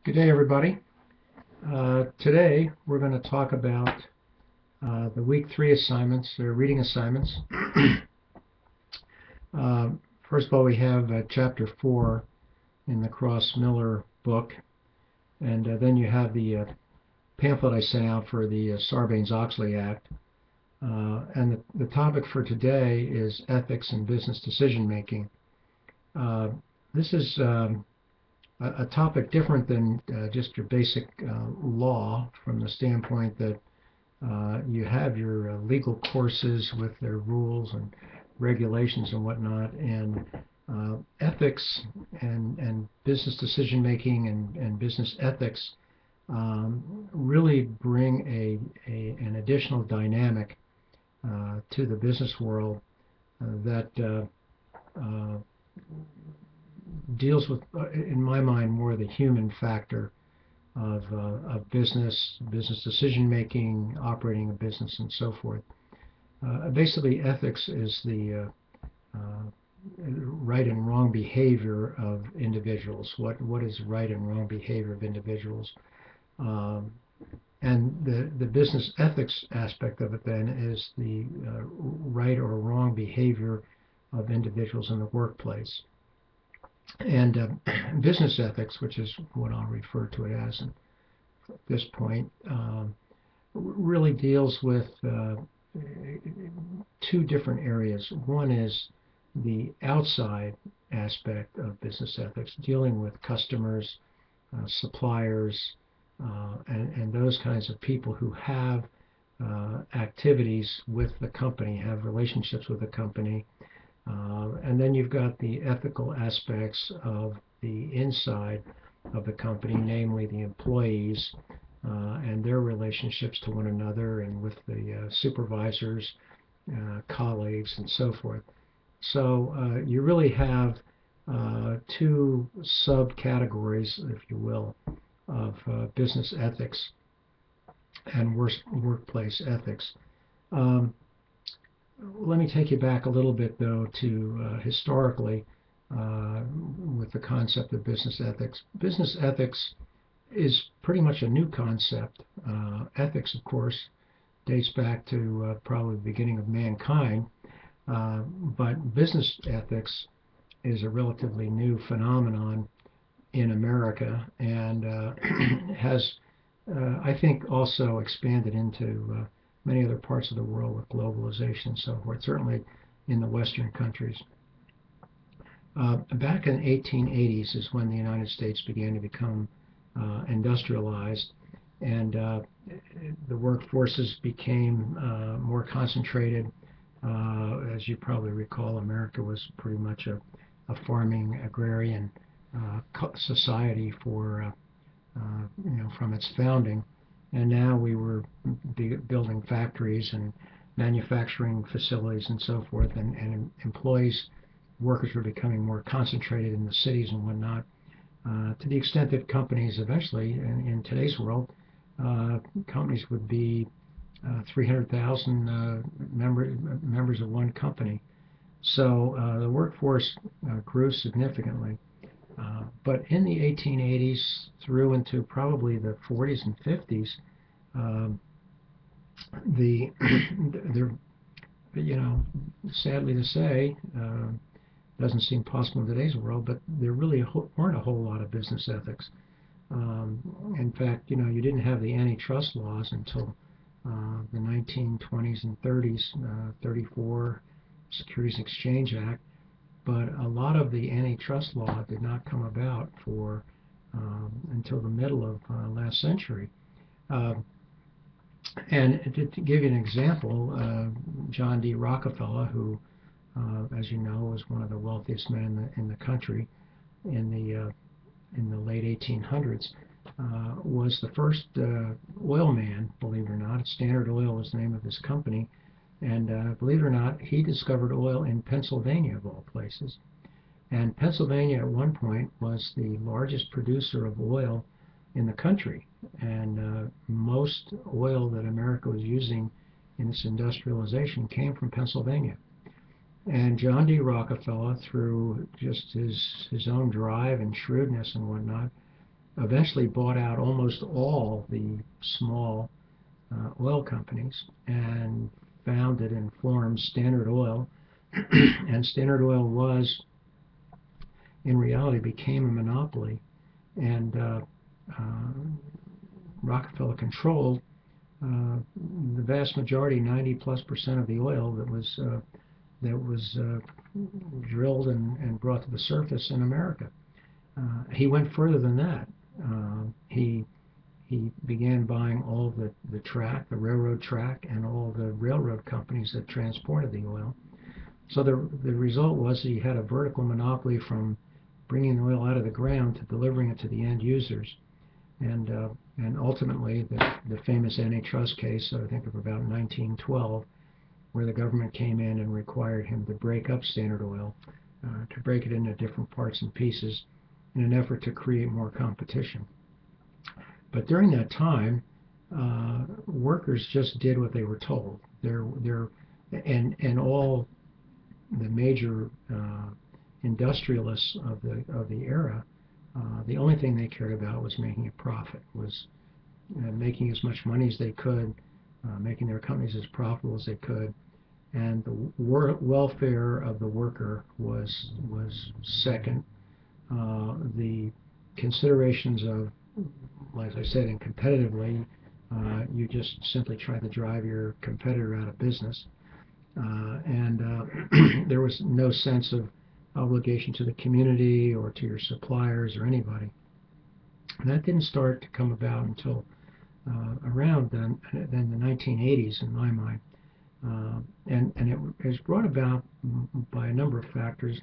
Good day, everybody. Today we're going to talk about the week 3 assignments, or reading assignments. uh, First of all, we have chapter 4 in the Cross-Miller book, and then you have the pamphlet I sent out for the Sarbanes-Oxley Act. And the topic for today is ethics in business decision making. This is a topic different than just your basic law, from the standpoint that you have your legal courses with their rules and regulations and whatnot, and ethics and business decision making and business ethics really bring an additional dynamic to the business world that deals with, in my mind, more the human factor of business decision making, operating a business, and so forth. Basically, ethics is the right and wrong behavior of individuals. What is right and wrong behavior of individuals? And the business ethics aspect of it then is the right or wrong behavior of individuals in the workplace. And business ethics, which is what I'll refer to it as at this point, really deals with two different areas. One is the outside aspect of business ethics, dealing with customers, suppliers, and those kinds of people who have activities with the company, have relationships with the company. And then you've got the ethical aspects of the inside of the company, namely the employees and their relationships to one another and with the supervisors, colleagues, and so forth. So you really have two subcategories, if you will, of business ethics and workplace ethics. Let me take you back a little bit, though, to historically with the concept of business ethics. Business ethics is pretty much a new concept. Ethics, of course, dates back to probably the beginning of mankind, but business ethics is a relatively new phenomenon in America, and has, I think, also expanded into many other parts of the world with globalization and so forth, certainly in the Western countries. Back in the 1880s is when the United States began to become industrialized, and the workforces became more concentrated. As you probably recall, America was pretty much a farming, agrarian society for from its founding. And now we were building factories and manufacturing facilities and so forth, and workers were becoming more concentrated in the cities and whatnot, to the extent that companies eventually, in today's world, companies would be 300,000 members of one company. So the workforce grew significantly. But in the 1880s through into probably the 40s and 50s, sadly to say, doesn't seem possible in today's world, but there really weren't a whole lot of business ethics. In fact, you didn't have the antitrust laws until the 1920s and 30s, 34 Securities and Exchange Act. But a lot of the antitrust law did not come about for until the middle of last century. And to give you an example, John D. Rockefeller, who, as you know, was one of the wealthiest men in the country in the late 1800s, was the first oil man, believe it or not. Standard Oil was the name of his company. And believe it or not, he discovered oil in Pennsylvania, of all places. And Pennsylvania at one point was the largest producer of oil in the country. And most oil that America was using in its industrialization came from Pennsylvania. And John D. Rockefeller, through just his own drive and shrewdness and whatnot, eventually bought out almost all the small oil companies and founded and formed Standard Oil. And Standard Oil was, in reality, became a monopoly, and Rockefeller controlled the vast majority, 90+% of the oil that was drilled and brought to the surface in America. He went further than that. He began buying all the track, the railroad track, and all the railroad companies that transported the oil. So the result was he had a vertical monopoly from bringing the oil out of the ground to delivering it to the end users. And ultimately, the famous antitrust case, I think of about 1912, where the government came in and required him to break up Standard Oil, to break it into different parts and pieces in an effort to create more competition. But during that time, workers just did what they were told. And all the major industrialists of the era, the only thing they cared about was making a profit, was making as much money as they could, making their companies as profitable as they could, and the welfare of the worker was second. The considerations of, as I said, and competitively, you just simply try to drive your competitor out of business, and there was no sense of obligation to the community or to your suppliers or anybody. And that didn't start to come about until around then the 1980s, in my mind. And it was brought about by a number of factors.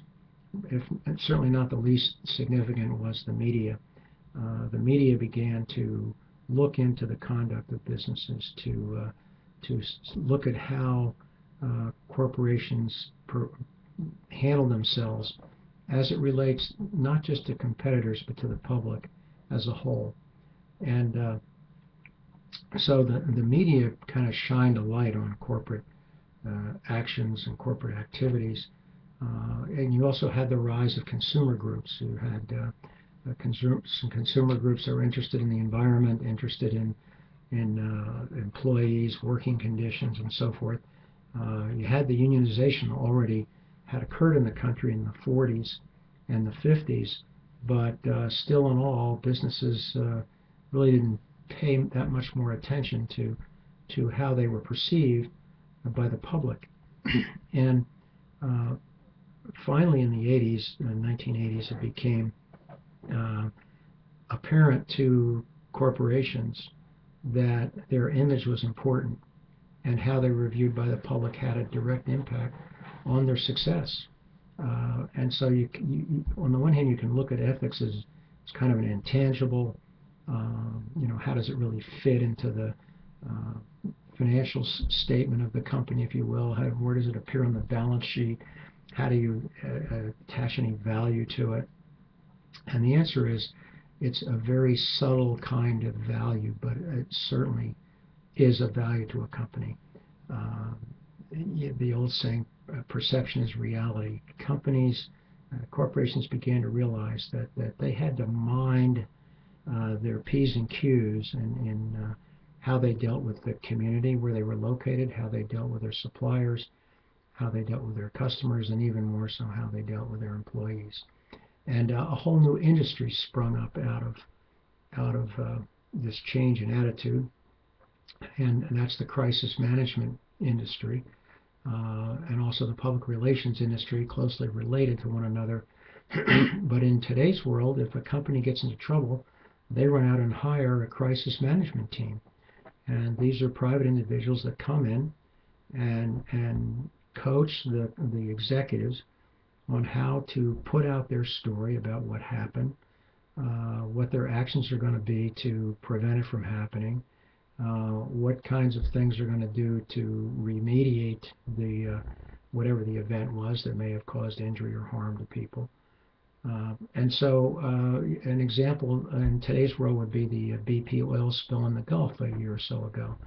Certainly not the least significant was the media. The media began to look into the conduct of businesses, to look at how corporations handle themselves as it relates not just to competitors but to the public as a whole. And so the media kind of shined a light on corporate actions and corporate activities. And you also had the rise of consumer groups. You had some consumer groups that were interested in the environment, interested in employees, working conditions, and so forth. You had the unionization already had occurred in the country in the 40s and the 50s, but still in all, businesses really didn't pay that much more attention to how they were perceived by the public. And finally, in the 80s, 1980s, it became apparent to corporations that their image was important, and how they were viewed by the public had a direct impact on their success. And so you, on the one hand, you can look at ethics as kind of an intangible, how does it really fit into the financial statement of the company, if you will? Where does it appear on the balance sheet? How do you attach any value to it? And the answer is, it's a very subtle kind of value, but it certainly is of value to a company. The old saying, perception is reality. Corporations began to realize that they had to mind their P's and Q's in how they dealt with the community where they were located, how they dealt with their suppliers, how they dealt with their customers, and even more so how they dealt with their employees. And a whole new industry sprung up out of this change in attitude, and that's the crisis management industry, and also the public relations industry, closely related to one another. But in today's world, if a company gets into trouble, they run out and hire a crisis management team. And these are private individuals that come in and coach the executives on how to put out their story about what happened, what their actions are going to be to prevent it from happening, what kinds of things they're going to do to remediate whatever the event was that may have caused injury or harm to people. And so an example in today's world would be the BP oil spill in the Gulf a year or so ago,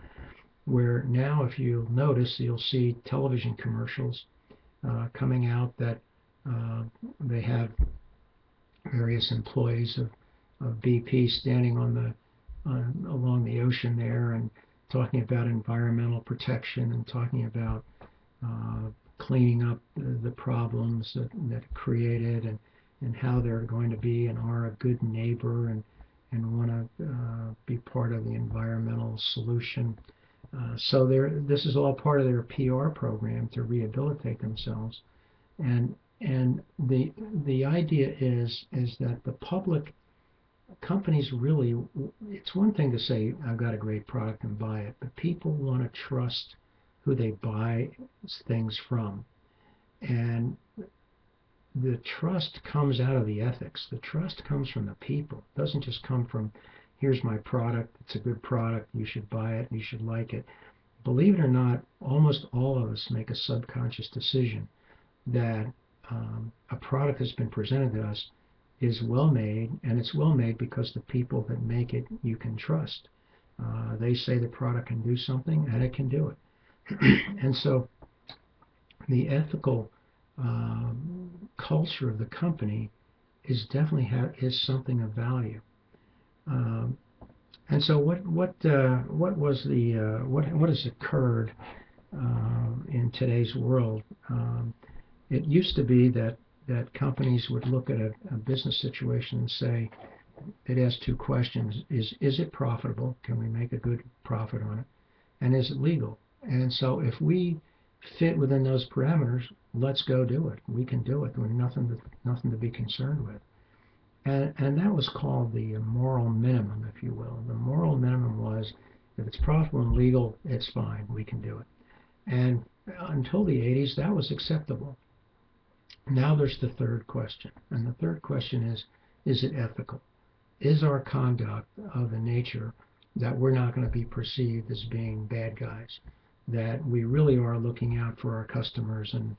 where now, if you notice, you'll see television commercials coming out that they have various employees BP standing along the ocean there and talking about environmental protection and talking about cleaning up the problems that it created, and how they're going to be and are a good neighbor, and want to be part of the environmental solution. So this is all part of their PR program to rehabilitate themselves. And the idea is that the public, companies really, it's one thing to say, I've got a great product and buy it, but people want to trust who they buy things from. And the trust comes out of the ethics. The trust comes from the people. It doesn't just come from, here's my product, it's a good product, you should buy it, you should like it. Believe it or not, almost all of us make a subconscious decision that a product that's been presented to us is well made, and it's well made because the people that make it you can trust. They say the product can do something, and it can do it. And so the ethical culture of the company is definitely is something of value. And so what has occurred in today's world? It used to be that companies would look at a business situation and say, it asks two questions: is it profitable? Can we make a good profit on it? And is it legal? And so if we fit within those parameters, let's go do it. We can do it. There's nothing to be concerned with. And that was called the moral minimum, if you will. The moral minimum was, if it's profitable and legal, it's fine. We can do it. And until the 80s, that was acceptable. Now there's the third question. And the third question is it ethical? Is our conduct of a nature that we're not going to be perceived as being bad guys? That we really are looking out for our customers and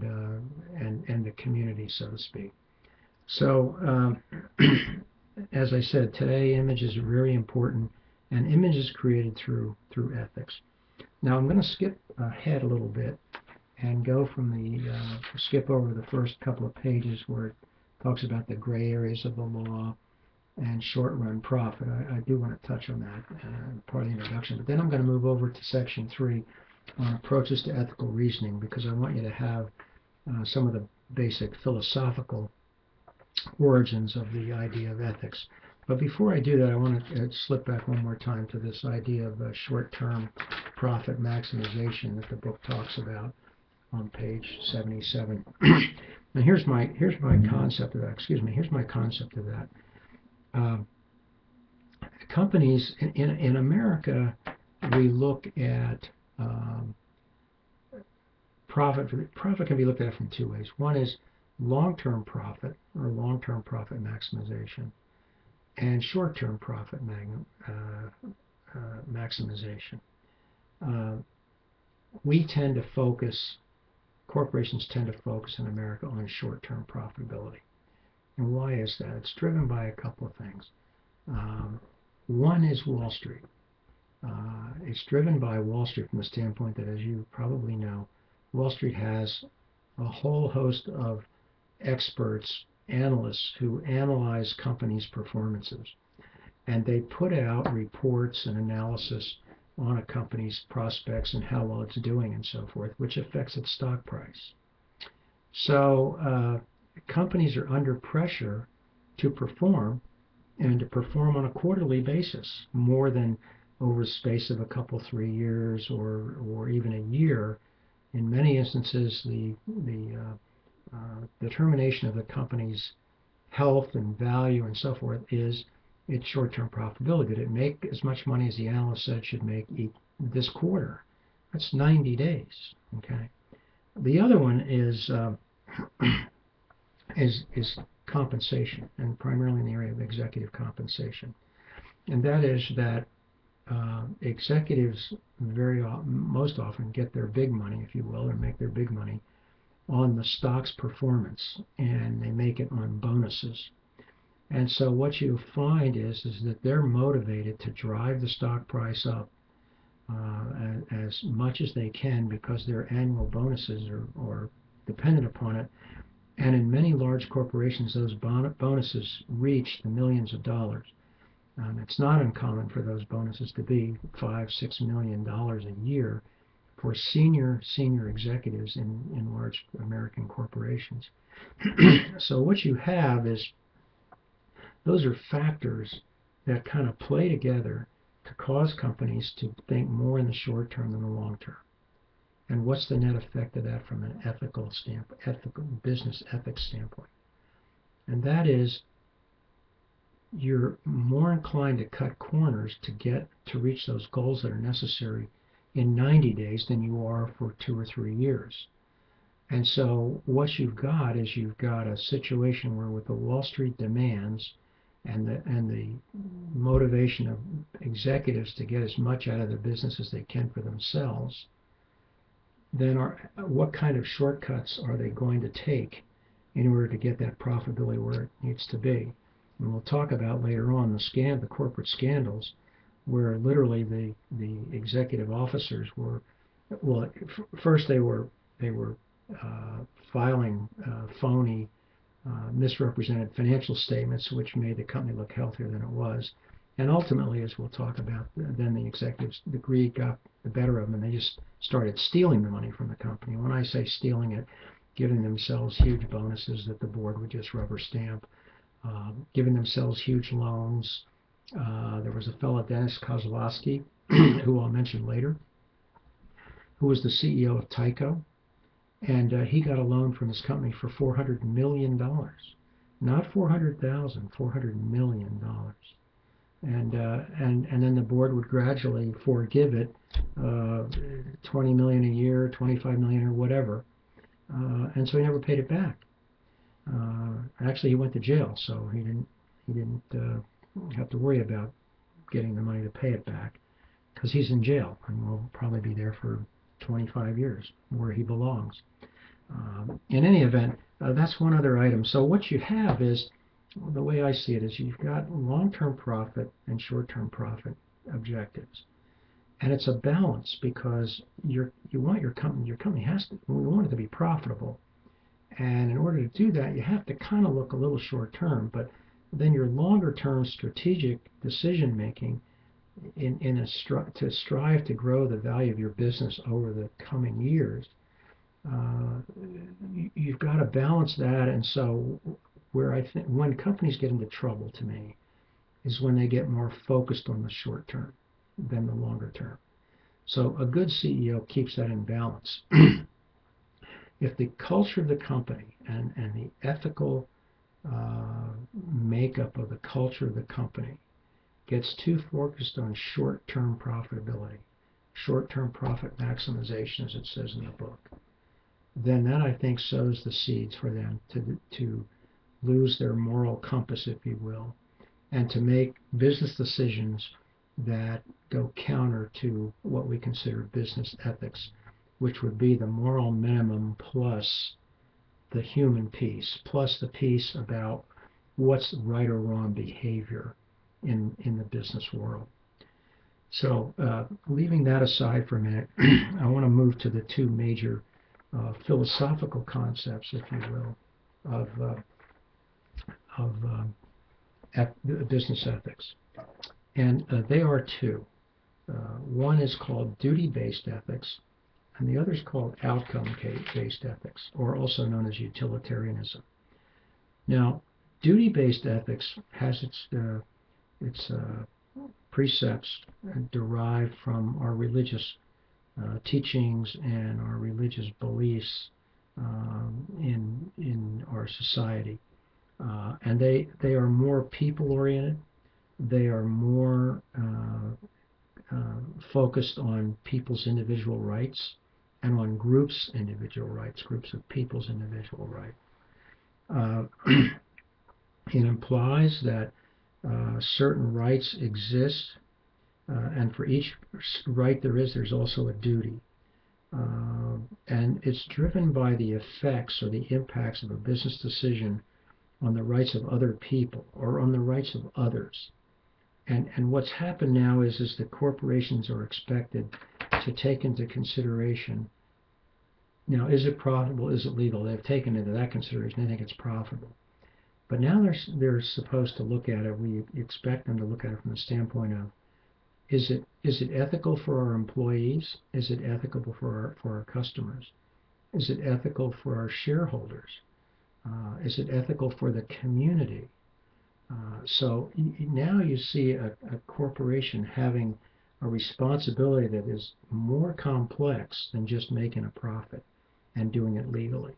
the community, so to speak. So, as I said, today image is very important, and image is created through ethics. Now I'm going to skip ahead a little bit and go from skip over the first couple of pages where it talks about the gray areas of the law and short-run profit. I do want to touch on that part of the introduction, but then I'm going to move over to section 3 on approaches to ethical reasoning, because I want you to have some of the basic philosophical origins of the idea of ethics. But before I do that, I want to slip back one more time to this idea of short-term profit maximization that the book talks about on page 77. Now here's my concept of that. Here's my concept of that. Companies in America, we look at profit. Profit can be looked at from two ways. One is long-term profit, or long-term profit maximization, and short-term profit maximization. Corporations tend to focus in America on short-term profitability. And why is that? It's driven by a couple of things. One is Wall Street. It's driven by Wall Street from the standpoint that, as you probably know, Wall Street has a whole host of experts, analysts, who analyze companies' performances. And they put out reports and analysis on a company's prospects and how well it's doing and so forth, which affects its stock price. So companies are under pressure to perform, and to perform on a quarterly basis, more than over the space of a couple, 3 years, or even a year. In many instances, the determination of the company's health and value and so forth is its short-term profitability. Did it make as much money as the analyst said it should make this quarter? That's 90 days. Okay. The other one is compensation, and primarily in the area of executive compensation. And that is that executives most often get their big money, if you will, or make their big money on the stock's performance, and they make it on bonuses. And so what you find is that they're motivated to drive the stock price up as much as they can, because their annual bonuses are dependent upon it. And in many large corporations, those bonuses reach the millions of dollars. It's not uncommon for those bonuses to be $5-6 million a year for senior executives in large American corporations. So what you have is those are factors that kind of play together to cause companies to think more in the short term than the long term. And what's the net effect of that from an ethical business ethics standpoint? And that is, you're more inclined to cut corners to reach those goals that are necessary in 90 days than you are for 2 or 3 years. And so what you've got is you've got a situation where, with the Wall Street demands and the motivation of executives to get as much out of their business as they can for themselves, then what kind of shortcuts are they going to take in order to get that profitability where it needs to be? And we'll talk about later on the corporate scandals, where literally the executive officers were, well, first they were filing phony, misrepresented financial statements, which made the company look healthier than it was. And ultimately, as we'll talk about, then the executives, the greed got the better of them, and they just started stealing the money from the company. When I say stealing it, giving themselves huge bonuses that the board would just rubber stamp, giving themselves huge loans. There was a fellow, Dennis Kozlowski, who I'll mention later, who was the CEO of Tyco, and he got a loan from his company for $400 million, not 400,000, $400 million. And then the board would gradually forgive it, $20 million a year, $25 million or whatever, and so he never paid it back. Actually, he went to jail, so he didn't have to worry about getting the money to pay it back, because he's in jail and will probably be there for 25 years, where he belongs. In any event, that's one other item. So what you have is, the way I see it is, you've got long-term profit and short-term profit objectives, and it's a balance, because you want your company we want it to be profitable, and in order to do that, you have to kind of look a little short-term, but then your longer-term strategic decision making to strive to grow the value of your business over the coming years, you've got to balance that. And so where I think when companies get into trouble, to me, is when they get more focused on the short term than the longer term. So a good CEO keeps that in balance. If the culture of the company and the ethical makeup of the culture of the company gets too focused on short-term profitability, short-term profit maximization, as it says in the book, then that, I think, sows the seeds for them to lose their moral compass, if you will, and to make business decisions that go counter to what we consider business ethics, which would be the moral minimum plus the human piece, plus the piece about what's right or wrong behavior in the business world. So leaving that aside for a minute, I want to move to the two major philosophical concepts, if you will, of business ethics. And they are two. One is called duty-based ethics, and the other is called outcome-based ethics, or also known as utilitarianism. Now, duty-based ethics has its precepts derived from our religious teachings and our religious beliefs in our society, and they are more people-oriented. They are more focused on people's individual rights and on groups' individual rights, groups of people's individual rights. It implies that certain rights exist, and for each right there's also a duty. And it's driven by the effects or the impacts of a business decision on the rights of other people or on the rights of others. And what's happened now is that corporations are expected to take into consideration Now, is it profitable? Is it legal? They've taken into that consideration. They think it's profitable. But now they're supposed to look at it. We expect them to look at it from the standpoint of, is it ethical for our employees? Is it ethical for our customers? Is it ethical for our shareholders? Is it ethical for the community? So now you see a corporation having a responsibility that is more complex than just making a profit and doing it legally.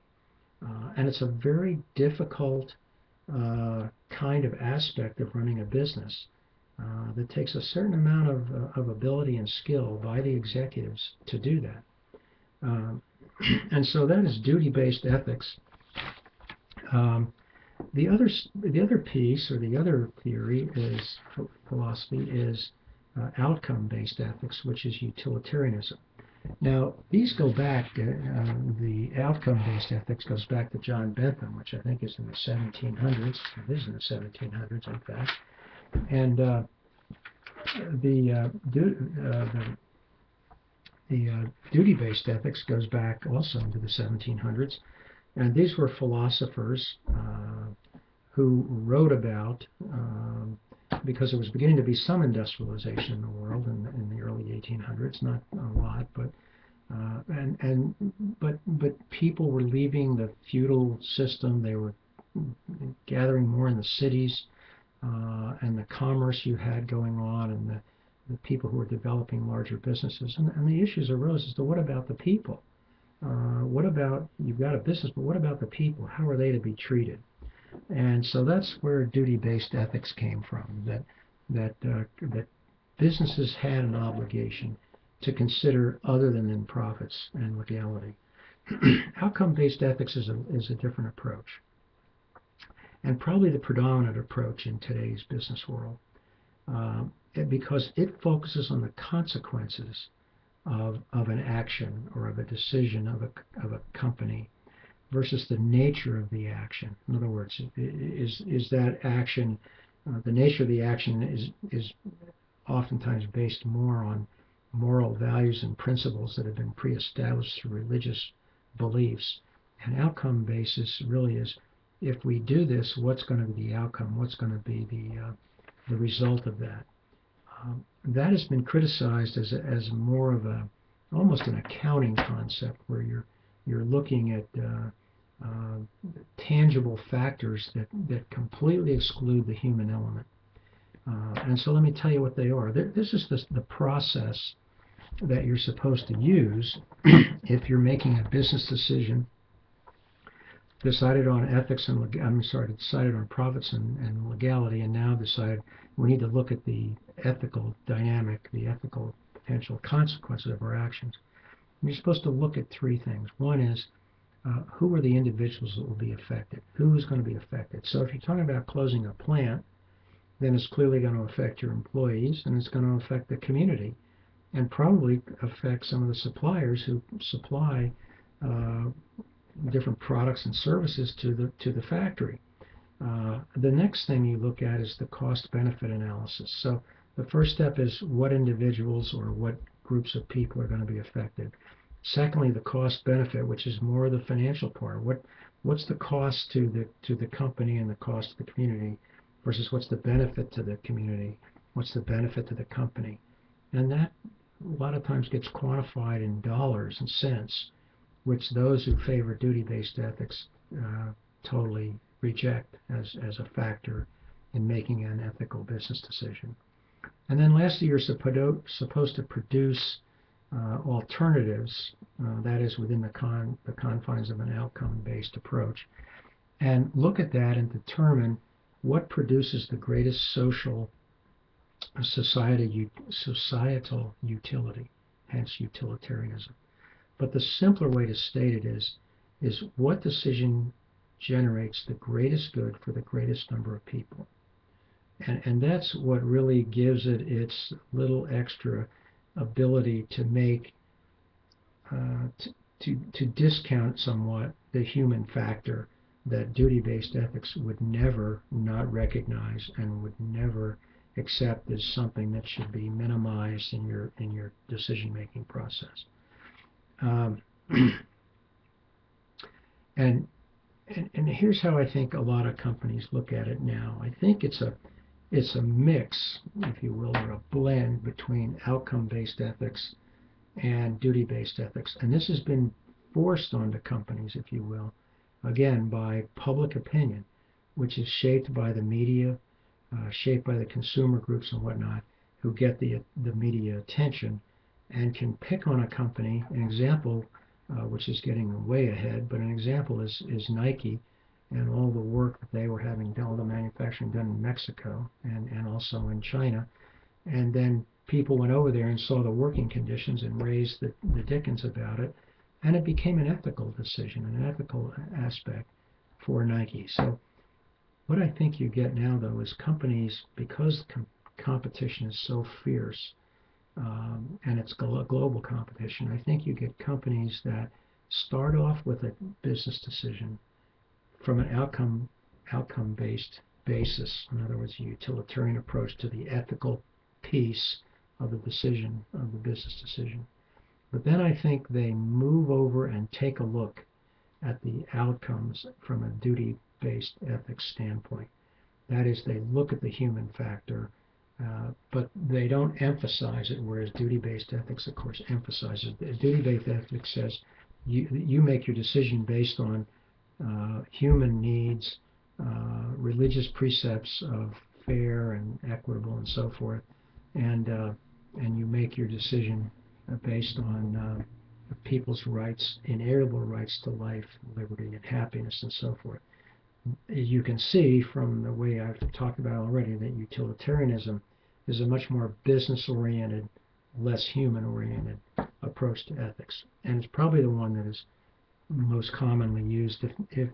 And it's a very difficult kind of aspect of running a business that takes a certain amount of ability and skill by the executives to do that. And so that is duty-based ethics. The other piece, or the other theory, is philosophy, is outcome-based ethics, which is utilitarianism. Now, these go back, the outcome-based ethics goes back to John Bentham, which I think is in the 1700s. It is in the 1700s, in fact. And the duty-based ethics goes back also into the 1700s. And these were philosophers who wrote about, because there was beginning to be some industrialization in the world in the early 1800s, not a lot, but but people were leaving the feudal system. They were gathering more in the cities, and the commerce you had going on, and the people who were developing larger businesses. And the issues arose as to, what about the people? What about, you've got a business, but what about the people? How are they to be treated? And so that's where duty-based ethics came from, that businesses had an obligation to consider other than profits and legality. Outcome-based ethics is a different approach, and probably the predominant approach in today's business world, because it focuses on the consequences of an action or of a decision of a company versus the nature of the action. In other words, is that action, the nature of the action is oftentimes based more on moral values and principles that have been pre-established through religious beliefs. And outcome basis really is, if we do this, what's going to be the outcome? What's going to be the result of that? That has been criticized as more of almost an accounting concept, where you're looking at tangible factors that completely exclude the human element. And so let me tell you what they are. This is the process that you're supposed to use if you're making a business decision, decided on ethics and decided on profits and legality, and now decided we need to look at the ethical dynamic, the ethical potential consequences of our actions. And you're supposed to look at three things. One is, who are the individuals that will be affected? Who is going to be affected? So if you're talking about closing a plant, then it's clearly going to affect your employees, and it's going to affect the community, and probably affect some of the suppliers who supply different products and services to the factory. The next thing you look at is the cost-benefit analysis. So the first step is, what individuals or what groups of people are going to be affected. Secondly, the cost-benefit, which is more the financial part. What's the cost to the company and the cost to the community, versus what's the benefit to the community, what's the benefit to the company. And that a lot of times gets quantified in dollars and cents, which those who favor duty-based ethics totally reject as a factor in making an ethical business decision. And then lastly, you're supposed to produce alternatives, that is within the confines of an outcome-based approach, and look at that and determine what produces the greatest societal utility, hence utilitarianism. But the simpler way to state it is what decision generates the greatest good for the greatest number of people. And that's what really gives it its little extra ability to make, to discount somewhat the human factor that duty-based ethics would never not recognize and would never accept as something that should be minimized in your decision-making process. And here's how I think a lot of companies look at it now. I think it's a mix, if you will, or a blend between outcome-based ethics and duty-based ethics. And this has been forced onto companies, if you will, again, by public opinion, which is shaped by the media, shaped by the consumer groups and whatnot, who get the media attention and can pick on a company. An example, which is getting way ahead, but an example is Nike and all the work that they were having done, all the manufacturing done in Mexico and also in China. And then people went over there and saw the working conditions and raised the dickens about it, and it became an ethical decision, an ethical aspect for Nike. So what I think you get now, though, is companies, because competition is so fierce, and it's global competition, I think you get companies that start off with a business decision from an outcome-based basis. In other words, a utilitarian approach to the ethical piece of the decision, of the business decision. But then I think they move over and take a look at the outcomes from a duty-based ethics standpoint. That is, they look at the human factor, but they don't emphasize it, whereas duty-based ethics, of course, emphasizes it. Duty-based ethics says you make your decision based on human needs, religious precepts of fair and equitable and so forth, and you make your decision based on people's rights, inalienable rights to life, liberty, and happiness, and so forth. You can see from the way I've talked about already that utilitarianism is a much more business-oriented, less human-oriented approach to ethics, and it's probably the one that is most commonly used. If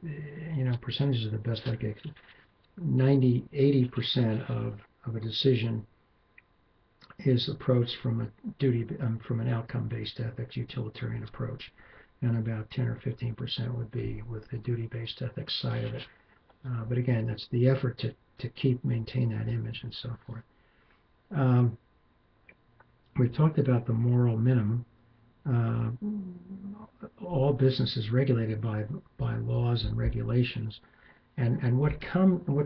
you know, percentages are the best, like 80% of a decision is approached from an outcome-based ethics, utilitarian approach, and about 10 or 15% would be with the duty-based ethics side of it. But again, that's the effort to maintain that image and so forth. We've talked about the moral minimum. All business is regulated by laws and regulations, and what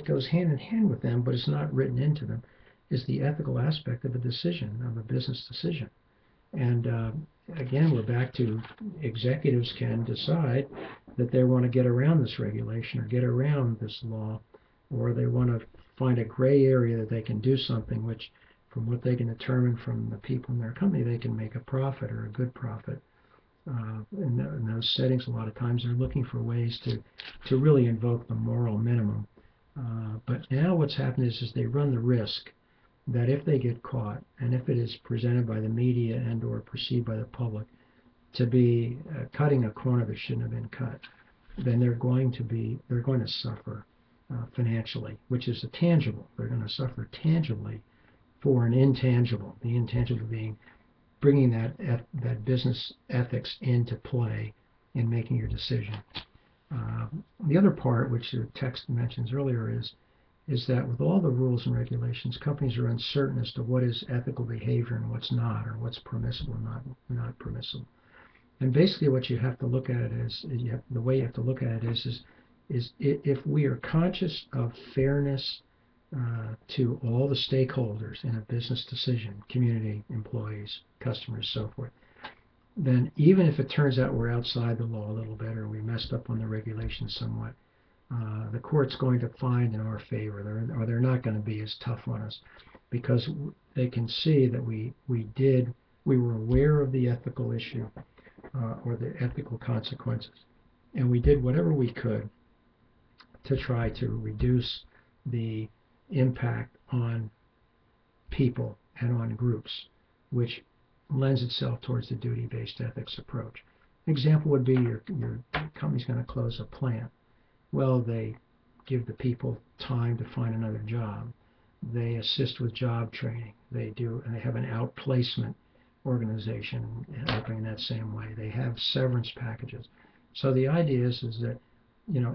goes hand in hand with them, but it's not written into them, is the ethical aspect of a decision, of a business decision. And again, we're back to executives can decide that they want to get around this regulation or get around this law, or they want to find a gray area that they can do something which, from what they can determine from the people in their company, they can make a profit or a good profit. In those settings, a lot of times they're looking for ways to really invoke the moral minimum. But now what's happened is they run the risk that if they get caught, and if it is presented by the media and or perceived by the public to be cutting a corner that shouldn't have been cut, then they're going to suffer financially, which is a tangible. They're going to suffer tangibly for an intangible. The intangible being bringing that business ethics into play in making your decision. The other part, which the text mentions earlier, is that with all the rules and regulations, companies are uncertain as to what is ethical behavior and what's not, or what's permissible and not permissible. And basically, what you have to look at it is, the way you have to look at it is if we are conscious of fairness to all the stakeholders in a business decision, community, employees, customers, so forth, then even if it turns out we're outside the law a little bit or we messed up on the regulations somewhat, the court's going to find in our favor, or they're not going to be as tough on us, because they can see that we were aware of the ethical issue or the ethical consequences, and we did whatever we could to try to reduce the impact on people and on groups, which lends itself towards the duty-based ethics approach. An example would be your company's going to close a plant. Well, they give the people time to find another job. They assist with job training. They have an outplacement organization helping in that same way. They have severance packages. So the idea is that,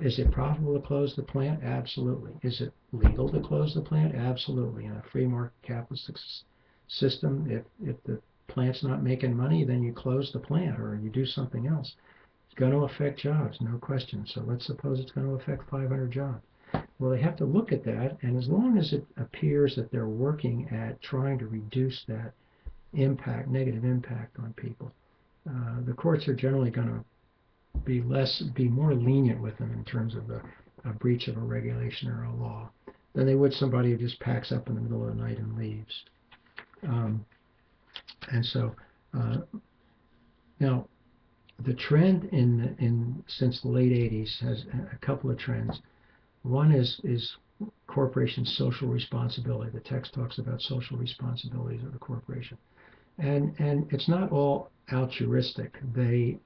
is it profitable to close the plant? Absolutely. Is it legal to close the plant? Absolutely. In a free market capitalist system, if the plant's not making money, then you close the plant or you do something else. It's going to affect jobs, no question. So let's suppose it's going to affect 500 jobs. Well, they have to look at that, and as long as it appears that they're working at trying to reduce that impact, negative impact on people, the courts are generally going to be more lenient with them in terms of a breach of a regulation or a law than they would somebody who just packs up in the middle of the night and leaves. And so now the trend since the late 80s has a couple of trends. One is corporation's social responsibility. The text talks about social responsibilities of the corporation. And it's not all altruistic. They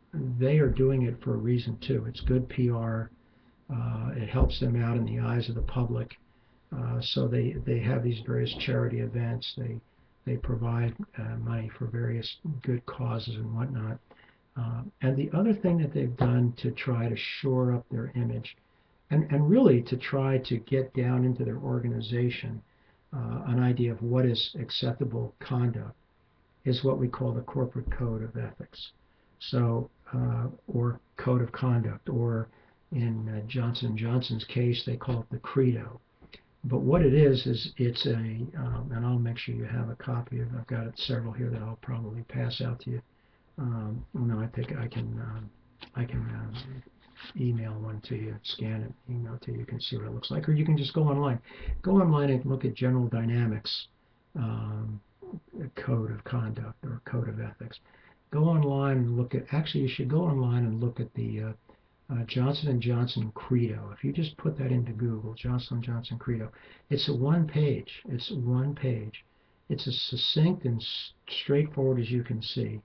are doing it for a reason too. It's good PR. It helps them out in the eyes of the public. So they have these various charity events. They provide money for various good causes and whatnot. And the other thing that they've done to try to shore up their image, and really to try to get down into their organization an idea of what is acceptable conduct, is what we call the corporate code of ethics. So, or code of conduct, or in Johnson & Johnson's case, they call it the credo. But what it is it's and I'll make sure you have a copy of it. I've got several here that I'll probably pass out to you. No, I think I can email one to you, scan it, email it to you. You can see what it looks like, or you can just go online. Go online and look at General Dynamics code of conduct or code of ethics. Go online and look at. Actually, you should go online and look at the Johnson & Johnson Credo. If you just put that into Google, Johnson & Johnson Credo, it's a one page. It's one page. It's as succinct and straightforward as you can see,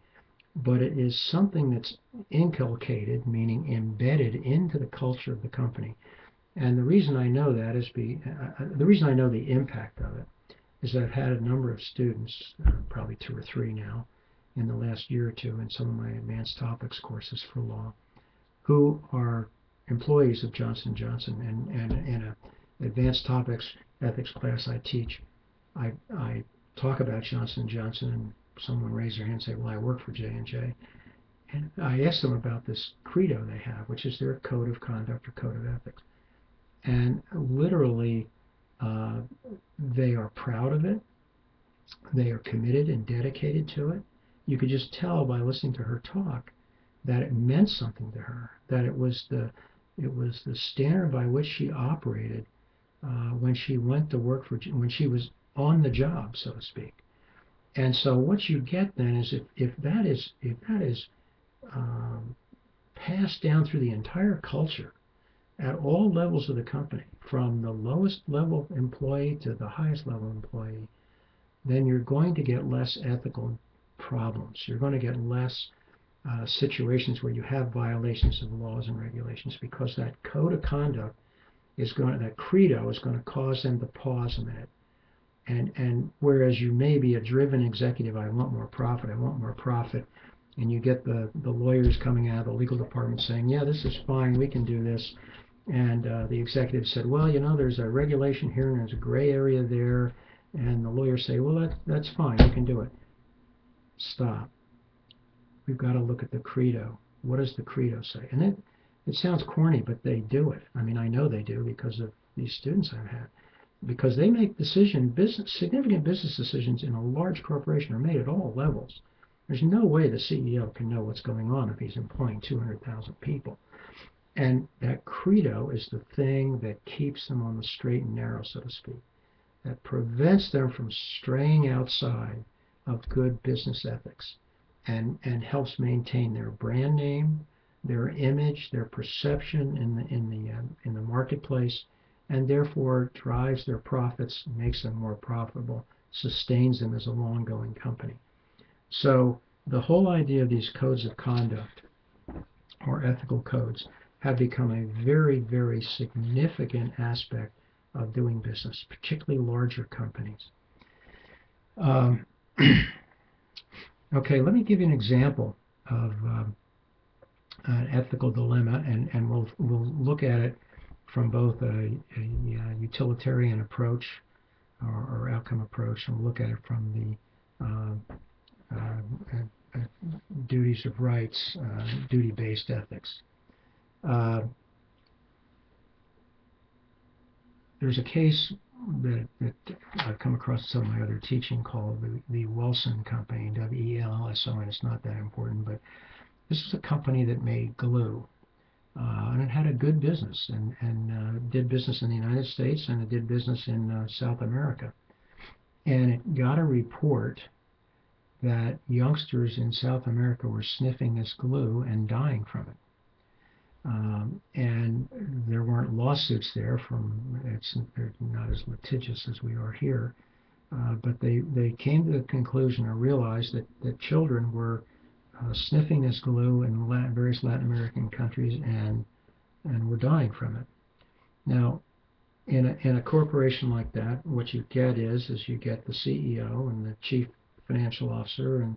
but it is something that's inculcated, meaning embedded into the culture of the company. And the reason I know that is the reason I know the impact of it is that I've had a number of students, probably 2 or 3 now, in the last year or two in some of my advanced topics courses for law, who are employees of Johnson & Johnson. And in an advanced topics ethics class I teach, I talk about Johnson & Johnson, and someone raise their hand and say, well, I work for J&J. And I ask them about this credo they have, which is their code of conduct or code of ethics. And literally, they are proud of it. They are committed and dedicated to it. You could just tell by listening to her talk that it meant something to her, that it was the standard by which she operated when she went to work when she was on the job, so to speak. And so what you get then is if that is passed down through the entire culture at all levels of the company, from the lowest level employee to the highest level employee, then you're going to get less ethical problems. You're going to get less situations where you have violations of laws and regulations, because that code of conduct that credo is going to cause them to pause a minute. And whereas you may be a driven executive, I want more profit, and you get the lawyers coming out of the legal department saying, yeah, this is fine, we can do this. And the executive said, well, there's a regulation here and there's a gray area there. And the lawyers say, well, that's fine, you can do it. Stop. We've got to look at the credo. What does the credo say? And it sounds corny, but they do it. I mean, I know they do because of these students I've had. Because they make significant business decisions in a large corporation are made at all levels. There's no way the CEO can know what's going on if he's employing 200,000 people. And that credo is the thing that keeps them on the straight and narrow, so to speak, that prevents them from straying outside of good business ethics, and helps maintain their brand name, their image, their perception in the marketplace, and therefore drives their profits, makes them more profitable, sustains them as a long-going company. So the whole idea of these codes of conduct, or ethical codes, have become a very, very significant aspect of doing business, particularly larger companies. Okay, let me give you an example of an ethical dilemma, and we'll look at it from both a utilitarian approach or outcome approach, and we'll look at it from the duties of rights, duty-based ethics. There's a case that I've come across in some of my other teaching called the Wilson Company, W-E-L-S-O-N. It's not that important, but this is a company that made glue. And it had a good business and did business in the United States, and it did business in South America. And it got a report that youngsters in South America were sniffing this glue and dying from it. And there weren't lawsuits there they're not as litigious as we are here, but they came to the conclusion or realized that children were sniffing this glue in various Latin American countries and were dying from it. Now, in a corporation like that, what you get is you get the CEO and the chief financial officer and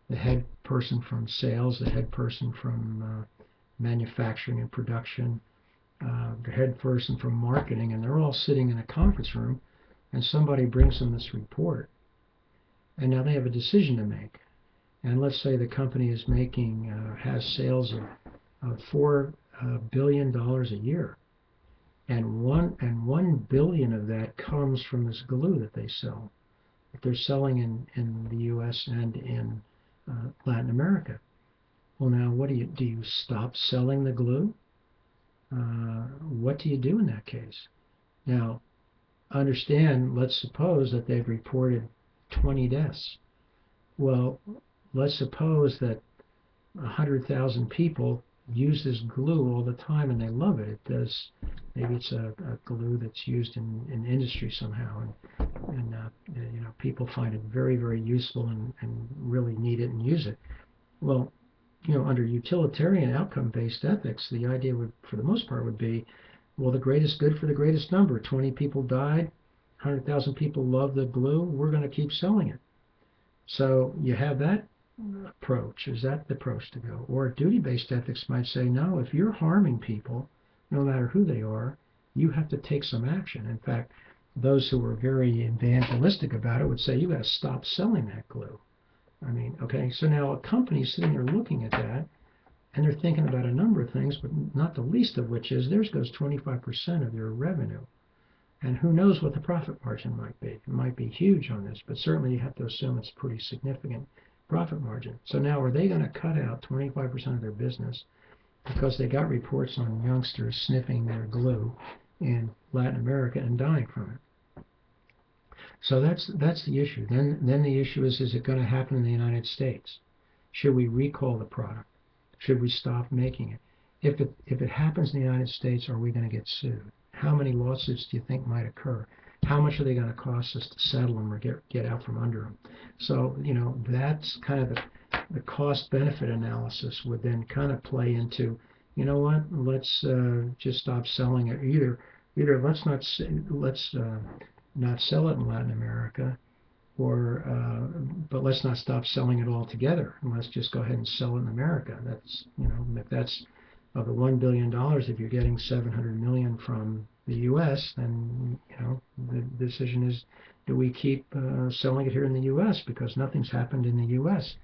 the head person from sales, the head person from manufacturing and production, the head person from marketing, and they're all sitting in a conference room, and somebody brings them this report, and now they have a decision to make. And let's say the company is has sales of $4 billion a year, and $1 billion of that comes from this glue that they sell, that they're selling in the U.S. and in Latin America. Well, now what do you stop selling the glue? What do you do in that case? Now, understand, let's suppose that they've reported 20 deaths. Well, let's suppose that 100,000 people use this glue all the time and they love it. Maybe it's a glue that's used in industry somehow, and people find it very, very useful and really need it and use it. Well, under utilitarian outcome-based ethics, the idea would, for the most part, would be, well, the greatest good for the greatest number. 20 people died, 100,000 people love the glue, we're going to keep selling it. So you have that approach. Is that the approach to go? Or duty-based ethics might say, no, if you're harming people, no matter who they are, you have to take some action. In fact, those who were very evangelistic about it would say, you got to stop selling that glue. I mean, okay, so now a company's sitting there looking at that, and they're thinking about a number of things, but not the least of which is theirs goes 25% of their revenue. And who knows what the profit margin might be. It might be huge on this, but certainly you have to assume it's pretty significant profit margin. So now are they going to cut out 25% of their business because they got reports on youngsters sniffing their glue in Latin America and dying from it? So that's the issue. Then the issue is it going to happen in the United States? Should we recall the product? Should we stop making it? If it happens in the United States, are we going to get sued? How many lawsuits do you think might occur? How much are they going to cost us to settle them or get out from under them? So, that's kind of the cost-benefit analysis would then kind of play into, what, let's just stop selling it. Either let's not sell it in Latin America, but let's not stop selling it altogether, and let's just go ahead and sell it in America. That's, if that's of the $1 billion, if you're getting $700 million from the U.S., then, the decision is, do we keep selling it here in the U.S. because nothing's happened in the U.S.?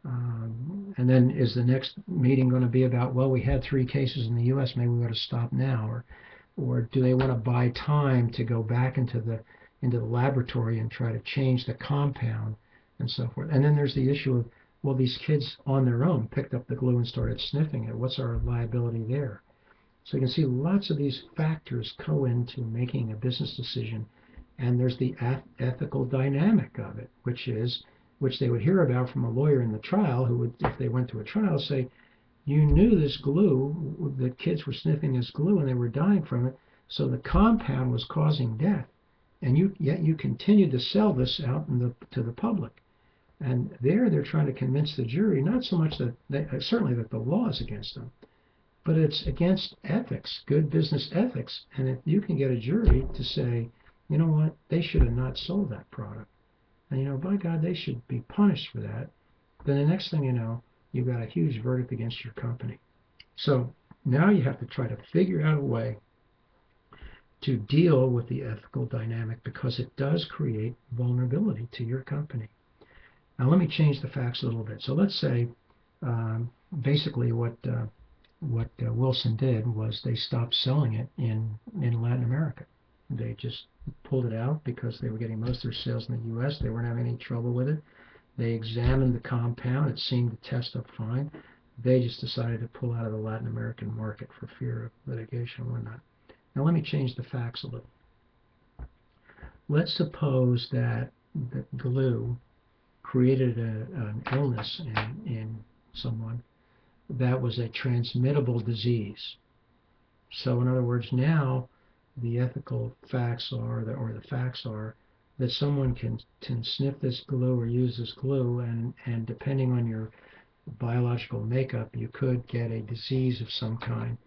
And then is the next meeting going to be about, well, we had 3 cases in the U.S., maybe we ought to stop now, or do they want to buy time to go back into the laboratory and try to change the compound and so forth? And then there's the issue of, well, these kids on their own picked up the glue and started sniffing it. What's our liability there? So you can see lots of these factors go into making a business decision, and there's the ethical dynamic of it, which they would hear about from a lawyer in the trial who would, if they went to a trial, say, you knew this glue, the kids were sniffing this glue and they were dying from it, so the compound was causing death, and yet you continued to sell this out to the public. And they're trying to convince the jury, not so much that certainly that the law is against them, but it's against ethics, good business ethics. And if you can get a jury to say, you know what, they should have not sold that product, and by God, they should be punished for that, then the next thing you know, you've got a huge verdict against your company. So now you have to try to figure out a way to deal with the ethical dynamic, because it does create vulnerability to your company. Now let me change the facts a little bit. So let's say basically what Wilson did was they stopped selling it in Latin America. They just pulled it out because they were getting most of their sales in the U.S. They weren't having any trouble with it. They examined the compound. It seemed to test up fine. They just decided to pull out of the Latin American market for fear of litigation and whatnot. Now let me change the facts a little. Let's suppose that the glue created an illness in someone that was a transmittable disease. So in other words, now the ethical facts are, or the facts are, that someone can sniff this glue or use this glue, and depending on your biological makeup, you could get a disease of some kind,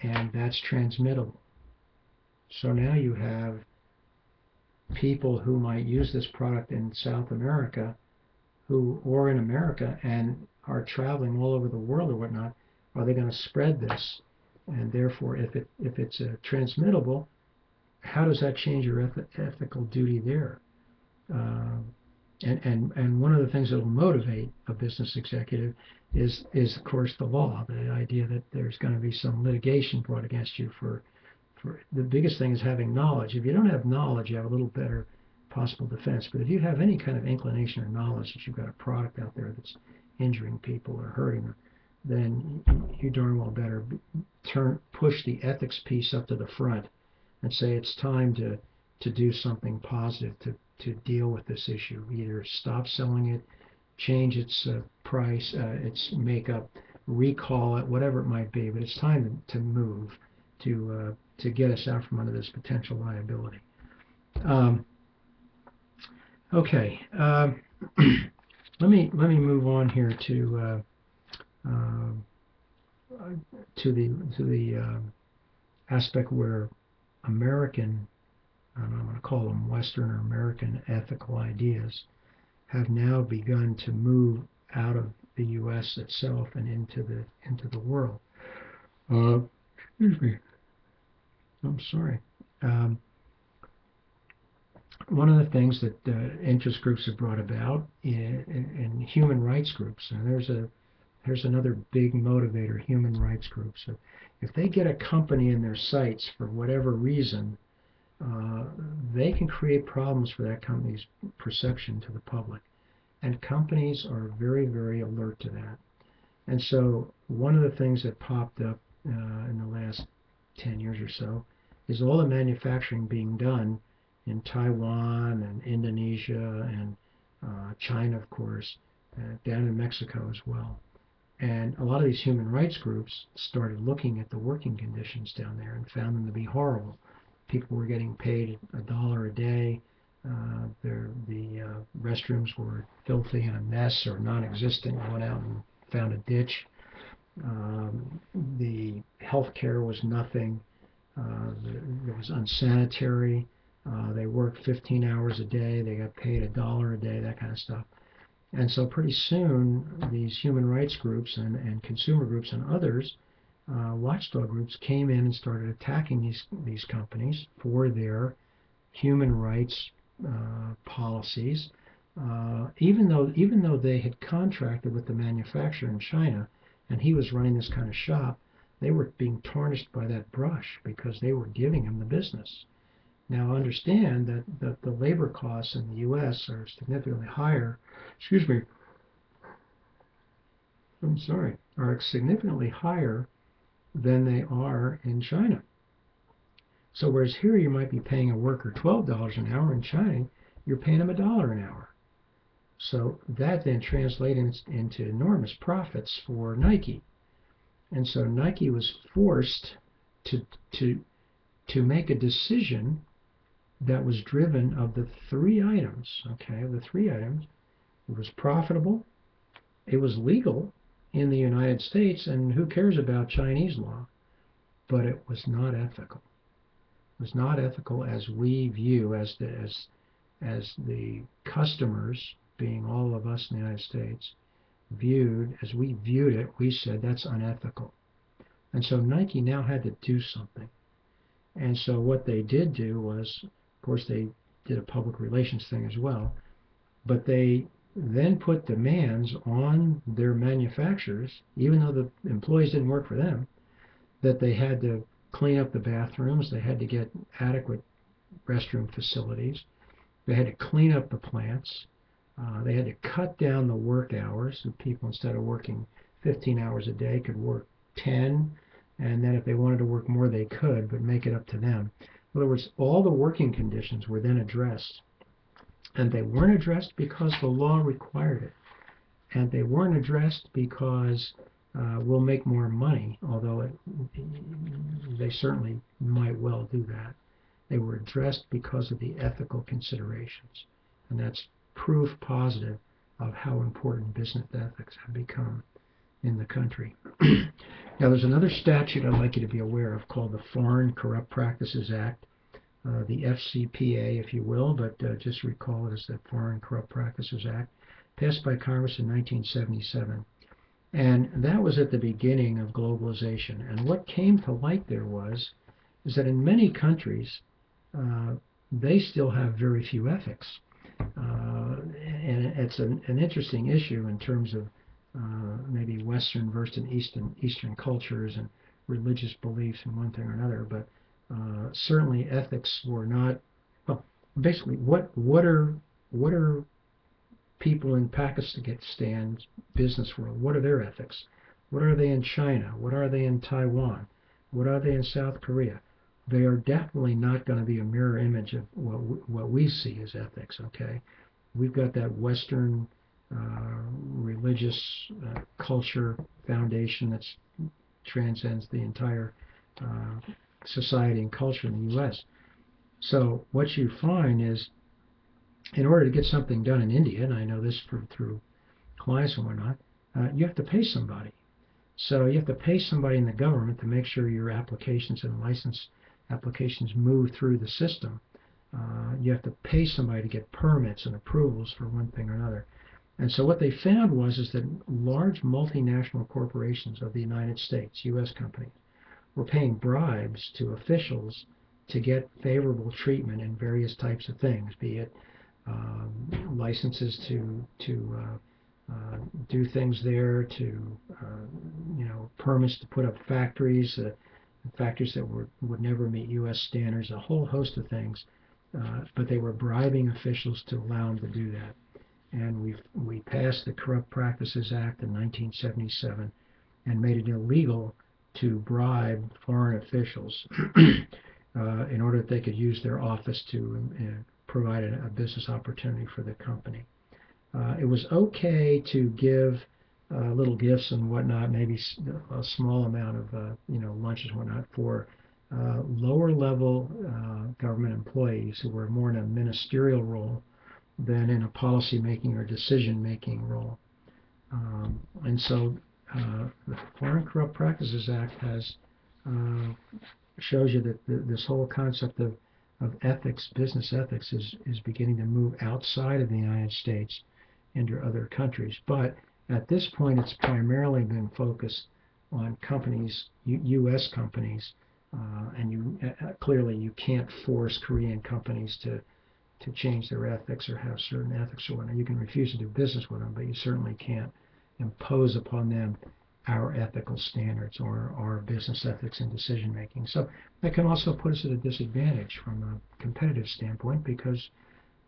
and that's transmittable. So now you have people who might use this product in South America or in America and are traveling all over the world or whatnot. Are they going to spread this? And therefore, if it's transmittable, how does that change your ethical duty there? And one of the things that will motivate a business executive is of course the law, the idea that there's going to be some litigation brought against you for the biggest thing is having knowledge. If you don't have knowledge, you have a little better possible defense. But if you have any kind of inclination or knowledge that you've got a product out there that's injuring people or hurting them, then you darn well better push the ethics piece up to the front and say it's time to do something positive to deal with this issue. Either stop selling it, change its price, its makeup, recall it, whatever it might be. But it's time to move to get us out from under this potential liability. Okay, let me move on here to the aspect where American, I'm going to call them Western or American ethical ideas, have now begun to move out of the U.S. itself and into the world. Excuse me. I'm sorry. One of the things that interest groups have brought about in human rights groups, and there's another big motivator, human rights groups. So if they get a company in their sights for whatever reason, they can create problems for that company's perception to the public. And companies are very, very alert to that. And so one of the things that popped up in the last 10 years or so is all the manufacturing being done in Taiwan and Indonesia and China, of course, down in Mexico as well. And a lot of these human rights groups started looking at the working conditions down there and found them to be horrible. People were getting paid $1 a day. The restrooms were filthy and a mess or non-existent. You went out and found a ditch. The health care was nothing. It was unsanitary. They worked 15 hours a day. They got paid $1 a day, that kind of stuff. And so pretty soon, these human rights groups and consumer groups and others, watchdog groups, came in and started attacking these companies for their human rights policies. Even though they had contracted with the manufacturer in China, and he was running this kind of shop, they were being tarnished by that brush because they were giving him the business. Now understand that the labor costs in the U.S. are significantly higher. Excuse me. I'm sorry. Are significantly higher than they are in China. So whereas here you might be paying a worker $12 an hour, in China you're paying them $1 an hour. So that then translates into enormous profits for Nike. And so Nike was forced to make a decision that was driven of the three items. Okay, of the three items, it was profitable, it was legal in the United States, and who cares about Chinese law? But it was not ethical. It was not ethical as we view, as the customers, being all of us in the United States, as we viewed it, we said that's unethical. And so Nike now had to do something. And so what they did do was, of course, they did a public relations thing as well, but they then put demands on their manufacturers, even though the employees didn't work for them, that they had to clean up the bathrooms, they had to get adequate restroom facilities, they had to clean up the plants, they had to cut down the work hours, so people, instead of working 15 hours a day, could work 10, and then if they wanted to work more, they could, but make it up to them. In other words, all the working conditions were then addressed, and they weren't addressed because the law required it, and they weren't addressed because we'll make more money, although they certainly might well do that. They were addressed because of the ethical considerations, and that's proof positive of how important business ethics have become in the country. Now, there's another statute I'd like you to be aware of called the Foreign Corrupt Practices Act, the FCPA, if you will, but just recall it as the Foreign Corrupt Practices Act, passed by Congress in 1977. And that was at the beginning of globalization. And what came to light there is that in many countries, they still have very few ethics. And it's an interesting issue in terms of maybe Western versus Eastern cultures and religious beliefs in one thing or another, but certainly ethics were not. Well, basically, what are people in Pakistan's business world? What are their ethics? What are they in China? What are they in Taiwan? What are they in South Korea? They are definitely not going to be a mirror image of what we see as ethics. Okay, we've got that Western religious culture foundation that transcends the entire society and culture in the U.S. So what you find is, in order to get something done in India, and I know this through clients and whatnot, you have to pay somebody. So you have to pay somebody in the government to make sure your applications and license applications move through the system. You have to pay somebody to get permits and approvals for one thing or another. And so what they found is that large multinational corporations of the United States, U.S. companies, were paying bribes to officials to get favorable treatment in various types of things, be it licenses to do things there, to permits to put up factories, factories that would never meet U.S. standards, a whole host of things. But they were bribing officials to allow them to do that. And we passed the Corrupt Practices Act in 1977 and made it illegal to bribe foreign officials in order that they could use their office to provide a business opportunity for the company. It was okay to give little gifts and whatnot, maybe a small amount of lunches and whatnot for lower level government employees who were more in a ministerial role than in a policy making or decision making role. And so the Foreign Corrupt Practices Act shows you that this whole concept of ethics, business ethics, is beginning to move outside of the United States into other countries. But at this point, it's primarily been focused on companies, U.S. companies, and clearly you can't force Korean companies to change their ethics or have certain ethics or whatnot. You can refuse to do business with them, but you certainly can't impose upon them our ethical standards or our business ethics and decision making. So that can also put us at a disadvantage from a competitive standpoint, because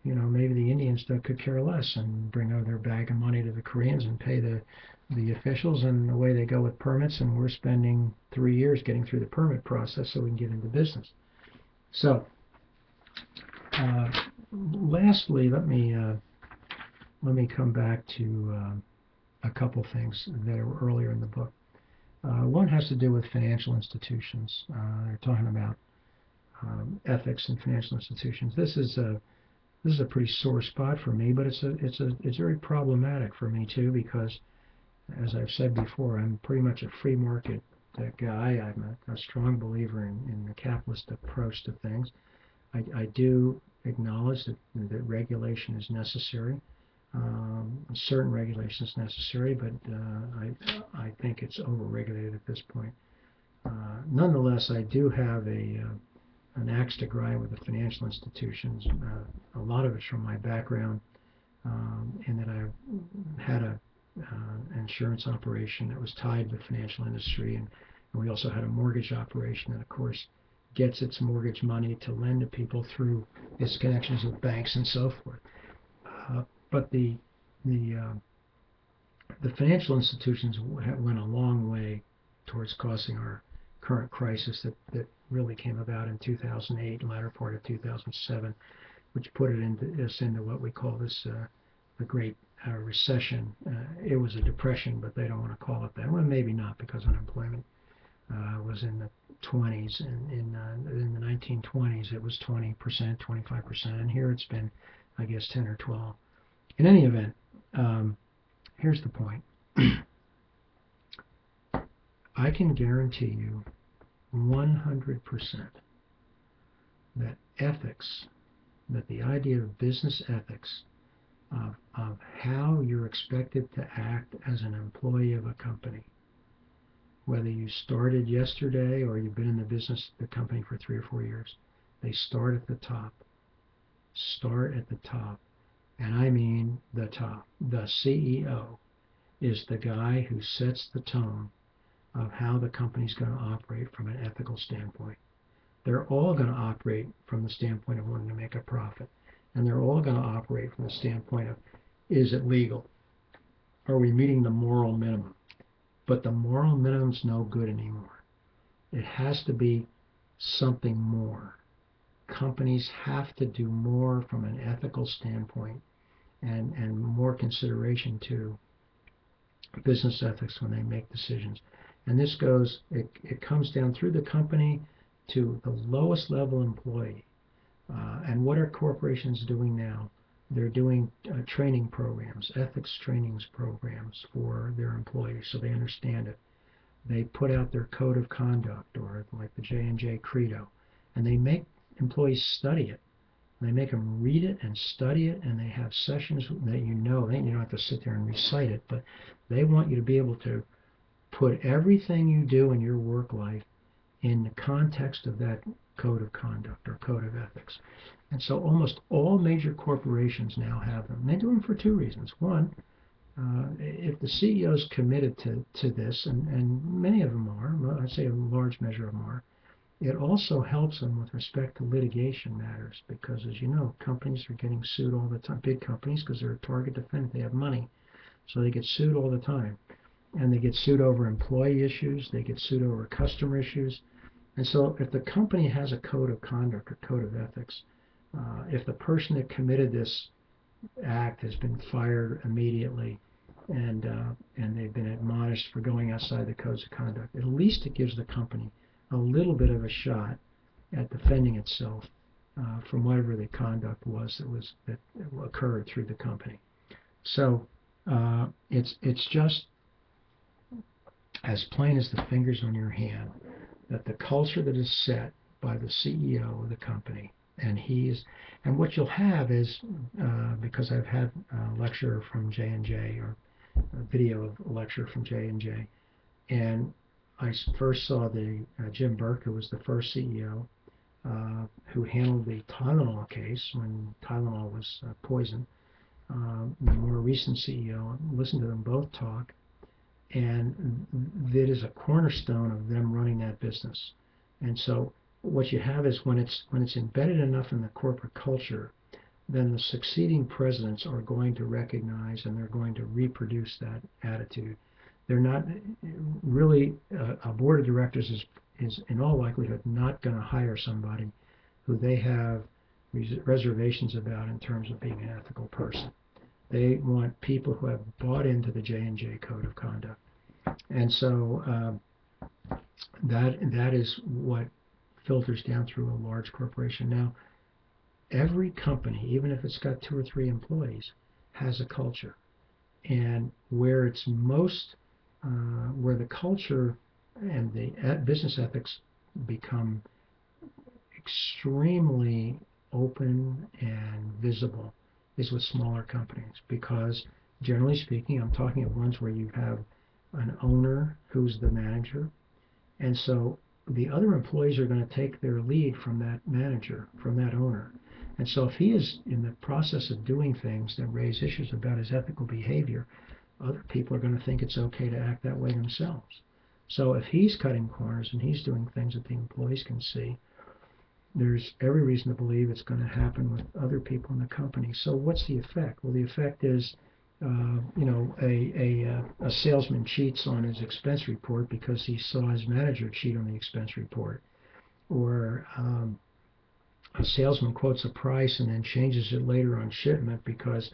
maybe the Indians could care less and bring over their bag of money to the Koreans and pay the officials, and away they go with permits, and we're spending 3 years getting through the permit process so we can get into business. So lastly, let me come back to a couple things that are earlier in the book. One has to do with financial institutions. They're talking about ethics in financial institutions. This is a pretty sore spot for me, but it's very problematic for me too, because, as I've said before, I'm pretty much a free market guy. I'm a strong believer in the capitalist approach to things. I do acknowledge that regulation is necessary. Certain regulation is necessary, but I think it's overregulated at this point. Nonetheless, I do have an axe to grind with the financial institutions. A lot of it's from my background, in that insurance operation that was tied with financial industry, and we also had a mortgage operation that, of course, gets its mortgage money to lend to people through its connections with banks and so forth. But the financial institutions went a long way towards causing our current crisis that really came about in 2008, latter part of 2007, which put us into what we call the Great Recession. It was a depression, but they don't want to call it that. Well, maybe not, because unemployment was in the 20s, and in the 1920s it was 20%, 25%, and here it's been, I guess, 10 or 12. In any event, here's the point. I can guarantee you 100% that ethics, that the idea of business ethics, of how you're expected to act as an employee of a company, whether you started yesterday or you've been in the company for 3 or 4 years, they start at the top. Start at the top. And I mean the top. The CEO is the guy who sets the tone of how the company's going to operate from an ethical standpoint. They're all going to operate from the standpoint of wanting to make a profit. And they're all going to operate from the standpoint of, is it legal? Are we meeting the moral minimum? But the moral minimum's no good anymore. It has to be something more. Companies have to do more from an ethical standpoint and more consideration to business ethics when they make decisions. And this goes, it comes down through the company to the lowest level employee. And what are corporations doing now? They're doing training programs, ethics trainings programs for their employees so they understand it. They put out their code of conduct, or like the J&J Credo, and they make employees study it. They make them read it and study it, and they have sessions that you don't have to sit there and recite it, but they want you to be able to put everything you do in your work life in the context of that code of conduct or code of ethics. And so almost all major corporations now have them. And they do them for 2 reasons. One, if the CEO is committed to this, and many of them are, I'd say a large measure of them are, it also helps them with respect to litigation matters, because, as you know, companies are getting sued all the time, big companies, because they're a target defendant. They have money, so they get sued all the time. And they get sued over employee issues, they get sued over customer issues. And so if the company has a code of conduct or code of ethics, if the person that committed this act has been fired immediately and they've been admonished for going outside the codes of conduct, at least it gives the company a little bit of a shot at defending itself from whatever the conduct was that occurred through the company. So it's just as plain as the fingers on your hand that the culture that is set by the CEO of the company, and what you'll have is, because I've had a lecture from J&J, or a video of a lecture from J&J, and I first saw the Jim Burke, who was the first CEO, who handled the Tylenol case when Tylenol was poison. The more recent CEO, listened to them both talk, and that is a cornerstone of them running that business. And so what you have is, when it's embedded enough in the corporate culture, then the succeeding presidents are going to recognize and they're going to reproduce that attitude. They're not really, a board of directors is in all likelihood not going to hire somebody who they have reservations about in terms of being an ethical person. They want people who have bought into the J&J Code of Conduct. And so that is what filters down through a large corporation. Now, every company, even if it's got 2 or 3 employees, has a culture. And where it's most, where the culture and the business ethics become extremely open and visible is with smaller companies, because generally speaking, I'm talking of ones where you have an owner who's the manager, and so the other employees are going to take their lead from that manager, from that owner. And so if he is in the process of doing things that raise issues about his ethical behavior, other people are going to think it's okay to act that way themselves. So if he's cutting corners and he's doing things that the employees can see, there's every reason to believe it's going to happen with other people in the company. So what's the effect? Well, the effect is, a salesman cheats on his expense report because he saw his manager cheat on the expense report, or a salesman quotes a price and then changes it later on shipment because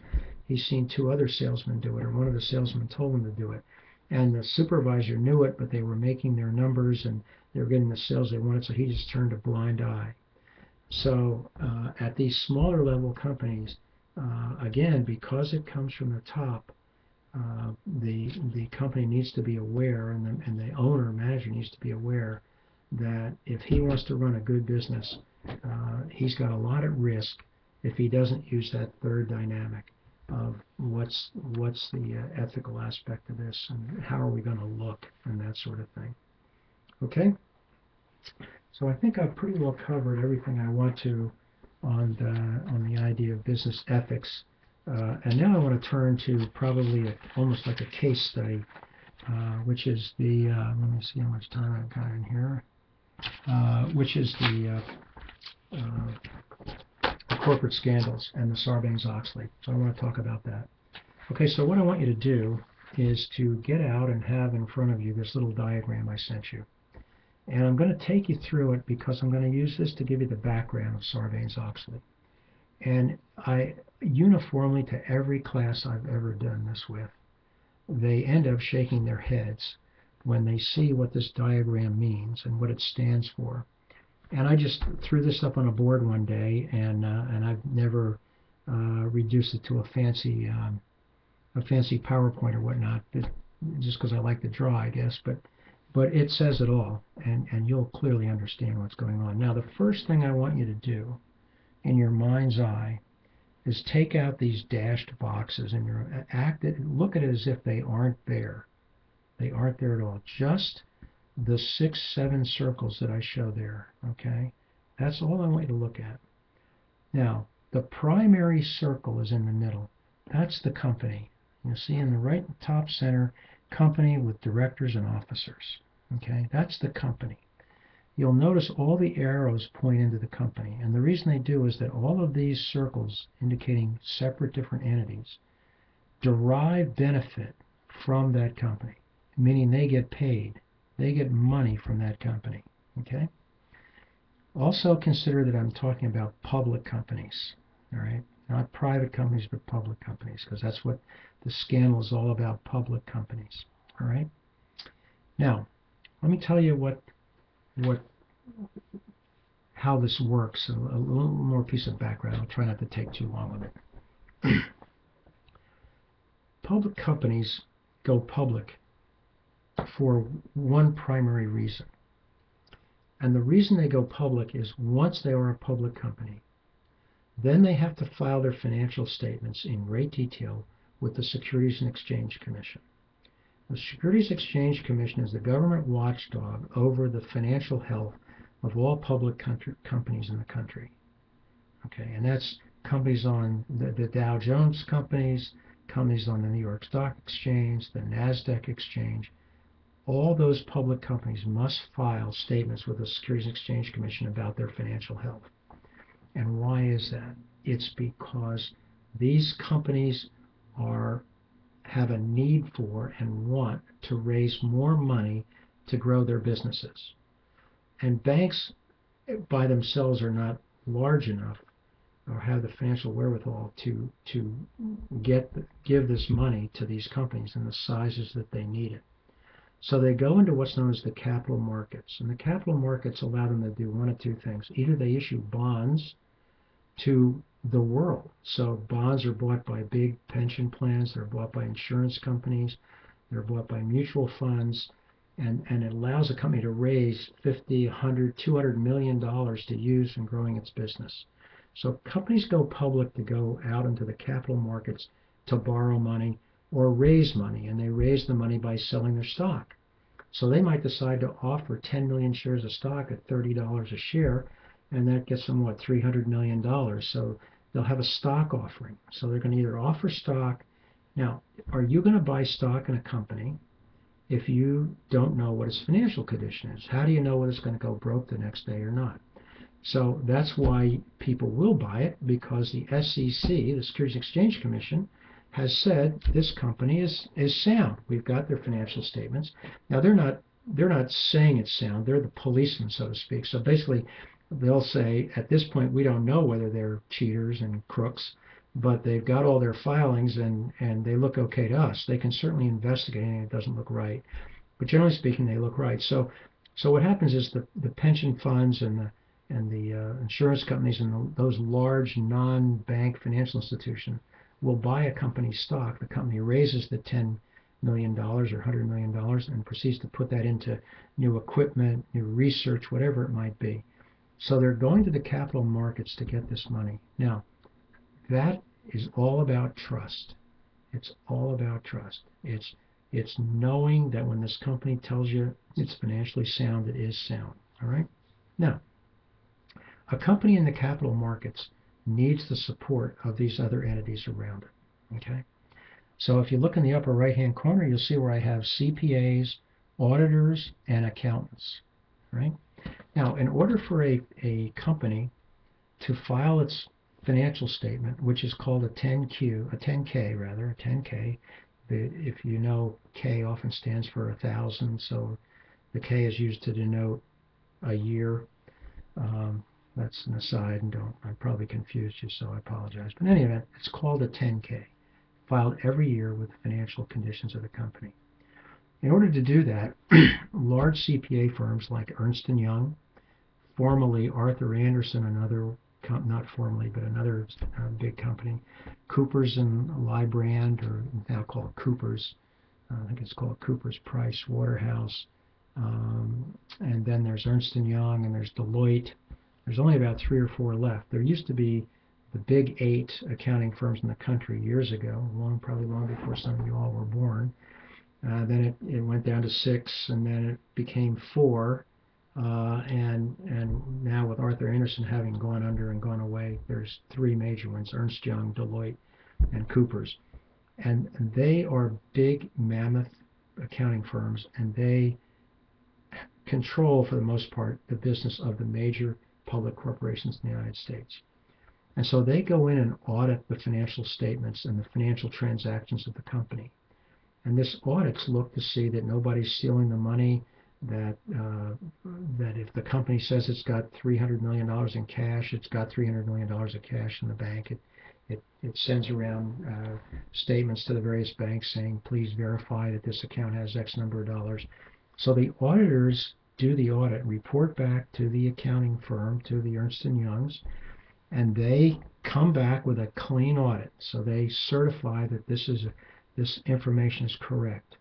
he's seen two other salesmen do it, or one of the salesmen told him to do it. And the supervisor knew it, but they were making their numbers and they were getting the sales they wanted, so he just turned a blind eye. So at these smaller level companies, again, because it comes from the top, the company needs to be aware, and the owner or manager needs to be aware that if he wants to run a good business, he's got a lot at risk if he doesn't use that third dynamic of what's the ethical aspect of this, and how are we going to look, and that sort of thing. Okay? So I think I've pretty well covered everything I want to on the idea of business ethics. And now I want to turn to probably almost like a case study, which is the, let me see how much time I've got in here, which is the corporate scandals and the Sarbanes-Oxley. So I want to talk about that. Okay, so what I want you to do is to get out and have in front of you this little diagram I sent you. And I'm going to take you through it because I'm going to use this to give you the background of Sarbanes-Oxley. And I uniformly, to every class I've ever done this with, they end up shaking their heads when they see what this diagram means and what it stands for. And I just threw this up on a board one day, and I've never reduced it to a fancy PowerPoint or whatnot, but just because I like to draw, I guess. But it says it all, and you'll clearly understand what's going on. Now, the first thing I want you to do in your mind's eye is take out these dashed boxes and look at it as if they aren't there. They aren't there at all. Just the 6, 7 circles that I show there, okay? That's all I want you to look at. Now, the primary circle is in the middle. That's the company. You'll see in the right top center, company with directors and officers. Okay, that's the company. You'll notice all the arrows point into the company, and the reason they do is that all of these circles indicating separate different entities derive benefit from that company, meaning they get paid. They get money from that company. Okay? Also consider that I'm talking about public companies. All right? Not private companies, but public companies, because that's what the scandal is all about, public companies. All right? Now, let me tell you how this works. A little more piece of background. I'll try not to take too long with it. Public companies go public for one primary reason. And the reason they go public is once they are a public company, then they have to file their financial statements in great detail with the Securities and Exchange Commission. The Securities Exchange Commission is the government watchdog over the financial health of all public companies in the country. Okay, and that's companies on the Dow Jones companies on the New York Stock Exchange, the NASDAQ exchange. All those public companies must file statements with the Securities and Exchange Commission about their financial health. And why is that? It's because these companies have a need for and want to raise more money to grow their businesses. And banks by themselves are not large enough or have the financial wherewithal to give this money to these companies in the sizes that they need it. So they go into what's known as the capital markets. And the capital markets allow them to do one of two things. Either they issue bonds to the world. So bonds are bought by big pension plans, they're bought by insurance companies, they're bought by mutual funds, and it allows a company to raise $50, $100, $200 million to use in growing its business. So companies go public to go out into the capital markets to borrow money or raise money, and they raise the money by selling their stock. So they might decide to offer 10 million shares of stock at $30 a share, and that gets them, what, $300 million. So they'll have a stock offering. So they're going to either offer stock Now, are you going to buy stock in a company if you don't know what its financial condition is? How do you know whether it's going to go broke the next day or not? So that's why people will buy it, because the SEC, the Securities and Exchange Commission, has said this company is sound. We've got their financial statements. Now they're not saying it's sound. They're the policemen, so to speak. So basically, they'll say at this point we don't know whether they're cheaters and crooks, but they've got all their filings and they look okay to us. They can certainly investigate anything that doesn't look right, but generally speaking, they look right. So what happens is the pension funds and the insurance companies and those large non-bank financial institutions will buy a company's stock. The company raises the $10 million or $100 million and proceeds to put that into new equipment, new research, whatever it might be. So they're going to the capital markets to get this money. Now, that is all about trust. It's all about trust. It's knowing that when this company tells you it's financially sound, it is sound. All right? Now, a company in the capital markets needs the support of these other entities around it. Okay? So if you look in the upper right-hand corner, you'll see where I have CPAs, auditors, and accountants. Right? Now, in order for a company to file its financial statement, which is called a 10K rather, a 10K. If you know, K often stands for 1,000, so the K is used to denote a year. That's an aside, and I probably confused you, so I apologize. But in any event, it's called a 10K, filed every year with the financial conditions of the company. In order to do that, large CPA firms like Ernst & Young, formerly Arthur Andersen, not formally, but another big company, Coopers and Lybrand, or now called Coopers. I think it's called Coopers Price Waterhouse. And then there's Ernst & Young, and there's Deloitte. There's only about 3 or 4 left. There used to be the big 8 accounting firms in the country years ago, probably long before some of you all were born. Then it went down to 6, and then it became 4. And now with Arthur Andersen having gone under and gone away, there's 3 major ones: Ernst Young, Deloitte, and Coopers. And they are big, mammoth accounting firms, and they control, for the most part, the business of the major public corporations in the United States. And so they go in and audit the financial statements and the financial transactions of the company. And this audits look to see that nobody's stealing the money, that if the company says it's got $300 million in cash, it's got $300 million of cash in the bank. It sends around statements to the various banks saying, please verify that this account has X number of dollars. So the auditors do the audit, report back to the accounting firm, to the Ernst & Youngs, and they come back with a clean audit. So they certify that this information is correct.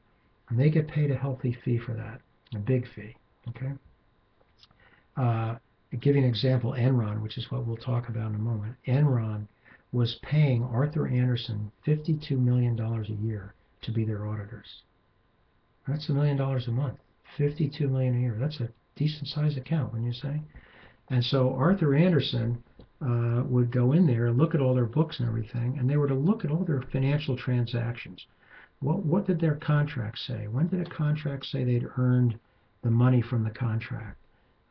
And they get paid a healthy fee for that, a big fee. Okay. Give you an example, Enron, which is what we'll talk about in a moment. Enron was paying Arthur Andersen $52 million a year to be their auditors. That's $1 million a month. $52 million a year. That's a decent sized account, wouldn't you say? And so Arthur Andersen would go in there, look at all their books and everything, and they were to look at all their financial transactions. What did their contract say? When did a contract say they'd earned the money from the contract?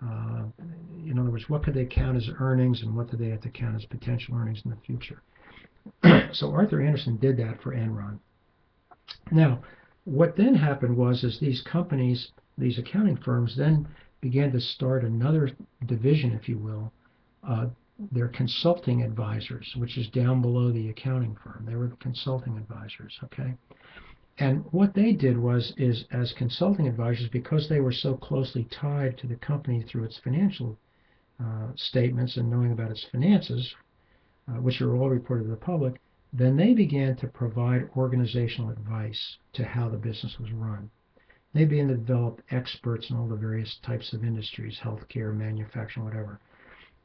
In other words, what could they count as earnings, and what did they have to count as potential earnings in the future? So Arthur Andersen did that for Enron. Now, what then happened was these companies, these accounting firms, then began to start another division, if you will. They're consulting advisors, which is down below the accounting firm. They were the consulting advisors, okay? And what they did is as consulting advisors, because they were so closely tied to the company through its financial statements and knowing about its finances, which are all reported to the public, then they began to provide organizational advice to how the business was run. They began to develop experts in all the various types of industries, healthcare, manufacturing, whatever.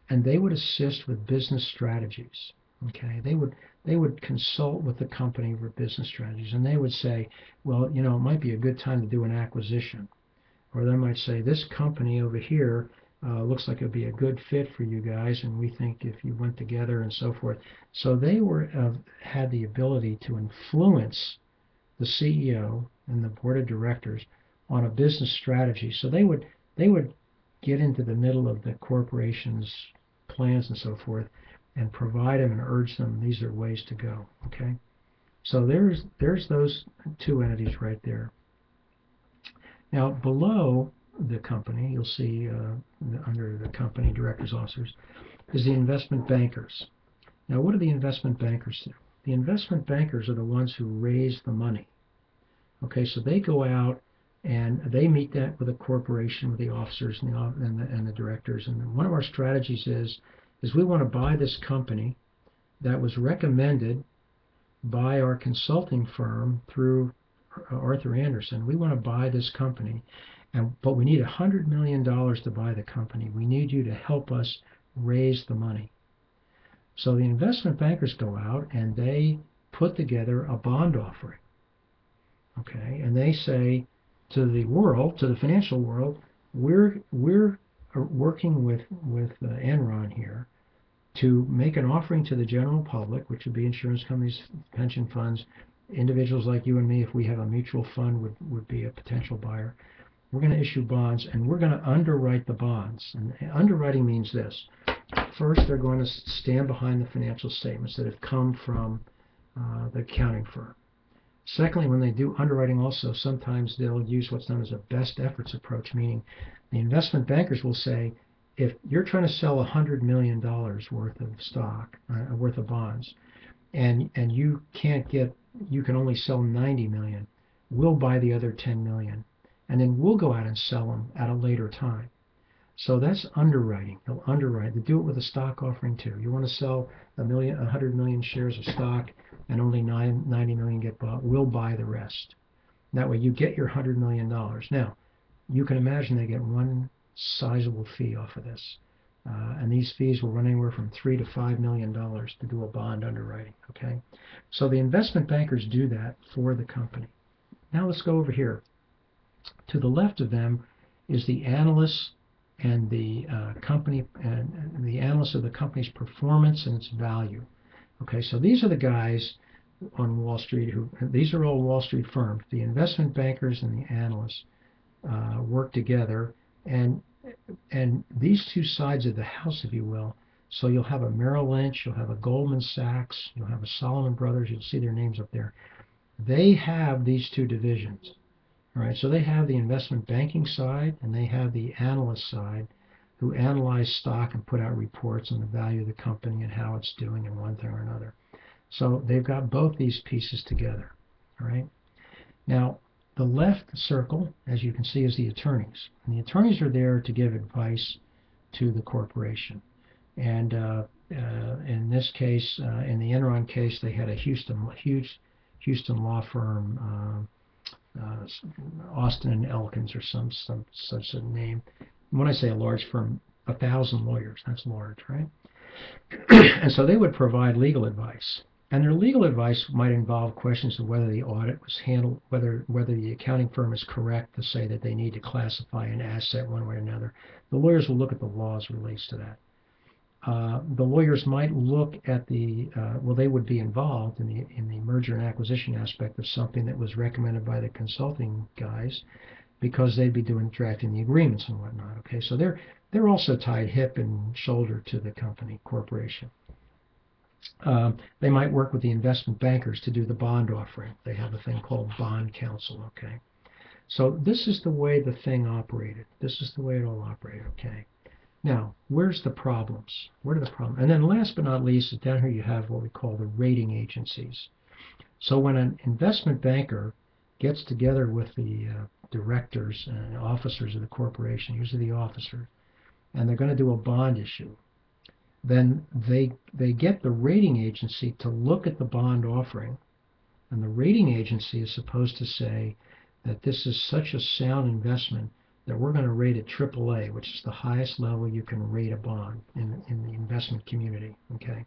And they would assist with business strategies. Okay, they would consult with the company for business strategies, and they would say, well, it might be a good time to do an acquisition. Or they might say, this company over here looks like it would be a good fit for you guys, and we think if you went together and so forth. So they had the ability to influence the CEO and the board of directors on a business strategy. So they would get into the middle of the corporation's plans and so forth and provide them and urge them these are ways to go. Okay, so there's those two entities right there. Now below the company, you'll see under the company directors officers is the investment bankers. Now what do the investment bankers do? The investment bankers are the ones who raise the money. Okay, so they go out and they meet that with a corporation, with the officers and the directors. And one of our strategies is we want to buy this company that was recommended by our consulting firm through Arthur Andersen. We want to buy this company, but we need $100 million to buy the company. We need you to help us raise the money. So the investment bankers go out and they put together a bond offering. Okay, and they say to the world, to the financial world, we're working with Enron here to make an offering to the general public, which would be insurance companies, pension funds, individuals like you and me. If we have a mutual fund, would be a potential buyer. We're going to issue bonds, and we're going to underwrite the bonds. And underwriting means this: first, they're going to stand behind the financial statements that have come from the accounting firm. Secondly, when they do underwriting also, sometimes they'll use what's known as a best efforts approach, meaning the investment bankers will say, if you're trying to sell $100 million worth of stock, worth of bonds, and you can only sell 90 million, we'll buy the other 10 million, and then we'll go out and sell them at a later time. So that's underwriting. They'll underwrite. They do it with a stock offering too. You want to sell 100 million shares of stock, and only 90 million get bought. We'll buy the rest. That way you get your $100 million. Now, you can imagine they get one sizable fee off of this. And these fees will run anywhere from $3 to $5 million to do a bond underwriting. Okay, so the investment bankers do that for the company. Now let's go over here. To the left of them is the analysts and the company, and the analysts of the company's performance and its value. Okay, so these are the guys on Wall Street these are all Wall Street firms. The investment bankers and the analysts work together, and these two sides of the house, if you will. So you'll have a Merrill Lynch, you'll have a Goldman Sachs, you'll have a Solomon Brothers. You'll see their names up there. They have these two divisions. All right, so they have the investment banking side and they have the analyst side, who analyze stock and put out reports on the value of the company and how it's doing in one thing or another. So they've got both these pieces together. All right. Now, the left circle, as you can see, is the attorneys. And the attorneys are there to give advice to the corporation. And in this case, in the Enron case, they had a Houston law firm, Austin and Elkins, or some such a name. When I say a large firm, 1,000 lawyers. That's large, right? And so they would provide legal advice. And their legal advice might involve questions of whether the audit was handled, whether the accounting firm is correct to say that they need to classify an asset one way or another. The lawyers will look at the laws relates to that. The lawyers might look at they would be involved in the merger and acquisition aspect of something that was recommended by the consulting guys, because they'd be drafting the agreements and whatnot. Okay, so they're also tied hip and shoulder to the corporation. They might work with the investment bankers to do the bond offering. They have a thing called bond counsel. Okay, so this is the way the thing operated. This is the way it all operated. Okay. Now, where's the problems? Where are the problems? And then last but not least, down here you have what we call the rating agencies. So when an investment banker gets together with the directors and officers of the corporation, usually the officers, and they're going to do a bond issue, then they get the rating agency to look at the bond offering, and the rating agency is supposed to say that this is such a sound investment that we're going to rate it AAA, which is the highest level you can rate a bond in the investment community. Okay,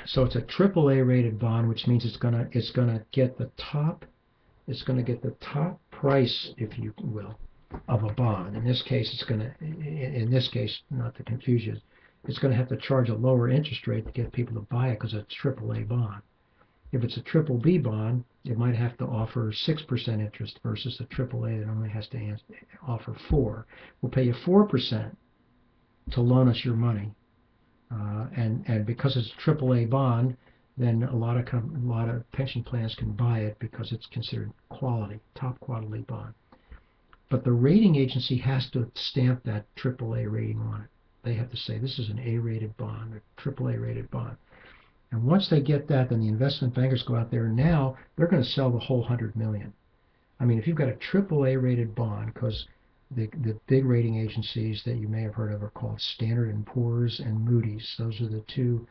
so it's a AAA rated bond, which means it's going to get the top price, if you will. of a bond. In this case, it's going to, in this case, not to confuse you, it's going to have to charge a lower interest rate to get people to buy it because it's a AAA bond. If it's a triple B bond, it might have to offer 6% interest versus the AAA that only has to offer 4. We'll pay you 4% to loan us your money, and because it's a AAA bond, then a lot of pension plans can buy it because it's considered quality, top quality bond. But the rating agency has to stamp that AAA rating on it. They have to say this is an A-rated bond, a AAA rated bond. And once they get that, then the investment bankers go out there, and now they're going to sell the whole $100 million. I mean, if you've got a AAA rated bond, because the big rating agencies that you may have heard of are called Standard & Poor's and Moody's. Those are the two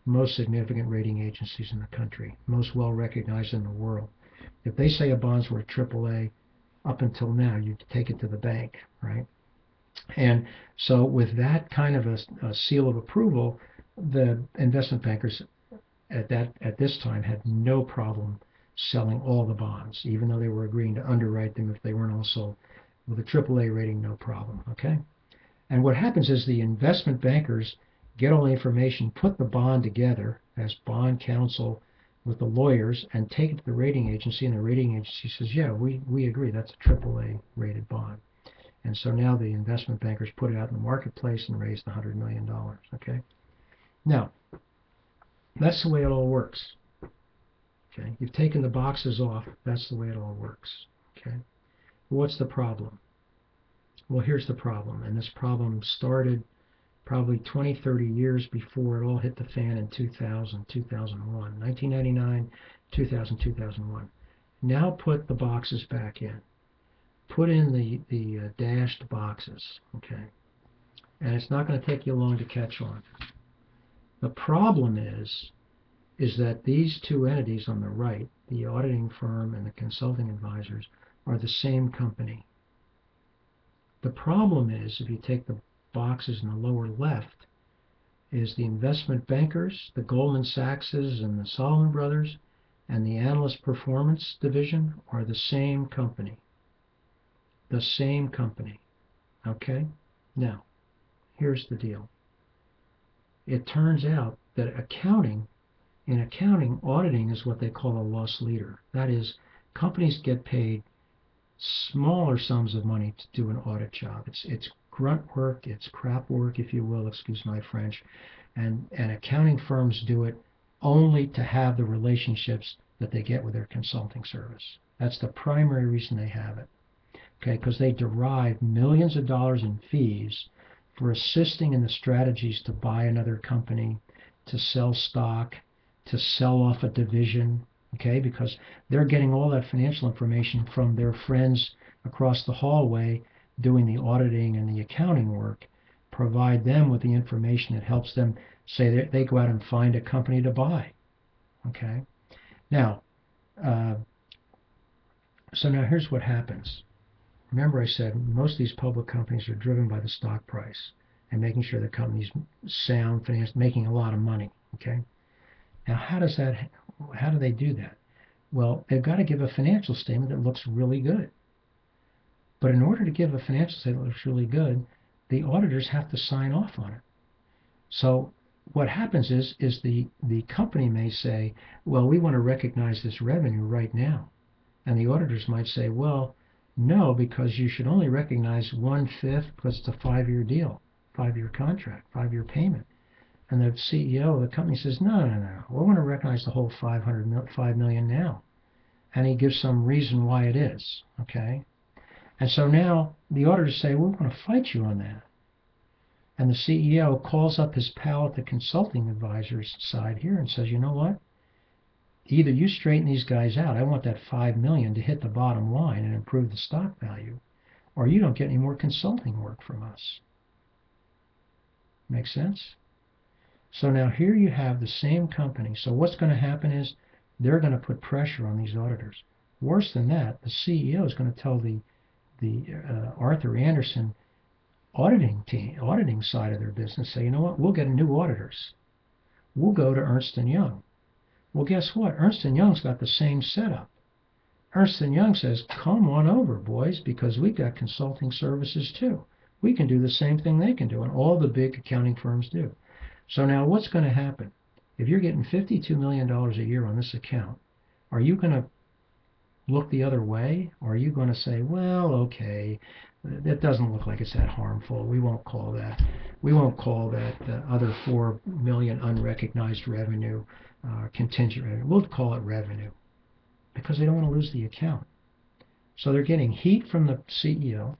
most significant rating agencies in the country, most well recognized in the world. If they say a bond's worth AAA, up until now, you take it to the bank, right? And so with that kind of a seal of approval, the investment bankers at this time had no problem selling all the bonds, even though they were agreeing to underwrite them if they weren't all sold. With a AAA rating, no problem, okay? And what happens is the investment bankers get all the information, put the bond together as bond counsel with the lawyers, and take it to the rating agency, and the rating agency says, yeah, we agree, that's a AAA rated bond. And so now the investment bankers put it out in the marketplace and raise the $100 million, okay? Now, that's the way it all works, okay? You've taken the boxes off, that's the way it all works, okay? What's the problem? Well, here's the problem, and this problem started probably 20, 30 years before it all hit the fan in 2000, 2001, 1999, 2000, 2001. Now put the boxes back in. Put in the dashed boxes, okay? And it's not going to take you long to catch on. The problem is that these two entities on the right, the auditing firm and the consulting advisors, are the same company. The problem is, if you take the boxes in the lower left, is the investment bankers, the Goldman Sachses and the Salomon Brothers, and the analyst performance division are the same company. The same company. Okay? Now, here's the deal. It turns out that in accounting, auditing is what they call a loss leader. That is, companies get paid smaller sums of money to do an audit job. It's grunt work, it's crap work, if you will, excuse my French, and accounting firms do it only to have the relationships that they get with their consulting service. That's the primary reason they have it, okay, because they derive millions of dollars in fees for assisting in the strategies to buy another company, to sell stock, to sell off a division, okay, because they're getting all that financial information from their friends across the hallway doing the auditing and the accounting work, provide them with the information that helps them say they go out and find a company to buy, okay? Now, so now here's what happens. Remember I said most of these public companies are driven by the stock price and making sure the company's sound, finance, making a lot of money, okay? Now how do they do that? Well, they've got to give a financial statement that looks really good. But in order to give a financial statement that looks really good, the auditors have to sign off on it. So what happens is the company may say, well, we want to recognize this revenue right now. And the auditors might say, well, no, because you should only recognize 1/5 because it's a 5-year deal, 5-year contract, 5-year payment. And the CEO of the company says, no, we want to recognize the whole $5 million now. And he gives some reason why it is, okay? And so now the auditors say, we're going to fight you on that. And the CEO calls up his pal at the consulting advisor's side here and says, you know what? Either you straighten these guys out, I want that $5 million to hit the bottom line and improve the stock value, or you don't get any more consulting work from us. Make sense? So now here you have the same company. So what's going to happen is they're going to put pressure on these auditors. Worse than that, the CEO is going to tell the Arthur Andersen auditing side of their business, say, you know what, we'll get new auditors. We'll go to Ernst & Young. Well, guess what? Ernst & Young's got the same setup. Ernst & Young says, come on over, boys, because we've got consulting services too. We can do the same thing they can do, and all the big accounting firms do. So now what's going to happen? If you're getting $52 million a year on this account, are you going to look the other way? Or are you going to say, well, okay, that doesn't look like it's that harmful. We won't call that. We won't call that other $4 million unrecognized revenue contingent revenue. We'll call it revenue because they don't want to lose the account. So they're getting heat from the CEO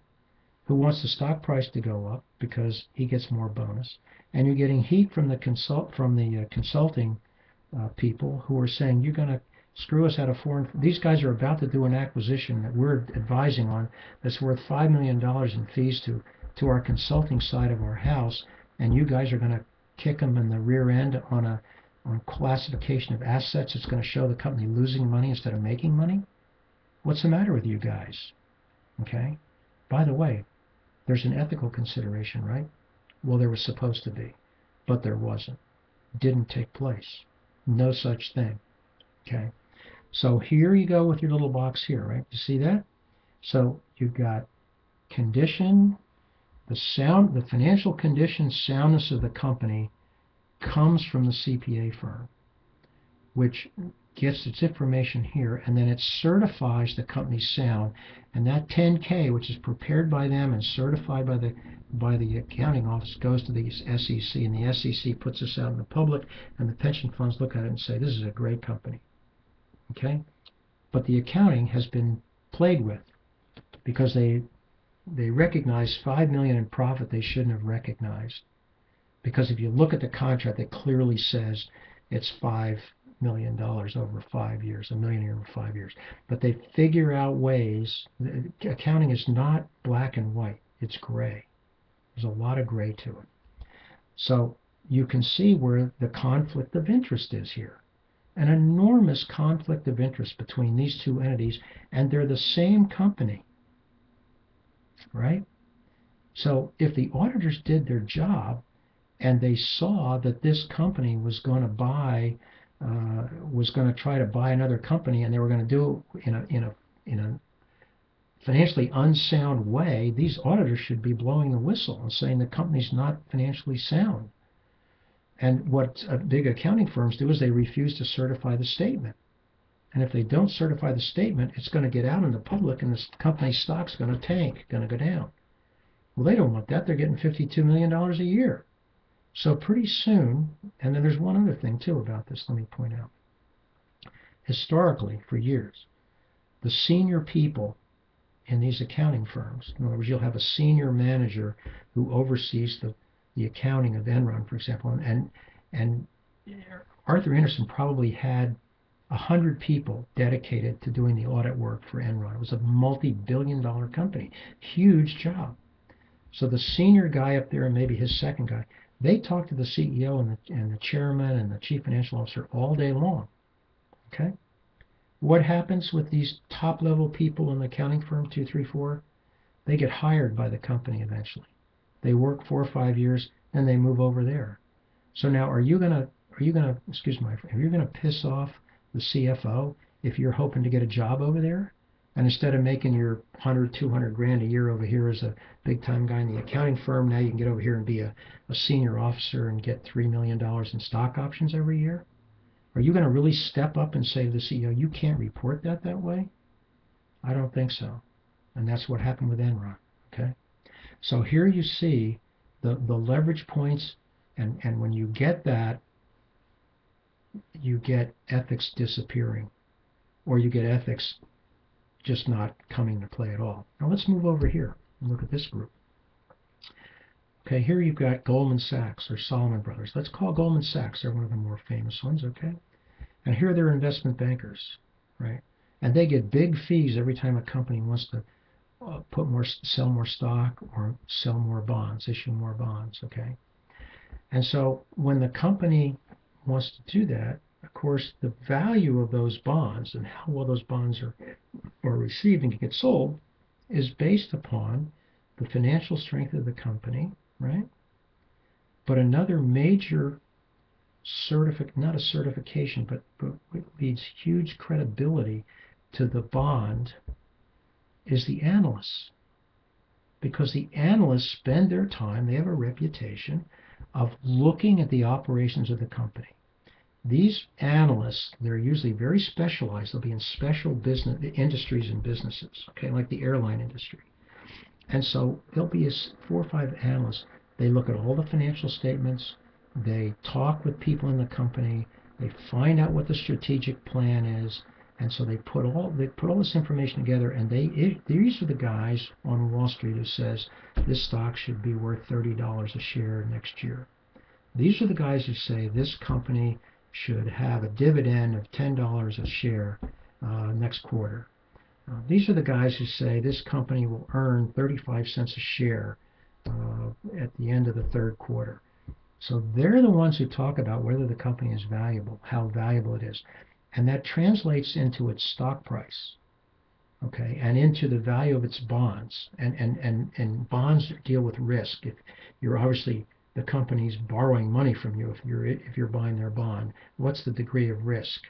who wants the stock price to go up because he gets more bonus, and you're getting heat from the consulting people who are saying you're going to screw us out of foreign. These guys are about to do an acquisition that we're advising on that's worth $5 million in fees to our consulting side of our house, and you guys are going to kick them in the rear end on classification of assets. It's going to show the company losing money instead of making money. What's the matter with you guys? Okay. By the way, there's an ethical consideration, right? Well, there was supposed to be, but there wasn't. Didn't take place. No such thing. Okay. So here you go with your little box here, right? You see that? So you've got condition, the financial condition soundness of the company comes from the CPA firm, which gets its information here, and then it certifies the company sound. And that 10K, which is prepared by them and certified by the accounting office, goes to the SEC, and the SEC puts this out in the public, and the pension funds look at it and say, this is a great company. Okay? But the accounting has been played with because they recognize $5 million in profit they shouldn't have recognized. Because if you look at the contract, it clearly says it's $5 million over 5 years, $1 million over 5 years. But they figure out ways. Accounting is not black and white. It's gray. There's a lot of gray to it. So you can see where the conflict of interest is here. An enormous conflict of interest between these two entities, and they're the same company, right? So if the auditors did their job and they saw that this company was going to try to buy another company, and they were going to do it in a financially unsound way, these auditors should be blowing the whistle and saying the company's not financially sound. And what big accounting firms do is they refuse to certify the statement. And if they don't certify the statement, it's going to get out in the public, and the company's stock's going to tank, going to go down. Well, they don't want that. They're getting $52 million a year. So pretty soon, and then there's one other thing too about this, let me point out. Historically, for years, the senior people in these accounting firms, in other words, you'll have a senior manager who oversees the accounting of Enron, for example, and Arthur Andersen probably had 100 people dedicated to doing the audit work for Enron. It was a multi-billion-dollar company, huge job. So the senior guy up there and maybe his second guy, they talk to the CEO and the chairman and the chief financial officer all day long. Okay? What happens with these top-level people in the accounting firm, 2, 3, 4? They get hired by the company eventually. They work 4 or 5 years, and they move over there. So now, are you gonna excuse my friend, are you gonna piss off the CFO if you're hoping to get a job over there? And instead of making your 100, 200 grand a year over here as a big-time guy in the accounting firm, now you can get over here and be a senior officer and get $3 million in stock options every year? Are you going to really step up and say to the CEO, you can't report that way? I don't think so. And that's what happened with Enron. Okay? So here you see the leverage points, and when you get that, you get ethics disappearing, or you get ethics just not coming to play at all. Now let's move over here and look at this group. Okay, here you've got Goldman Sachs or Salomon Brothers. Let's call Goldman Sachs. They're one of the more famous ones, okay? And here they're investment bankers, right? And they get big fees every time a company wants to sell more stock or sell more bonds, issue more bonds, okay? And so when the company wants to do that, of course, the value of those bonds and how well those bonds are received and can get sold is based upon the financial strength of the company, right? But another major not a certification, but leads huge credibility to the bond is the analysts. Because the analysts spend their time, they have a reputation of looking at the operations of the company. These analysts, they're usually very specialized. They'll be in special business industries and businesses, okay, like the airline industry. And so there'll be 4 or 5 analysts. They look at all the financial statements. They talk with people in the company. They find out what the strategic plan is. And so they put all this information together, and these are the guys on Wall Street who says this stock should be worth $30 a share next year. These are the guys who say this company should have a dividend of $10 a share next quarter. These are the guys who say this company will earn 35 cents a share at the end of the third quarter. So they're the ones who talk about whether the company is valuable, how valuable it is. And that translates into its stock price, okay, and into the value of its bonds. And bonds deal with risk. If you're obviously the company's borrowing money from you, if you're buying their bond, what's the degree of risk?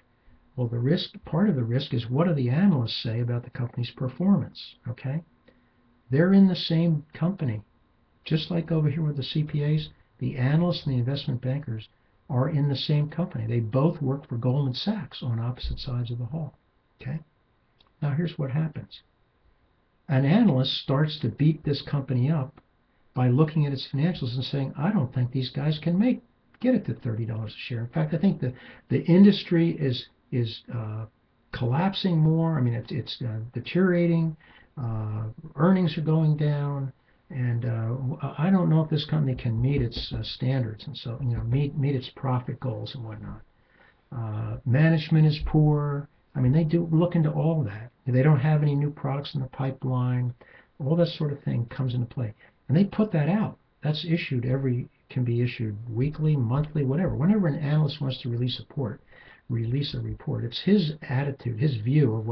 Well, the risk, part of the risk is what do the analysts say about the company's performance, okay? They're in the same company. Just like over here with the CPAs, the analysts and the investment bankers are in the same company. They both work for Goldman Sachs on opposite sides of the hall, okay? Now here's what happens. An analyst starts to beat this company up by looking at its financials and saying, I don't think these guys can get it to $30 a share. In fact, I think the industry is collapsing more. I mean, it's deteriorating. Earnings are going down. And I don't know if this company can meet its standards, and so meet its profit goals and whatnot. Management is poor. I mean, they do look into all that. They don't have any new products in the pipeline. All that sort of thing comes into play, and they put that out. That's issued can be issued weekly, monthly, whatever. Whenever an analyst wants to release a report, it's his attitude, his view of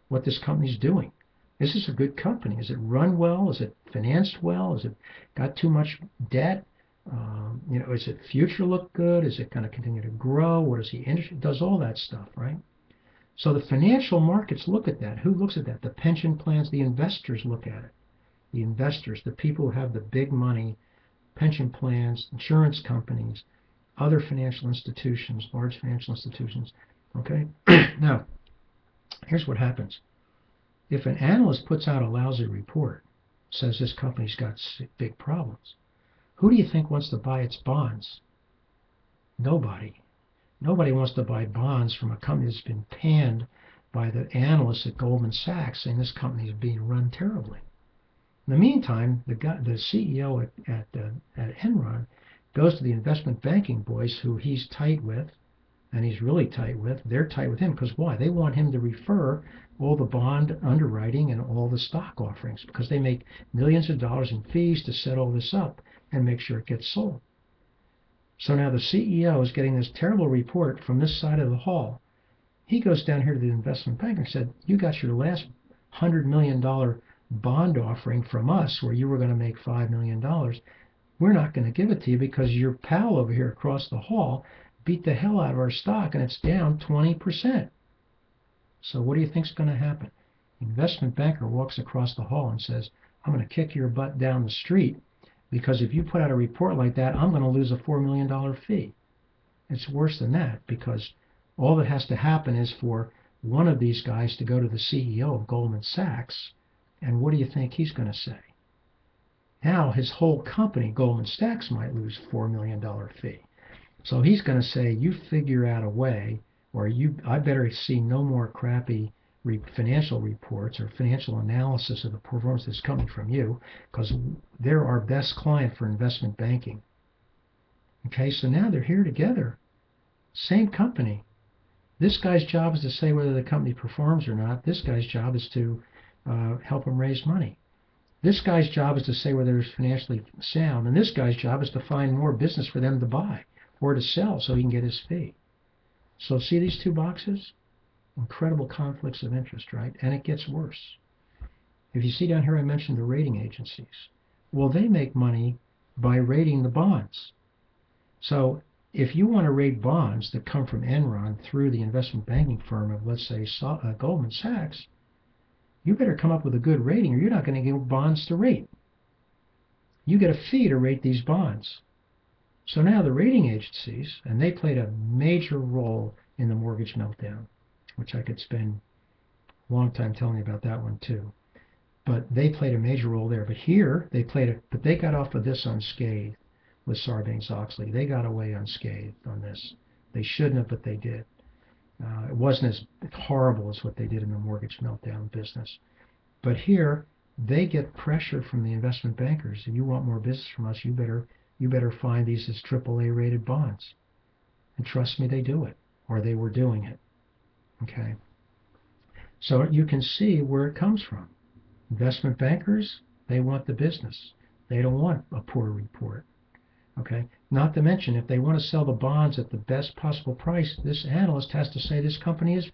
what this company's doing. Is this a good company? Is it run well? Is it financed well? Is it got too much debt? Is it future look good? Is it going to continue to grow? What is the industry? It does all that stuff, right? So the financial markets look at that. Who looks at that? The pension plans, the investors look at it. The investors, the people who have the big money, pension plans, insurance companies, other financial institutions, large financial institutions. Okay? Now, here's what happens. If an analyst puts out a lousy report, says this company's got big problems, who do you think wants to buy its bonds? Nobody. Nobody wants to buy bonds from a company that's been panned by the analysts at Goldman Sachs saying this company is being run terribly. In the meantime, the CEO at Enron goes to the investment banking boys who he's tight with, and he's really tight with. They're tight with him because why? They want him to refer all the bond underwriting and all the stock offerings because they make millions of dollars in fees to set all this up and make sure it gets sold. So now the CEO is getting this terrible report from this side of the hall. He goes down here to the investment banker and said, you got your last $100 million bond offering from us where you were going to make $5 million. We're not going to give it to you because your pal over here across the hall beat the hell out of our stock and it's down 20%. So what do you think's going to happen? The investment banker walks across the hall and says, I'm going to kick your butt down the street because if you put out a report like that, I'm going to lose a $4 million fee. It's worse than that because all that has to happen is for one of these guys to go to the CEO of Goldman Sachs, and what do you think he's going to say? Now his whole company, Goldman Sachs, might lose a $4 million fee. So he's going to say, you figure out a way, or I better see no more crappy financial reports or financial analysis of the performance that's coming from you, because they're our best client for investment banking. Okay, so now they're here together. Same company. This guy's job is to say whether the company performs or not. This guy's job is to help him raise money. This guy's job is to say whether it's financially sound, and this guy's job is to find more business for them to buy or to sell so he can get his fee. So see these two boxes? Incredible conflicts of interest, right? And it gets worse. If you see down here, I mentioned the rating agencies. Well, they make money by rating the bonds. So if you want to rate bonds that come from Enron through the investment banking firm of, let's say, Goldman Sachs, you better come up with a good rating or you're not going to get bonds to rate. You get a fee to rate these bonds. So now the rating agencies, and they played a major role in the mortgage meltdown, which I could spend a long time telling you about that one too. But they played a major role there. But here, but they got off of this unscathed with Sarbanes-Oxley. They got away unscathed on this. They shouldn't have, but they did. It wasn't as horrible as what they did in the mortgage meltdown business. But here, they get pressure from the investment bankers. If you want more business from us, you better find these as AAA rated bonds. And trust me, they do it, or they were doing it. Okay. So you can see where it comes from. Investment bankers, they want the business. They don't want a poor report. Okay. Not to mention, if they want to sell the bonds at the best possible price, this analyst has to say this company is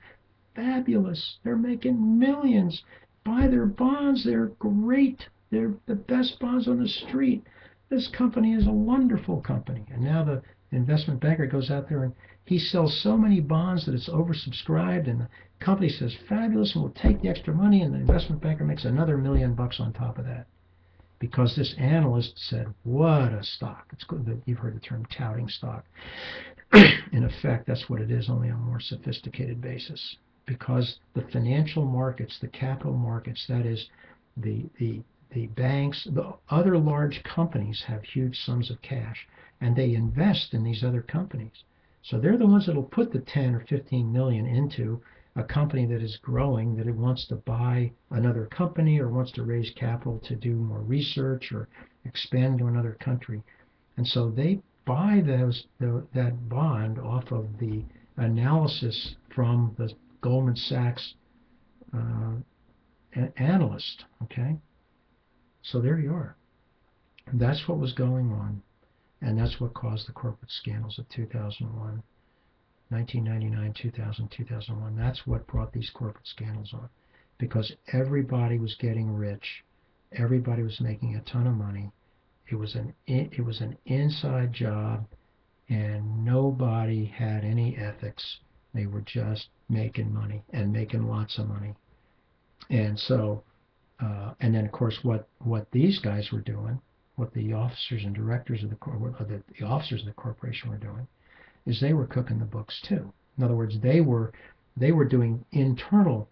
fabulous. They're making millions. Buy their bonds. They're great. They're the best bonds on the street. This company is a wonderful company. And now the investment banker goes out there and he sells so many bonds that it's oversubscribed, and the company says fabulous and we'll take the extra money, and the investment banker makes another $1 million on top of that. Because this analyst said, what a stock. It's good. You've heard the term touting stock. In effect, that's what it is, only on a more sophisticated basis. Because the financial markets, the capital markets, that is the banks, the other large companies have huge sums of cash, and they invest in these other companies. So they're the ones that will put the 10 or 15 million into a company that is growing, that it wants to buy another company or wants to raise capital to do more research or expand to another country. And so they buy that bond off of the analysis from the Goldman Sachs analyst. Okay? So there you are. That's what was going on, and that's what caused the corporate scandals of 2001. 1999, 2000, 2001. That's what brought these corporate scandals on, because everybody was getting rich, everybody was making a ton of money. It was an inside job, and nobody had any ethics. They were just making money and making lots of money. And so, and then of course, what these guys were doing, what the officers and directors of the officers of the corporation were doing, is they were cooking the books too. In other words, they were doing internal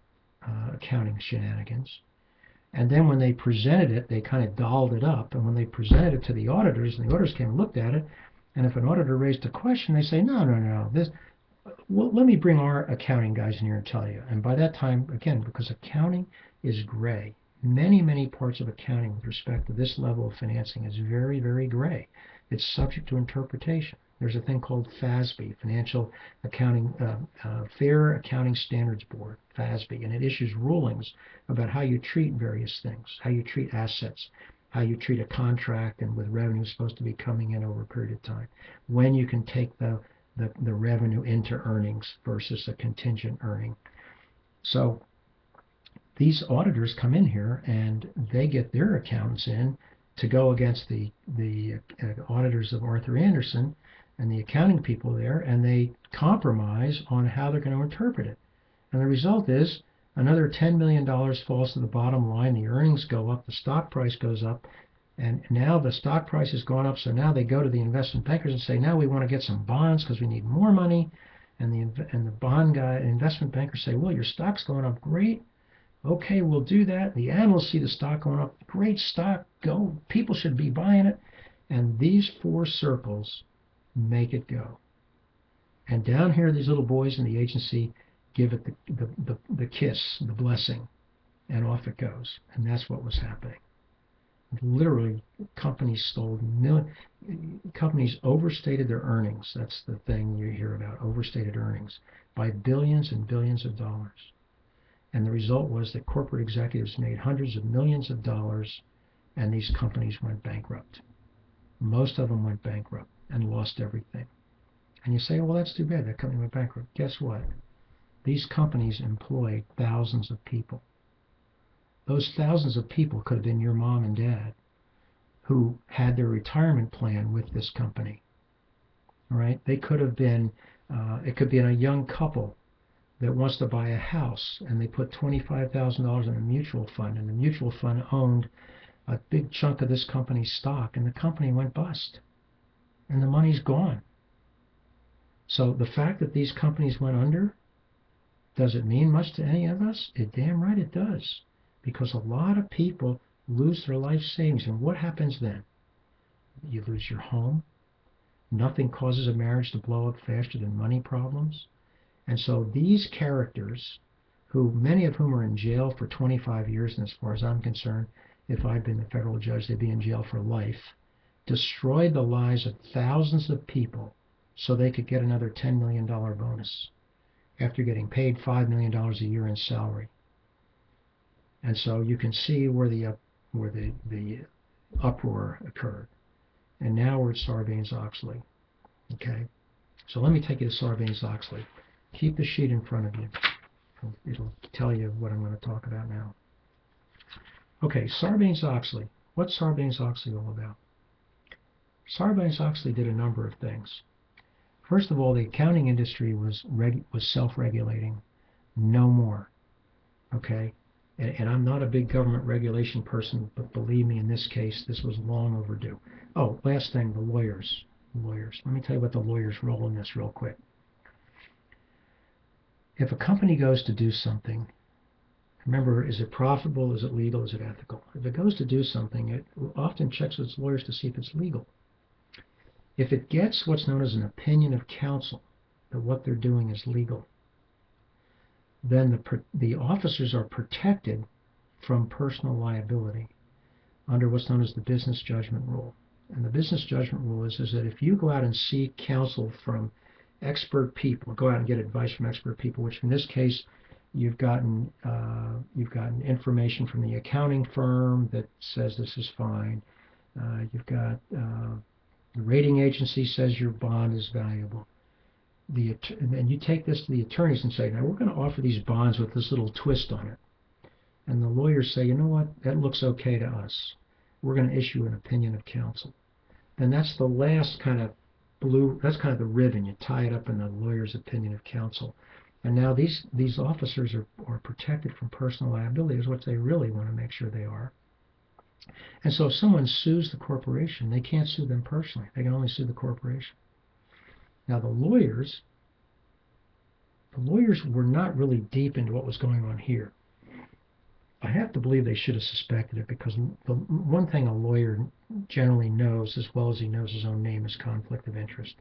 accounting shenanigans, and then when they presented it, they kind of dolled it up. And when they presented it to the auditors, and the auditors came and looked at it, and if an auditor raised a question, they say, no, this. Well, let me bring our accounting guys in here and tell you. And by that time, again, because accounting is gray, many parts of accounting with respect to this level of financing is very, very gray. It's subject to interpretation. There's a thing called FASB, Financial Accounting, Fair Accounting Standards Board, FASB, and it issues rulings about how you treat various things, how you treat assets, how you treat a contract, and with revenue supposed to be coming in over a period of time, when you can take the revenue into earnings versus a contingent earning. So these auditors come in here and they get their accountants in to go against the auditors of Arthur Andersen and the accounting people there, and they compromise on how they're going to interpret it. And the result is another $10 million falls to the bottom line, the earnings go up, the stock price goes up, and now the stock price has gone up, so now they go to the investment bankers and say, now we want to get some bonds because we need more money. And the bond guy, investment bankers say, well, your stock's going up, great. Okay, we'll do that. The analysts see the stock going up, great stock, go. People should be buying it. And these four circles make it go. And down here, these little boys in the agency give it the kiss, the blessing, and off it goes. And that's what was happening. Literally, companies overstated their earnings. That's the thing you hear about, overstated earnings, by billions and billions of dollars. And the result was that corporate executives made hundreds of millions of dollars, and these companies went bankrupt. Most of them went bankrupt and lost everything. And you say, well, that's too bad, that company went bankrupt. Guess what? These companies employed thousands of people. Those thousands of people could have been your mom and dad who had their retirement plan with this company. All right, they could have been, it could be in a young couple that wants to buy a house, and they put $25,000 in a mutual fund, and the mutual fund owned a big chunk of this company's stock, and the company went bust, and the money's gone. So the fact that these companies went under, does it mean much to any of us? Damn right it does, because a lot of people lose their life savings, and what happens then? You lose your home. Nothing causes a marriage to blow up faster than money problems. And so these characters, who many of whom are in jail for 25 years, and as far as I'm concerned, if I'd been the federal judge, they'd be in jail for life, destroyed the lives of thousands of people so they could get another $10 million bonus after getting paid $5 million a year in salary. And so you can see where the uproar occurred. And now we're at Sarbanes-Oxley. Okay? So let me take you to Sarbanes-Oxley. Keep the sheet in front of you. It'll tell you what I'm going to talk about now. Okay, Sarbanes-Oxley. What's Sarbanes-Oxley all about? Sarbanes-Oxley did a number of things. First of all, the accounting industry was self-regulating. No more. Okay? And I'm not a big government regulation person, but believe me, in this case, this was long overdue. Oh, last thing, the lawyers. Let me tell you about the lawyers' role in this real quick. If a company goes to do something, remember, is it profitable, is it legal, is it ethical? If it goes to do something, it often checks with its lawyers to see if it's legal. If it gets what's known as an opinion of counsel that what they're doing is legal, then the officers are protected from personal liability under what's known as the business judgment rule. And the business judgment rule is that if you go out and seek counsel from expert people, go out and get advice from expert people, which in this case you've gotten information from the accounting firm that says this is fine. You've got the rating agency says your bond is valuable. And you take this to the attorneys and say, now we're going to offer these bonds with this little twist on it. And the lawyers say, you know what, that looks okay to us. We're going to issue an opinion of counsel. Then that's the last kind of that's kind of the ribbon. You tie it up in the lawyer's opinion of counsel. And now these officers are protected from personal liability, is what they really want to make sure they are. And so if someone sues the corporation, they can't sue them personally. They can only sue the corporation. Now the lawyers were not really deep into what was going on here. I have to believe they should have suspected it, because the one thing a lawyer generally knows, as well as he knows his own name, is conflict of interest.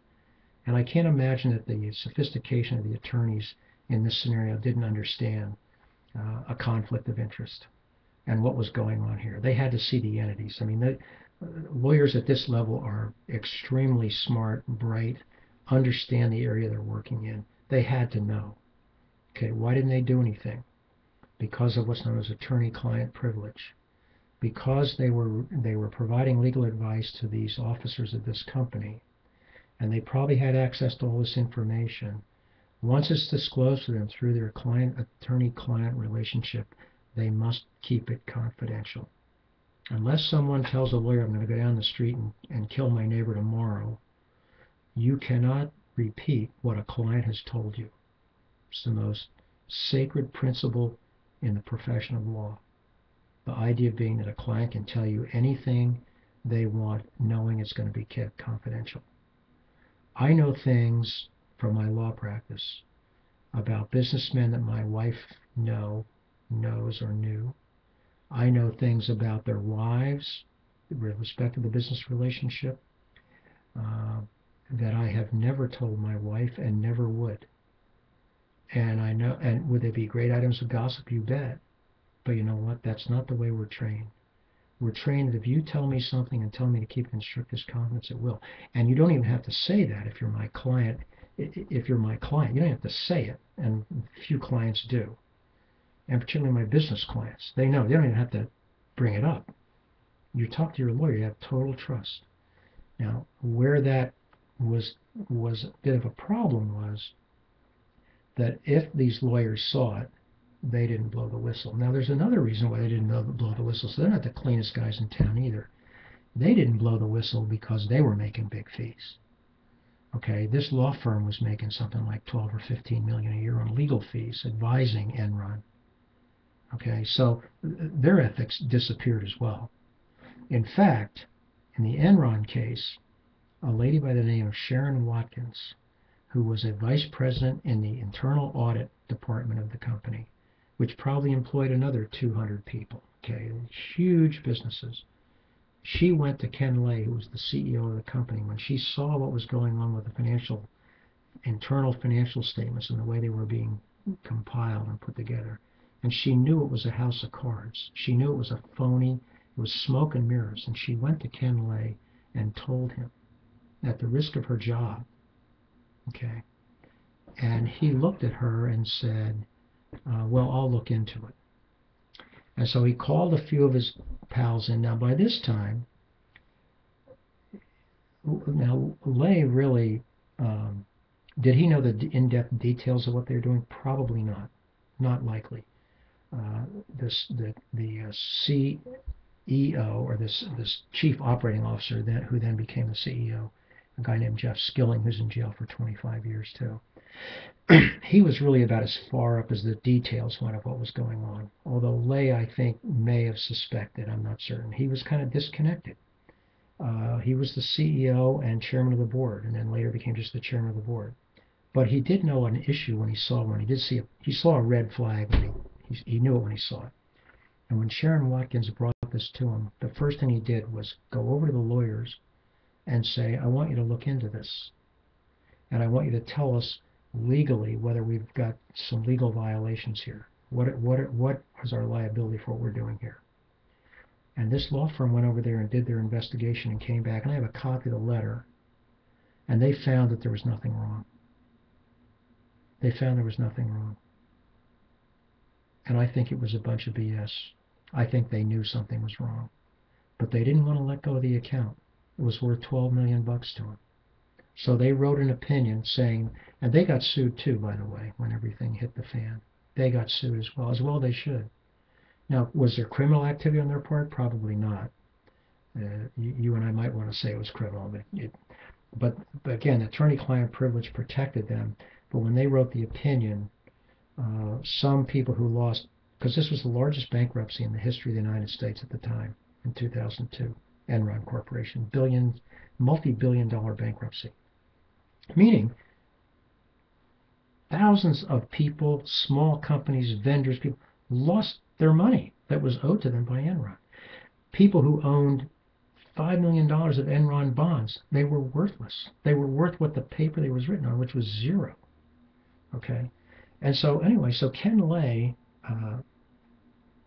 And I can't imagine that the sophistication of the attorneys in this scenario didn't understand a conflict of interest and what was going on here. They had to see the entities. I mean, lawyers at this level are extremely smart, bright, understand the area they're working in. They had to know. Okay, why didn't they do anything? Because of what's known as attorney-client privilege. Because they were providing legal advice to these officers of this company, and they probably had access to all this information. Once it's disclosed to them through their attorney-client relationship, they must keep it confidential. Unless someone tells a lawyer, I'm going to go down the street and kill my neighbor tomorrow, you cannot repeat what a client has told you. It's the most sacred principle in the profession of law. The idea being that a client can tell you anything they want, knowing it's going to be kept confidential. I know things from my law practice about businessmen that my wife knows or knew. I know things about their wives with respect to the business relationship that I have never told my wife and never would. And I know, and would they be great items of gossip? You bet. But you know what? That's not the way we're trained. We're trained that if you tell me something and tell me to keep it in strictest confidence, it will. And you don't even have to say that if you're my client. If you're my client, you don't have to say it, and few clients do. And particularly my business clients, they know. They don't even have to bring it up. You talk to your lawyer, you have total trust. Now, where that was a bit of a problem was that if these lawyers saw it, they didn't blow the whistle. Now, there's another reason why they didn't blow the whistle. So they're not the cleanest guys in town either. They didn't blow the whistle because they were making big fees. Okay, this law firm was making something like 12 or 15 million a year on legal fees advising Enron. Okay, so their ethics disappeared as well. In fact, in the Enron case, a lady by the name of Sharon Watkins, who was a vice president in the internal audit department of the company, which probably employed another 200 people, okay, huge businesses. She went to Ken Lay, who was the CEO of the company, when she saw what was going on with the internal financial statements and the way they were being compiled and put together. And she knew it was a house of cards. She knew it was a phony, it was smoke and mirrors. And she went to Ken Lay and told him, at the risk of her job, okay, and he looked at her and said, well, I'll look into it. And so he called a few of his pals in. Now, by this time, Lay really, did he know the in-depth details of what they were doing? Probably not. Not likely. The CEO, or this chief operating officer who then became the CEO, a guy named Jeff Skilling, who's in jail for 25 years too. He was really about as far up as the details went of what was going on. Although Lay, I think, may have suspected, I'm not certain. He was kind of disconnected. He was the CEO and chairman of the board, and then later became just the chairman of the board. But he did know an issue when he saw one. He saw a red flag when he knew it when he saw it. And when Sharon Watkins brought this to him, the first thing he did was go over to the lawyers and say, I want you to look into this. And I want you to tell us legally whether we've got some legal violations here. What is our liability for what we're doing here? And this law firm went over there and did their investigation and came back, and I have a copy of the letter, and they found that there was nothing wrong. They found there was nothing wrong. And I think it was a bunch of BS. I think they knew something was wrong. But they didn't want to let go of the account. It was worth $12 million to them. So they wrote an opinion saying, and they got sued too, by the way, when everything hit the fan. They got sued as well they should. Now, was there criminal activity on their part? Probably not. You and I might want to say it was criminal, but again, attorney-client privilege protected them. But when they wrote the opinion, some people who lost, because this was the largest bankruptcy in the history of the United States at the time, in 2002, Enron Corporation, multi-billion-dollar bankruptcy. Meaning, thousands of people, small companies, vendors, people lost their money that was owed to them by Enron. People who owned $5 million of Enron bonds, they were worthless. They were worth what the paper they was written on, which was zero. Okay? And so anyway, so Ken Lay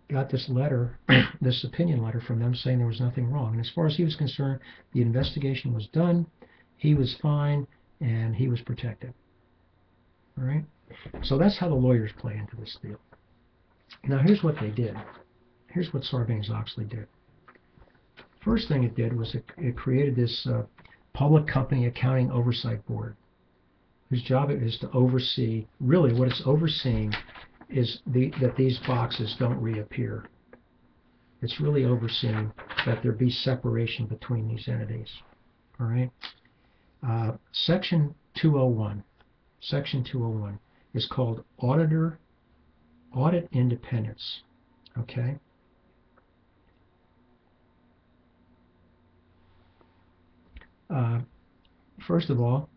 got this letter, this opinion letter from them saying there was nothing wrong. And as far as he was concerned, the investigation was done, he was fine, and he was protected. All right? So that's how the lawyers play into this deal. Now here's what they did. Here's what Sarbanes-Oxley did. First thing it did was it created this Public Company Accounting Oversight Board, whose job it is to oversee, really what it's overseeing is that these boxes don't reappear. It's really overseeing that there be separation between these entities. All right? Section 201 is called Audit Independence. Okay? First of all,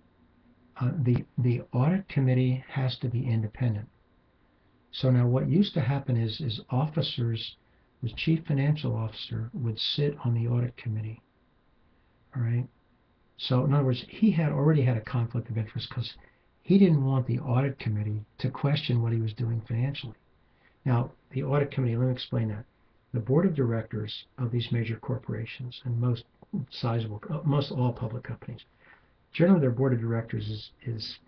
the audit committee has to be independent. So now what used to happen is officers, the chief financial officer would sit on the audit committee. All right? So in other words, he had already had a conflict of interest because he didn't want the audit committee to question what he was doing financially. Now, the audit committee, let me explain that. The board of directors of these major corporations and most all public companies, generally their board of directors is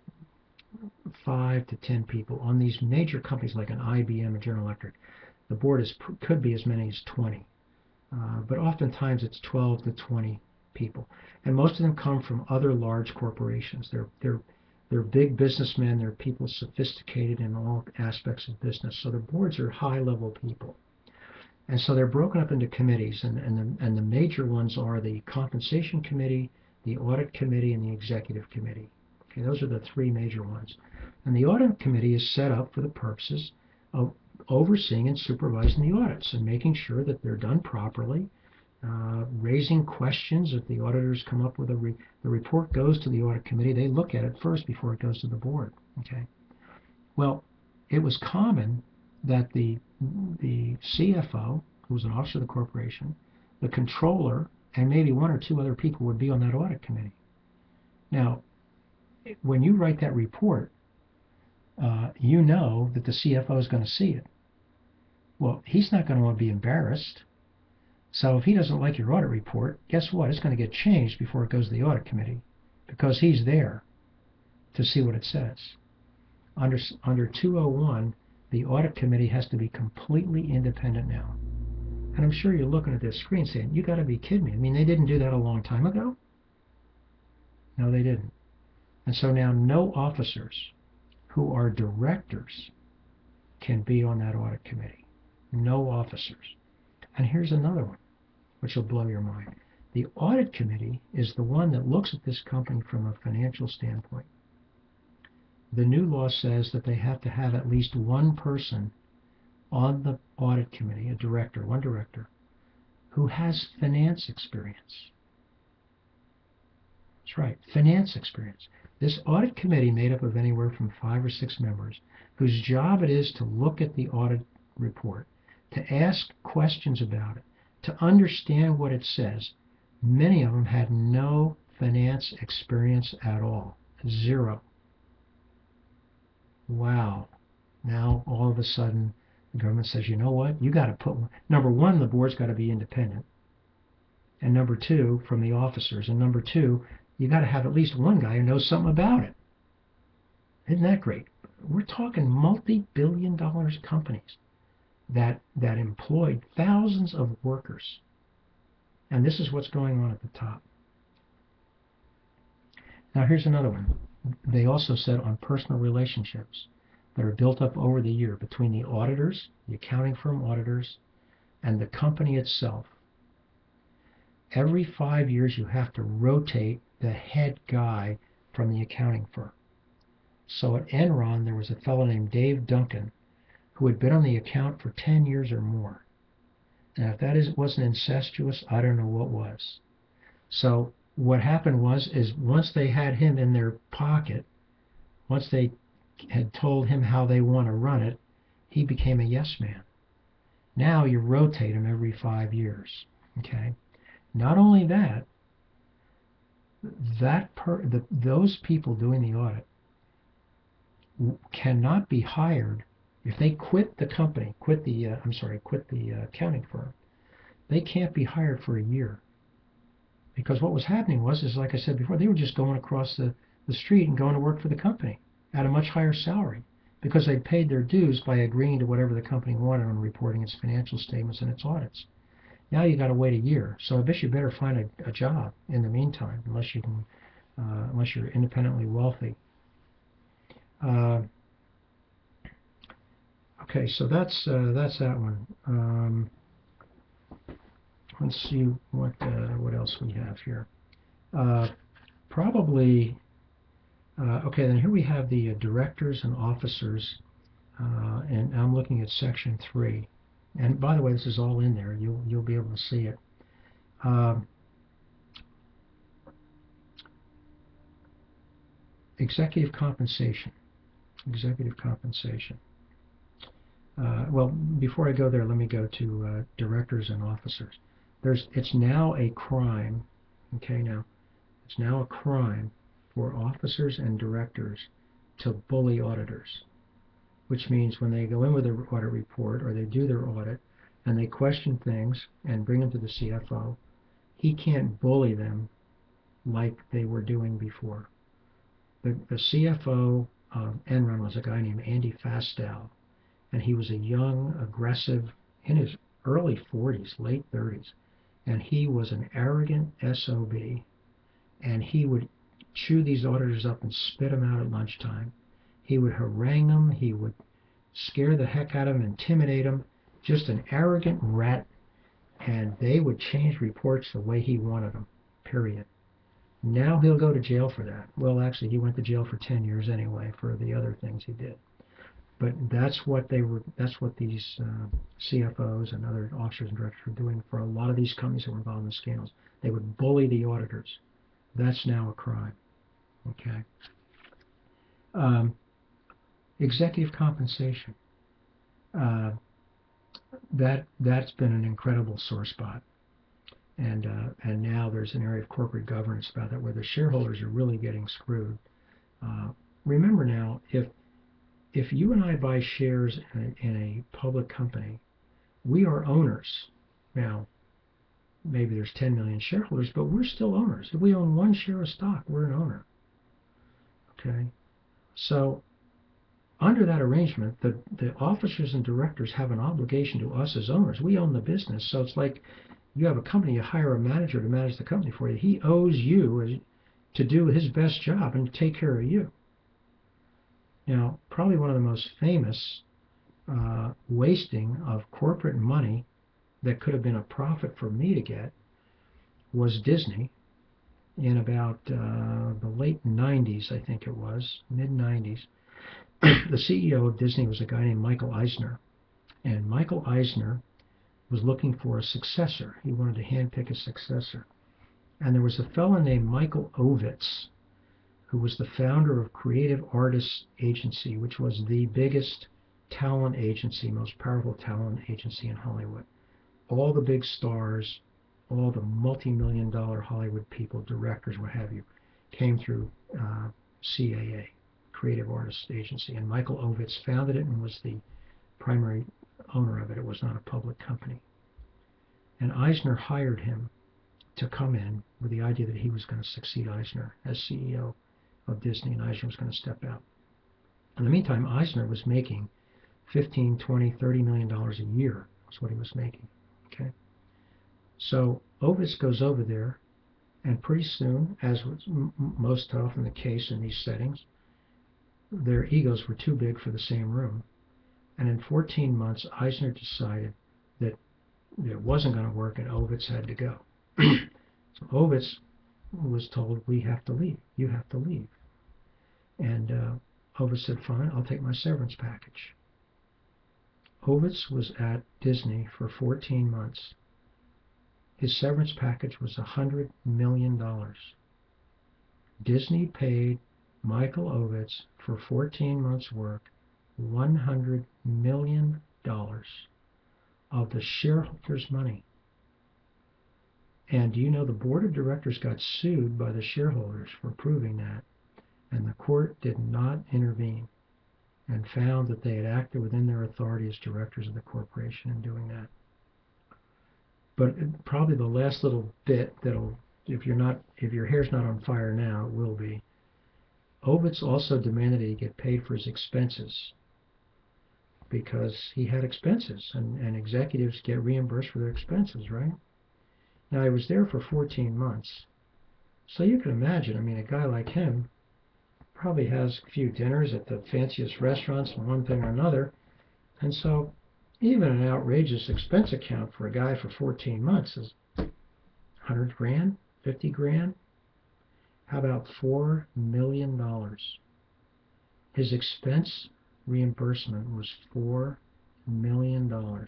5 to 10 people. On these major companies like an IBM and General Electric, the board could be as many as 20. But oftentimes it's 12 to 20 people. And most of them come from other large corporations. They're big businessmen. They're people sophisticated in all aspects of business. So the boards are high-level people. And so they're broken up into committees, and the major ones are the Compensation Committee, the Audit Committee, and the Executive Committee. Okay, those are the three major ones. And the Audit Committee is set up for the purposes of overseeing and supervising the audits and making sure that they're done properly, raising questions. If the auditors come up with the report goes to the Audit Committee, they look at it first before it goes to the board. Okay. Well, it was common that the CFO, who was an officer of the corporation, the controller, and maybe one or two other people would be on that Audit Committee. Now, when you write that report, you know that the CFO is going to see it. Well, he's not going to want to be embarrassed. So if he doesn't like your audit report, guess what? It's going to get changed before it goes to the Audit Committee because he's there to see what it says. Under 201, the Audit Committee has to be completely independent now. And I'm sure you're looking at this screen saying, you got to be kidding me. I mean, they didn't do that a long time ago? No, they didn't. And so now no officers who are directors can be on that Audit Committee. No officers. And here's another one, which will blow your mind. The Audit Committee is the one that looks at this company from a financial standpoint. The new law says that they have to have at least one person on the Audit Committee, a director, one director, who has finance experience. That's right, finance experience. This Audit Committee, made up of anywhere from 5 or 6 members, whose job it is to look at the audit report, to ask questions about it, to understand what it says. Many of them had no finance experience at all. Zero. Wow. Now, all of a sudden, the government says, you know what? You got to put, number one, the board's got to be independent. And number two, from the officers. And number two, you got to have at least one guy who knows something about it. Isn't that great? We're talking multi-billion-dollar companies that employed thousands of workers. And this is what's going on at the top. Now, here's another one. They also said on personal relationships that are built up over the year between the auditors, the accounting firm auditors, and the company itself. Every 5 years you have to rotate the head guy from the accounting firm. So at Enron there was a fellow named Dave Duncan who had been on the account for 10 years or more. Now if that wasn't incestuous, I don't know what was. So what happened was once they had him in their pocket, once they had told him how they want to run it, he became a yes man. Now you rotate him every 5 years. Okay. Not only that, those people doing the audit cannot be hired if they quit the company, quit the accounting firm. They can't be hired for a year. Because what was happening was like I said before, they were just going across the street and going to work for the company at a much higher salary because they'd paid their dues by agreeing to whatever the company wanted on reporting its financial statements and its audits. Now you got to wait a year, so I bet you better find a job in the meantime, unless you're independently wealthy. Okay, so that's that one. Let's see what else we have here. Probably. Okay, then here we have the directors and officers, and I'm looking at section 3. And by the way, this is all in there. You'll be able to see it. Executive compensation. Executive compensation. Well, before I go there, let me go to directors and officers. It's now a crime. Okay, now it's now a crime for officers and directors to bully auditors. Which means when they go in with their audit report or they do their audit and they question things and bring them to the CFO, he can't bully them like they were doing before. The CFO of Enron was a guy named Andy Fastow, and he was a young, aggressive, in his early 40s, late 30s, and he was an arrogant SOB, and he would chew these auditors up and spit them out at lunchtime. He would harangue them, he would scare the heck out of them, intimidate them, just an arrogant rat, and they would change reports the way he wanted them, period. Now he'll go to jail for that. Well, actually, he went to jail for 10 years anyway for the other things he did. But that's what these CFOs and other officers and directors were doing for a lot of these companies that were involved in the scandals. They would bully the auditors. That's now a crime. Okay. Executive compensation. That's been an incredible sore spot. And now there's an area of corporate governance about that where the shareholders are really getting screwed. Remember now, if you and I buy shares in a public company, we are owners. Now, maybe there's 10 million shareholders, but we're still owners. If we own one share of stock, we're an owner. Okay? So, under that arrangement, the officers and directors have an obligation to us as owners. We own the business, so it's like you have a company, you hire a manager to manage the company for you. He owes you to do his best job and take care of you. Now, probably one of the most famous wasting of corporate money that could have been a profit for me to get was Disney in about the late 90s, I think it was, mid-90s. The CEO of Disney was a guy named Michael Eisner. And Michael Eisner was looking for a successor. He wanted to handpick a successor. And there was a fellow named Michael Ovitz, who was the founder of Creative Artists Agency, which was the biggest talent agency, most powerful talent agency in Hollywood. All the big stars, all the multi-million-dollar Hollywood people, directors, what have you, came through CAA, Creative Artists Agency. And Michael Ovitz founded it and was the primary owner of it. It was not a public company. And Eisner hired him to come in with the idea that he was going to succeed Eisner as CEO of Disney, and Eisner was going to step out. In the meantime, Eisner was making $15, $20, $30 million a year. That's what he was making. Okay. So Ovitz goes over there, and pretty soon, as was most often the case in these settings, their egos were too big for the same room. And in 14 months, Eisner decided that it wasn't going to work and Ovitz had to go. So Ovitz was told, we have to leave. You have to leave. And Ovitz said, fine, I'll take my severance package. Ovitz was at Disney for 14 months. His severance package was $100 million. Disney paid Michael Ovitz for 14 months' work $100 million of the shareholders' money. And do you know the board of directors got sued by the shareholders for proving that, and the court did not intervene and found that they had acted within their authority as directors of the corporation in doing that. But probably the last little bit that'll, if your hair's not on fire now, it will be. Ovitz also demanded that he get paid for his expenses because he had expenses, and executives get reimbursed for their expenses, right? Now, he was there for 14 months. So you can imagine, I mean, a guy like him probably has a few dinners at the fanciest restaurants and one thing or another. And so even an outrageous expense account for a guy for 14 months is 100 grand, 50 grand. How about $4 million? His expense reimbursement was $4 million.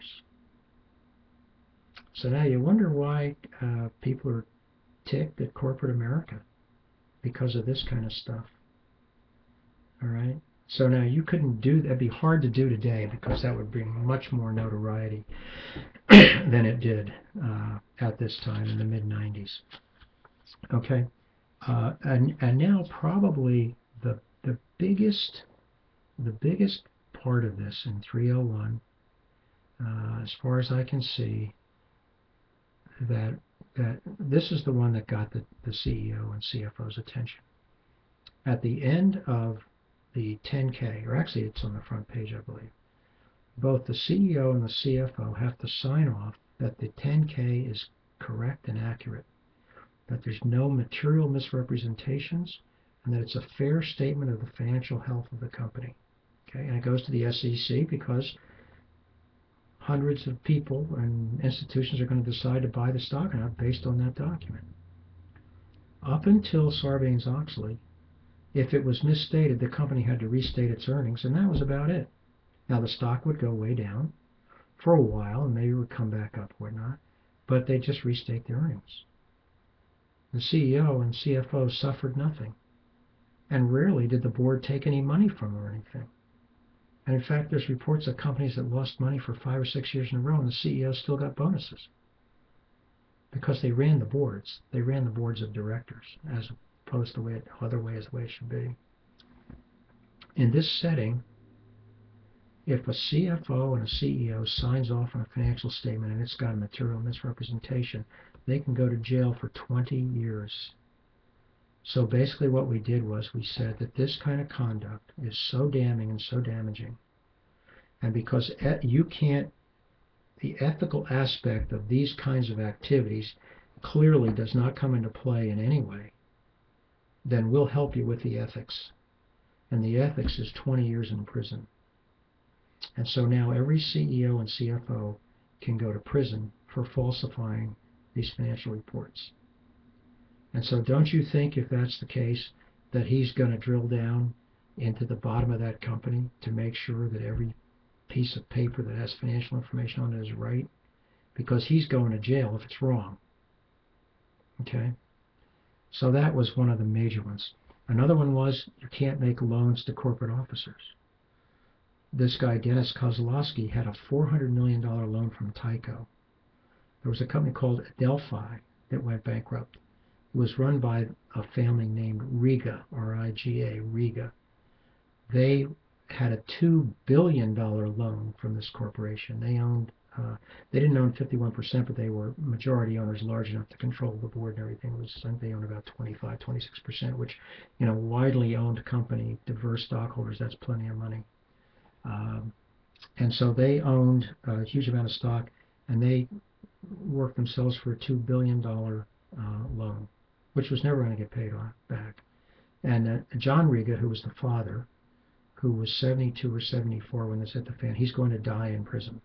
So now you wonder why people are ticked at corporate America because of this kind of stuff. All right? So now you couldn't do that'd be hard to do today because that would bring much more notoriety than it did at this time in the mid-90s. Okay? And now probably the biggest part of this in 301, as far as I can see, that this is the one that got the CEO and CFO's attention. At the end of the 10K, or actually it's on the front page, I believe, both the CEO and the CFO have to sign off that the 10K is correct and accurate, that there's no material misrepresentations, and that it's a fair statement of the financial health of the company. Okay, and it goes to the SEC because hundreds of people and institutions are going to decide to buy the stock or not based on that document. Up until Sarbanes-Oxley, if it was misstated, the company had to restate its earnings, and that was about it. Now, the stock would go way down for a while, and maybe it would come back up or whatnot, but they just restate their earnings. The CEO and CFO suffered nothing, and rarely did the board take any money from them or anything. And in fact, there's reports of companies that lost money for 5 or 6 years in a row, and the CEO still got bonuses because they ran the boards. They ran the boards of directors as opposed to the other way is the way it should be. In this setting, if a CFO and a CEO signs off on a financial statement and it's got a material misrepresentation, they can go to jail for 20 years. So basically what we did was we said that this kind of conduct is so damning and so damaging, and because you can't, the ethical aspect of these kinds of activities clearly does not come into play in any way, then we'll help you with the ethics. And the ethics is 20 years in prison. And so now every CEO and CFO can go to prison for falsifying these financial reports. And so don't you think, if that's the case, that he's going to drill down into the bottom of that company to make sure that every piece of paper that has financial information on it is right? Because he's going to jail if it's wrong. Okay? So that was one of the major ones. Another one was you can't make loans to corporate officers. This guy, Dennis Kozlowski, had a $400 million loan from Tyco. There was a company called Adelphi that went bankrupt. It was run by a family named Riga, R-I-G-A, Riga. They had a $2 billion loan from this corporation. They didn't own 51%, but they were majority owners, large enough to control the board and everything. I think they owned about 25, 26%, which, widely owned company, diverse stockholders, that's plenty of money. And so they owned a huge amount of stock, and they worked themselves for a $2 billion loan, which was never going to get paid back. And John Riga, who was the father, who was 72 or 74 when this hit the fan, he's going to die in prison.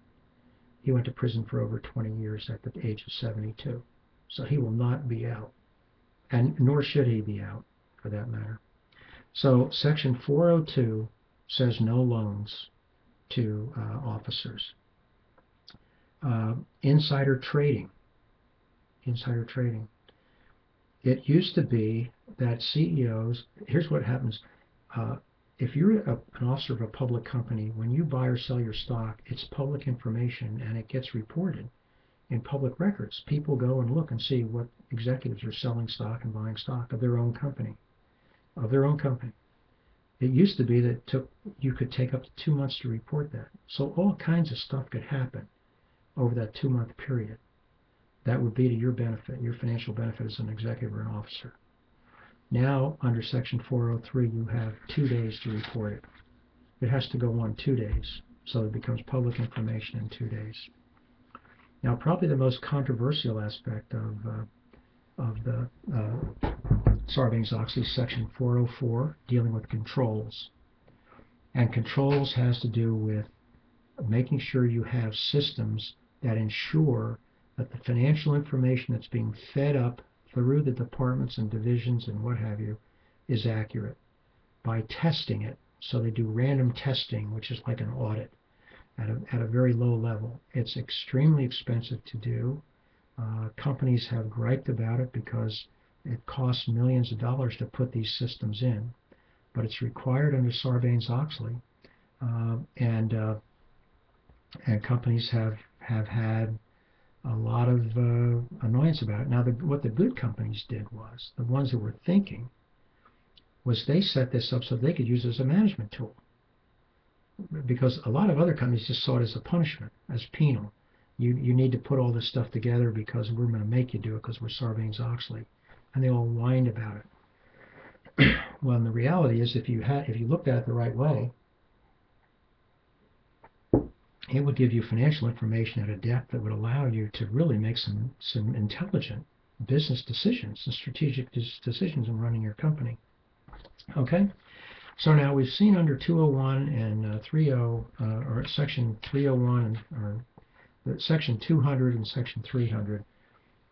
He went to prison for over 20 years at the age of 72. So he will not be out, and nor should he be out, for that matter. So Section 402 says no loans to officers. Insider trading. Insider trading. It used to be that CEOs, here's what happens. If you're an officer of a public company, when you buy or sell your stock, it's public information and it gets reported in public records. People go and look and see what executives are selling stock and buying stock of their own company. It used to be that you could take up to 2 months to report that. So all kinds of stuff could happen over that 2-month period. That would be to your benefit, your financial benefit as an executive or an officer. Now, under Section 403, you have 2 days to report it. It has to go on 2 days, so it becomes public information in 2 days. Now, probably the most controversial aspect of the Sarbanes-Oxley Section 404, dealing with controls. And controls has to do with making sure you have systems that ensure that the financial information that's being fed up through the departments and divisions and what have you is accurate by testing it. So they do random testing, which is like an audit at a very low level. It's extremely expensive to do. Companies have griped about it because it costs millions of dollars to put these systems in, but it's required under Sarbanes-Oxley, and companies have had a lot of annoyance about it. Now, what the good companies did was, the ones that were thinking, was they set this up so they could use it as a management tool. Because a lot of other companies just saw it as a punishment, as penal. You need to put all this stuff together because we're going to make you do it because we're Sarbanes-Oxley. And they all whined about it. Well, and the reality is, if you looked at it the right way, it would give you financial information at a depth that would allow you to really make some intelligent business decisions and strategic decisions in running your company. Okay? So now we've seen under 201 and 30, or Section 301, or Section 200 and Section 300,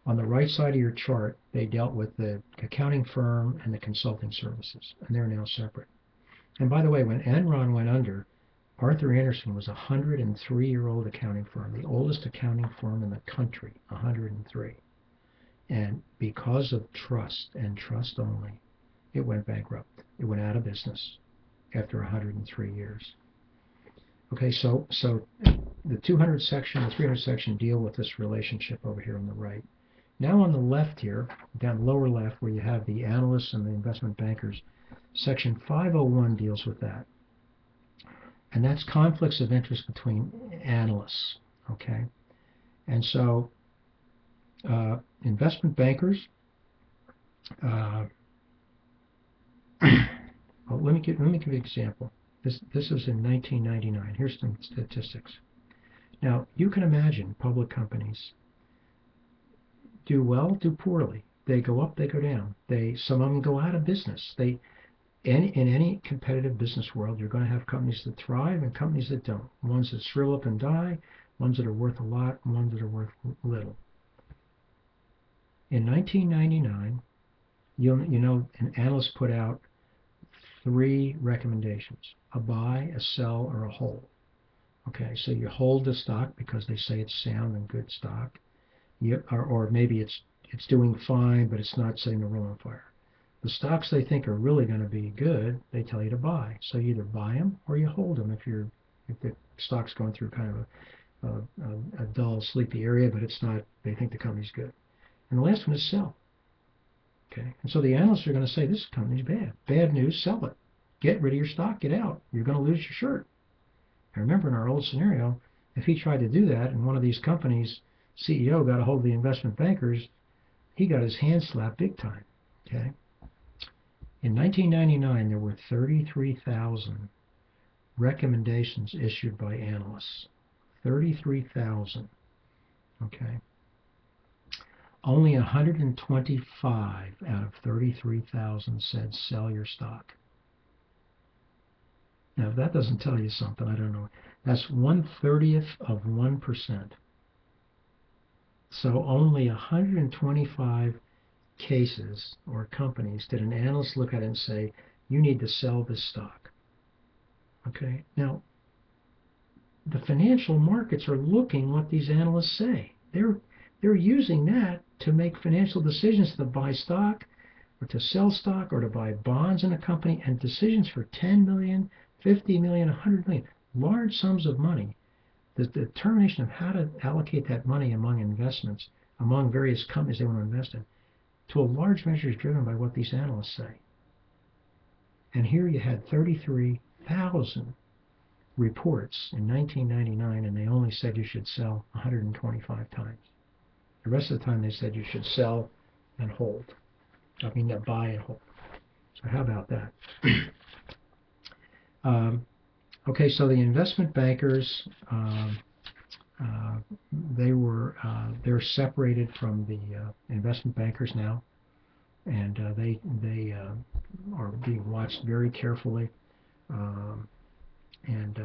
On the right side of your chart, they dealt with the accounting firm and the consulting services, and they're now separate. And by the way, when Enron went under, Arthur Andersen was a 103-year-old accounting firm, the oldest accounting firm in the country, 103. And because of trust and trust only, it went bankrupt. It went out of business after 103 years. Okay, so the 200 section, the 300 section deal with this relationship over here on the right. Now on the left here, down lower left, where you have the analysts and the investment bankers, section 501 deals with that. And that's conflicts of interest between analysts, okay? And so investment bankers, well, let me give you an example. This is in 1999. Here's some statistics. Now, you can imagine public companies do well, do poorly. They go up, they go down. Some of them go out of business. In any competitive business world, you're going to have companies that thrive and companies that don't. Ones that shrivel up and die, ones that are worth a lot, and ones that are worth little. In 1999, an analyst put out 3 recommendations: a buy, a sell, or a hold. Okay, so you hold the stock because they say it's sound and good stock. Or maybe it's doing fine, but it's not setting the world on fire. The stocks they think are really going to be good, they tell you to buy. So you either buy them or you hold them if the stock's going through kind of a dull, sleepy area, but it's not. They think the company's good. And the last one is sell. Okay, and so the analysts are going to say this company's bad. Bad news, sell it. Get rid of your stock. Get out. You're going to lose your shirt. And remember, in our old scenario, if he tried to do that, and one of these companies' CEO got a hold of the investment bankers, he got his hand slapped big time. Okay. In 1999, there were 33,000 recommendations issued by analysts. 33,000. Okay. Only 125 out of 33,000 said sell your stock. Now, if that doesn't tell you something, I don't know. That's 1/30 of 1%. So only 125 cases or companies did an analyst look at it and say, you need to sell this stock. Okay, now the financial markets are looking what these analysts say. They're using that to make financial decisions to buy stock or to sell stock or to buy bonds in a company, and decisions for 10 million, 50 million, 100 million, large sums of money. The determination of how to allocate that money among investments, among various companies they want to invest in, to a large measure is driven by what these analysts say. And here you had 33,000 reports in 1999, and they only said you should sell 125 times. The rest of the time they said you should sell and hold. I mean, buy and hold. So how about that? Okay, so the investment bankers, they're separated from the investment bankers now, and they are being watched very carefully, and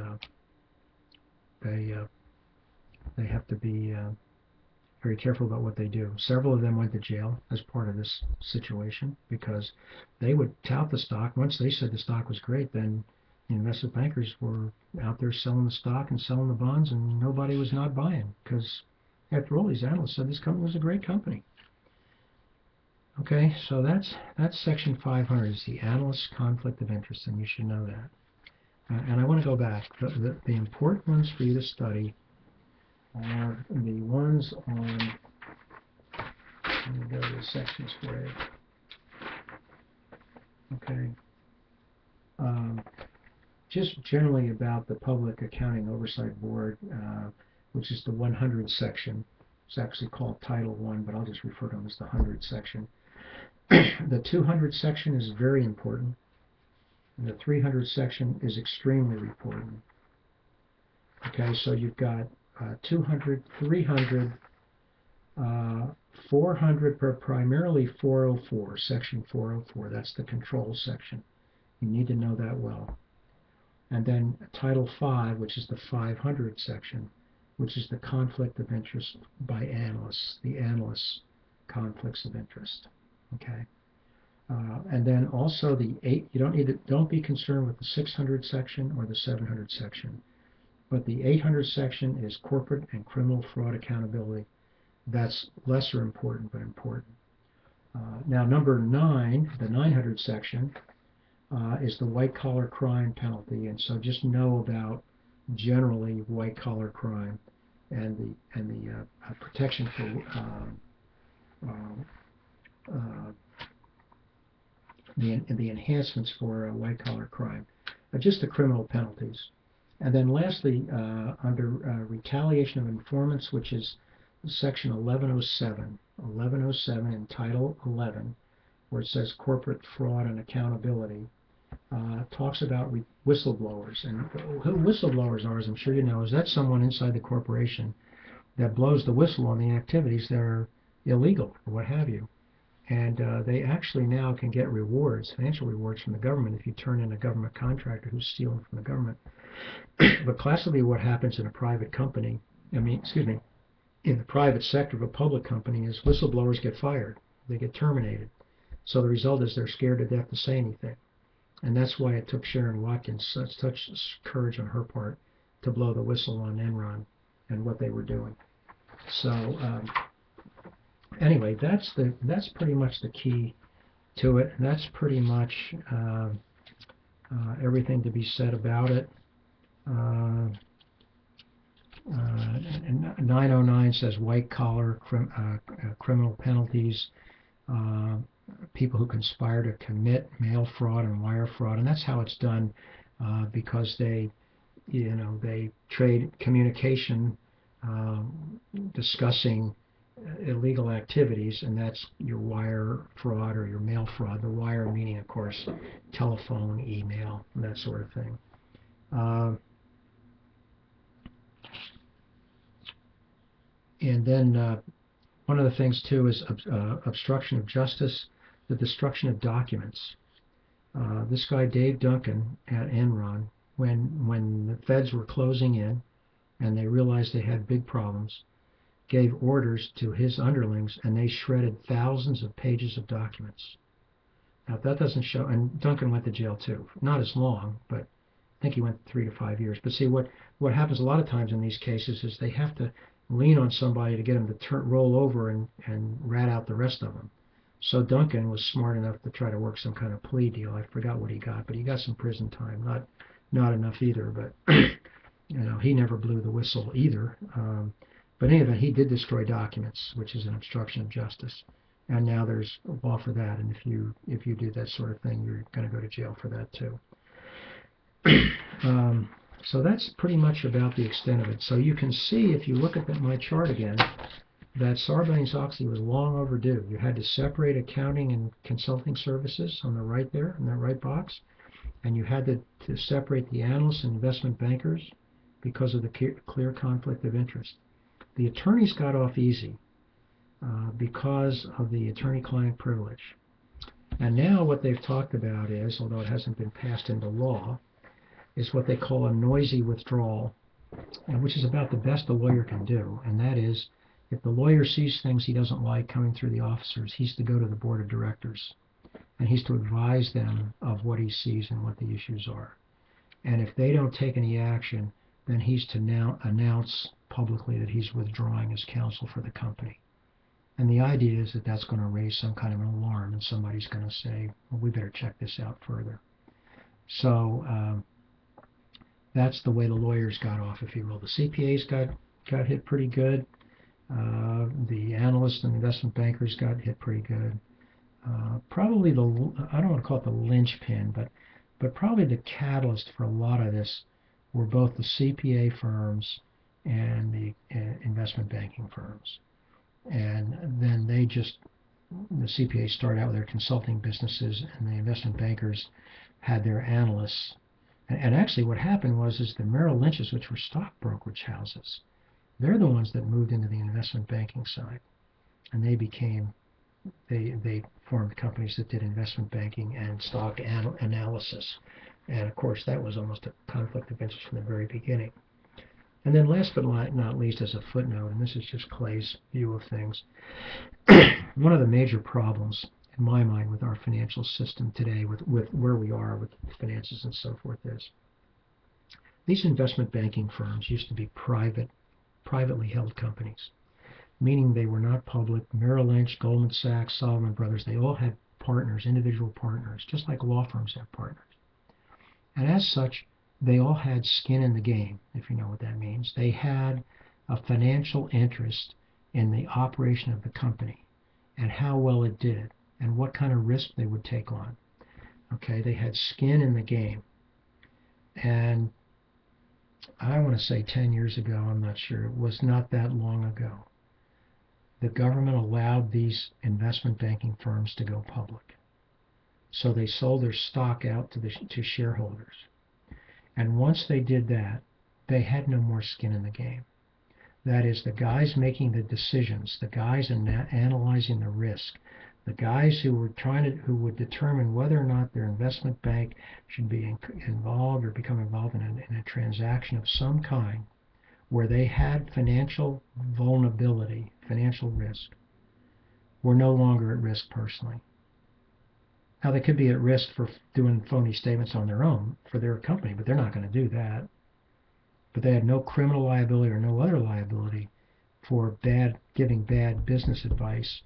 they have to be very careful about what they do. Several of them went to jail as part of this situation because they would tout the stock. Once they said the stock was great, then the investment bankers were out there selling the stock and selling the bonds, and nobody was not buying because, after all, these analysts said this company was a great company. Okay, so that's section 500, is the analyst's conflict of interest, and you should know that. And I want to go back. The important ones for you to study are the ones on, let me go to the sections for you. Okay. Just generally about the Public Accounting Oversight Board, which is the 100 section. It's actually called Title I, but I'll just refer to them as the 100 section. The 200 section is very important, and the 300 section is extremely important. Okay, so you've got 200, 300, 400, but primarily 404, section 404. That's the control section. You need to know that well. And then Title V, which is the 500 section, which is the conflict of interest by analysts, the analysts' conflicts of interest. Okay. And then also don't be concerned with the 600 section or the 700 section, but the 800 section is corporate and criminal fraud accountability. That's lesser important, but important. Now number 9, the 900 section, is the white collar crime penalty, and so just know about generally white collar crime and the protection for the enhancements for white collar crime, just the criminal penalties. And then lastly, under retaliation of informants, which is section 1107 in Title 11, where it says corporate fraud and accountability, talks about whistleblowers. And who whistleblowers are, as I'm sure you know, is that someone inside the corporation that blows the whistle on the activities that are illegal or what have you. And they actually now can get rewards, financial rewards from the government if you turn in a government contractor who's stealing from the government. But classically what happens in a private company, in the private sector of a public company is whistleblowers get fired. They get terminated. So the result is they're scared to death to say anything. And that's why it took Sharon Watkins such courage on her part to blow the whistle on Enron and what they were doing. So anyway, that's pretty much the key to it. And that's pretty much everything to be said about it. 909 says white collar criminal penalties, people who conspire to commit mail fraud and wire fraud, and that's how it's done, because they trade communication discussing illegal activities, and that's your wire fraud or your mail fraud. The wire meaning, of course, telephone, email, and that sort of thing. And then one of the things too is obstruction of justice, the destruction of documents. This guy Dave Duncan at Enron, when the feds were closing in and they realized they had big problems, gave orders to his underlings, and they shredded thousands of pages of documents. Now if that doesn't show, and Duncan went to jail too, not as long, but I think he went 3 to 5 years. But see, what happens a lot of times in these cases is they have to lean on somebody to get them to roll over and rat out the rest of them. So Duncan was smart enough to try to work some kind of plea deal. I forgot what he got, but he got some prison time. Not enough either, but he never blew the whistle either. But in any event, he did destroy documents, which is an obstruction of justice. And now there's a law for that, and if you do that sort of thing, you're going to go to jail for that too. So that's pretty much about the extent of it. So you can see, if you look at my chart again, that Sarbanes-Oxley was long overdue. You had to separate accounting and consulting services on the right there, in that right box, and you had to separate the analysts and investment bankers because of the clear conflict of interest. The attorneys got off easy because of the attorney-client privilege. And now what they've talked about is, although it hasn't been passed into law, is what they call a noisy withdrawal, which is about the best a lawyer can do. And that is, if the lawyer sees things he doesn't like coming through the officers, he's to go to the board of directors, and he's to advise them of what he sees and what the issues are. And if they don't take any action, then he's to now announce publicly that he's withdrawing as counsel for the company. And the idea is that that's going to raise some kind of an alarm, and somebody's going to say, well, we better check this out further. So that's the way the lawyers got off, if you will. The CPAs got hit pretty good. The analysts and investment bankers got hit pretty good. Probably I don't want to call it the linchpin, but probably the catalyst for a lot of this were both the CPA firms and the investment banking firms. And then the CPAs started out with their consulting businesses, and the investment bankers had their analysts. And actually what happened was the Merrill Lynch's, which were stock brokerage houses, they're the ones that moved into the investment banking side. And they formed companies that did investment banking and stock analysis. And of course that was almost a conflict of interest from the very beginning. And then last but not least, as a footnote, and this is just Clay's view of things, one of the major problems in my mind with our financial system today, with where we are with finances and so forth, is these investment banking firms used to be privately held companies, meaning they were not public. Merrill Lynch, Goldman Sachs, Salomon Brothers, they all had partners, individual partners, just like law firms have partners. And as such, they all had skin in the game, if you know what that means. They had a financial interest in the operation of the company and how well it did and what kind of risk they would take on. Okay, they had skin in the game. And I want to say 10 years ago, I'm not sure, it was not that long ago, the government allowed these investment banking firms to go public. So they sold their stock out to shareholders. And once they did that, they had no more skin in the game. That is, the guys making the decisions, the guys analyzing the risk, the guys who would determine whether or not their investment bank should be involved or become involved in a transaction of some kind where they had financial vulnerability, financial risk, were no longer at risk personally. Now, they could be at risk for doing phony statements on their own for their company, but they're not going to do that. But they had no criminal liability or no other liability for giving bad business advice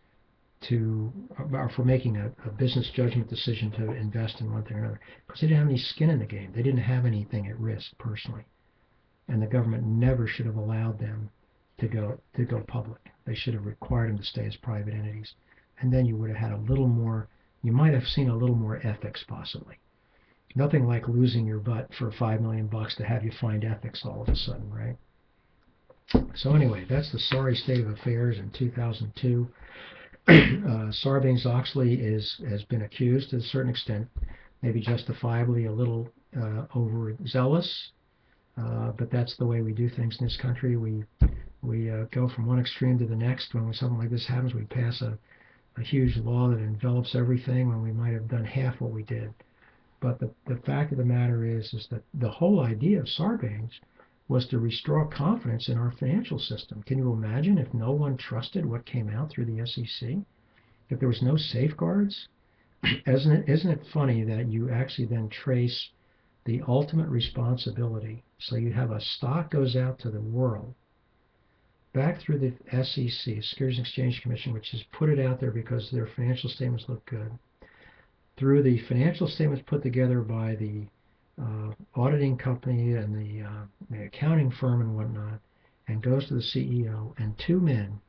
or for making a business judgment decision to invest in one thing or another, because they didn't have any skin in the game. They didn't have anything at risk personally, and the government never should have allowed them to go public. They should have required them to stay as private entities, and then you would have had a little more. You might have seen a little more ethics, possibly. Nothing like losing your butt for $5 million to have you find ethics all of a sudden, right? So anyway, that's the sorry state of affairs in 2002. Sarbanes-Oxley has been accused to a certain extent, maybe justifiably a little overzealous, but that's the way we do things in this country. We go from one extreme to the next. When something like this happens, we pass a huge law that envelops everything when we might have done half what we did. But the fact of the matter is that the whole idea of Sarbanes was to restore confidence in our financial system. Can you imagine if no one trusted what came out through the SEC? If there was no safeguards? Isn't it funny that you actually then trace the ultimate responsibility? So you have a stock goes out to the world, back through the SEC, Securities and Exchange Commission, which has put it out there because their financial statements look good, through the financial statements put together by the auditing company and the accounting firm and whatnot, and goes to the CEO, and two men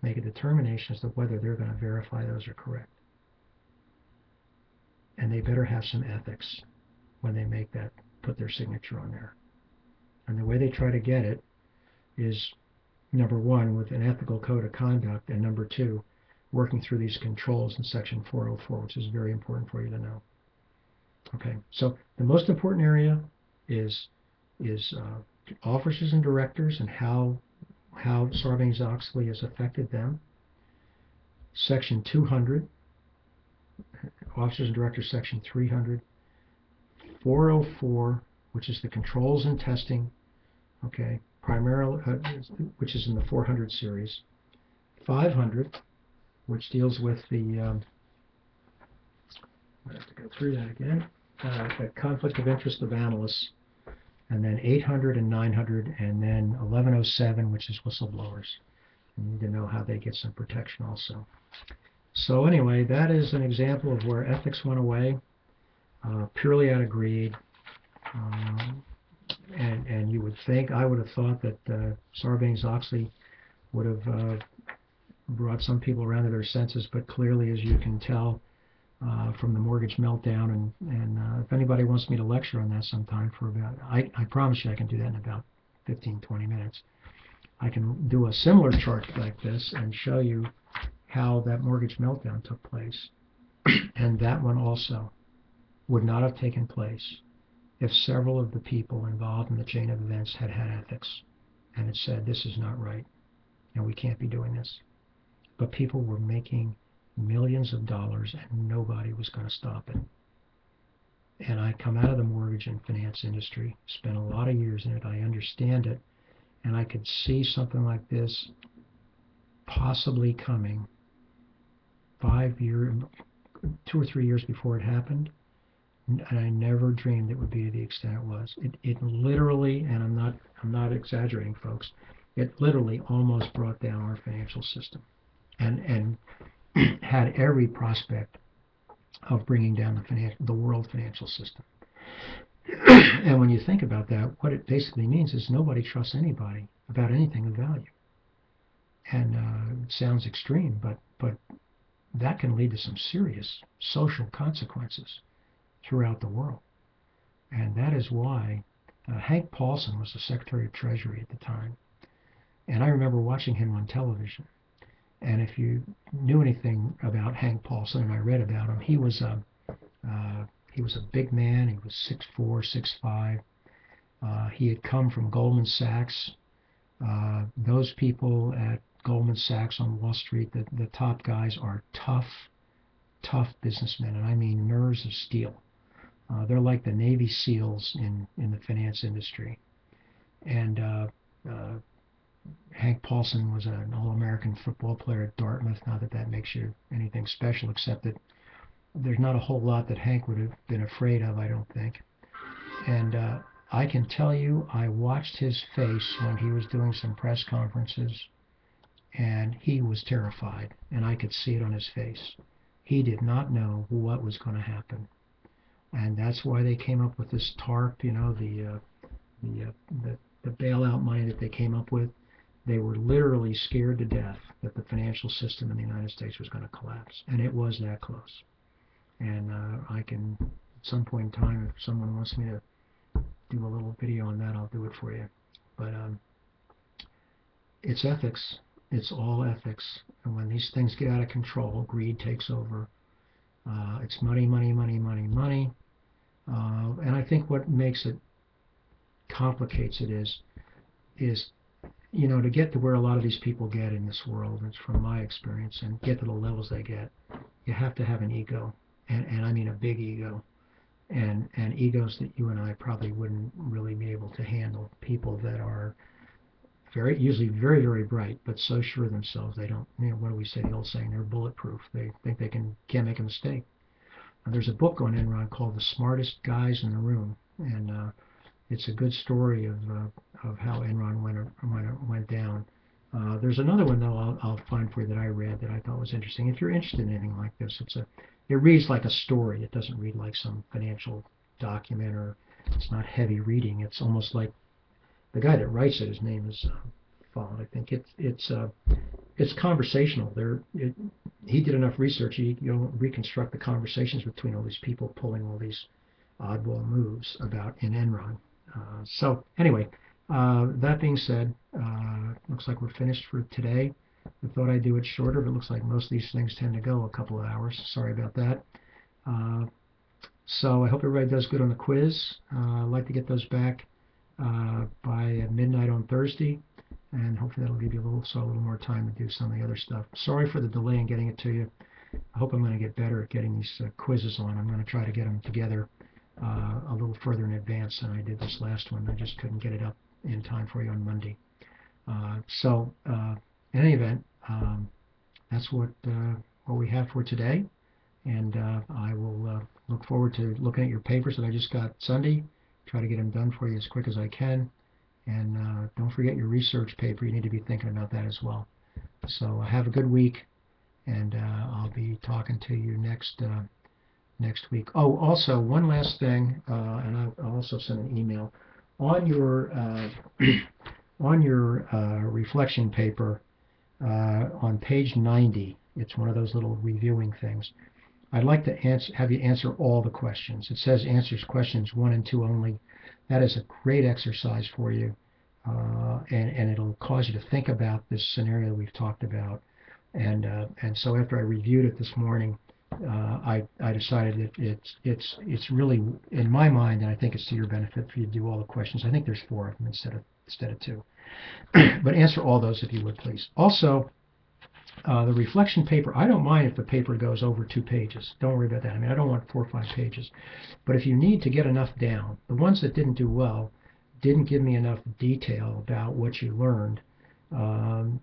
make a determination as to whether they're going to verify those are correct. And they better have some ethics when they make that, put their signature on there. And the way they try to get it is, number one, with an ethical code of conduct, and number two, working through these controls in Section 404, which is very important for you to know. Okay, so the most important area is officers and directors and how Sarbanes-Oxley has affected them. Section 200, officers and directors, Section 300, 404, which is the controls and testing, okay, primarily, which is in the 400 series, 500, which deals with the, I have to go through that again, the conflict of interest of analysts, and then 800 and 900, and then 1107, which is whistleblowers. You need to know how they get some protection also. So anyway, that is an example of where ethics went away, purely out of greed. And you would think, I would have thought that Sarbanes-Oxley would have brought some people around to their senses, but clearly, as you can tell from the mortgage meltdown, and if anybody wants me to lecture on that sometime for about, I promise you I can do that in about 15-20 minutes. I can do a similar chart like this and show you how that mortgage meltdown took place. And that one also would not have taken place if several of the people involved in the chain of events had had ethics and had said, this is not right and we can't be doing this. But people were making millions of dollars and nobody was going to stop it. And I come out of the mortgage and finance industry, spent a lot of years in it, I understand it, and I could see something like this possibly coming 2 or 3 years before it happened, and I never dreamed it would be to the extent it was. It literally, and I'm not exaggerating, folks, it literally almost brought down our financial system, and had every prospect of bringing down the world financial system. And when you think about that, what it basically means is nobody trusts anybody about anything of value. And it sounds extreme, but that can lead to some serious social consequences throughout the world. And that is why Hank Paulson was the Secretary of Treasury at the time. And I remember watching him on television. And if you knew anything about Hank Paulson, and I read about him, he was a big man. He was 6'4", 6'5". He had come from Goldman Sachs. Those people at Goldman Sachs on Wall Street, the top guys are tough businessmen, and I mean nerves of steel. They're like the Navy SEALs in the finance industry. And Hank Paulson was an All-American football player at Dartmouth. Not that that makes you anything special, except that there's not a whole lot that Hank would have been afraid of, I don't think. And I can tell you, I watched his face when he was doing some press conferences, and he was terrified, and I could see it on his face. He did not know what was going to happen. And that's why they came up with this TARP, you know, the bailout money that they came up with. They were literally scared to death that the financial system in the United States was going to collapse, and it was that close. And I can, at some point in time, if someone wants me to do a little video on that, I'll do it for you. But it's ethics. It's all ethics. And when these things get out of control, greed takes over. It's money, money, money, money, money. And I think what makes it, complicates it is, you know, to get to where a lot of these people get in this world, it's from my experience, and get to the levels they get, you have to have an ego. And I mean a big ego. And egos that you and I probably wouldn't really be able to handle. People that are usually very, very bright, but so sure of themselves they don't, you know, what do we say, the old saying, they're bulletproof. They think they can't make a mistake. Now, there's a book on Enron called The Smartest Guys in the Room, and it's a good story of how Enron went down. There's another one, though, I'll find for you that I read that I thought was interesting. If you're interested in anything like this, it reads like a story. It doesn't read like some financial document, or it's not heavy reading. It's almost like the guy that writes it, his name is Fallon, I think. It's conversational. He did enough research. You know, reconstruct the conversations between all these people pulling all these oddball moves about in Enron. So anyway, that being said, looks like we're finished for today. I thought I'd do it shorter, but it looks like most of these things tend to go a couple of hours. Sorry about that. So I hope everybody does good on the quiz. I'd like to get those back by midnight on Thursday, and hopefully that'll give you a little more time to do some of the other stuff. Sorry for the delay in getting it to you. I hope I'm going to get better at getting these quizzes on. I'm going to try to get them together a little further in advance than I did this last one. I just couldn't get it up in time for you on Monday. In any event, that's what we have for today, and I will look forward to looking at your papers that I just got Sunday. Try to get them done for you as quick as I can, and don't forget your research paper. You need to be thinking about that as well. So have a good week, and I'll be talking to you next week. Oh, also one last thing, and I'll also send an email on your reflection paper. On page 90, it's one of those little reviewing things. I'd like to have you answer all the questions. It says answers questions 1 and 2 only. That is a great exercise for you, and it'll cause you to think about this scenario we've talked about. And so after I reviewed it this morning, I decided that it's really, in my mind, and I think it's to your benefit for you to do all the questions. I think there's 4 of them instead of 2. But answer all those if you would, please. Also, The reflection paper, I don't mind if the paper goes over 2 pages. Don't worry about that. I mean, I don't want 4 or 5 pages. But if you need to get enough down, the ones that didn't do well didn't give me enough detail about what you learned and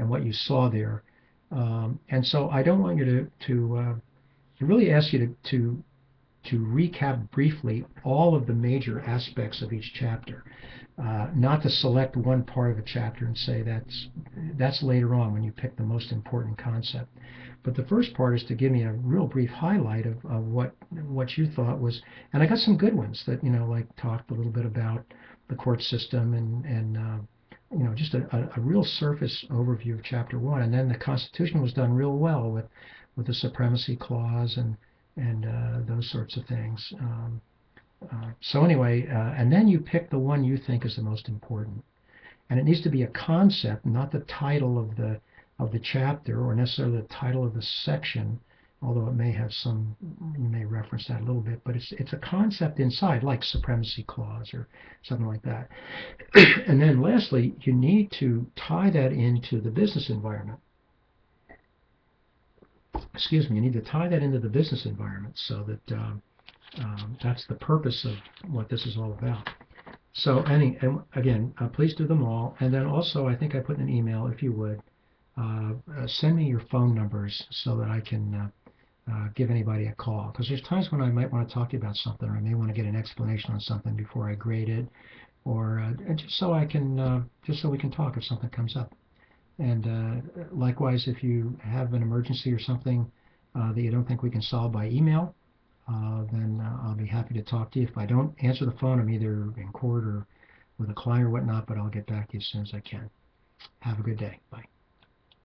what you saw there. And so I don't want you to really ask you to recap briefly all of the major aspects of each chapter. Not to select one part of a chapter and say that's later on when you pick the most important concept. But the first part is to give me a real brief highlight of what you thought was, and I got some good ones that like talked a little bit about the court system and just a real surface overview of chapter 1. And then the Constitution was done real well with the supremacy clause and those sorts of things. So anyway, and then you pick the one you think is the most important, and it needs to be a concept, not the title of the chapter or necessarily the title of the section, although it may have some, you may reference that a little bit, but it's a concept inside, like supremacy clause or something like that. And then lastly, you need to tie that into the business environment. Excuse me, you need to tie that into the business environment so that that's the purpose of what this is all about. So again, please do them all. And then also, I think I put in an email, if you would, send me your phone numbers so that I can give anybody a call. Because there's times when I might want to talk to you about something, or I may want to get an explanation on something before I grade it, or just so we can talk if something comes up. And likewise, if you have an emergency or something that you don't think we can solve by email, then I'll be happy to talk to you. If I don't answer the phone, I'm either in court or with a client or whatnot, but I'll get back to you as soon as I can. Have a good day. Bye.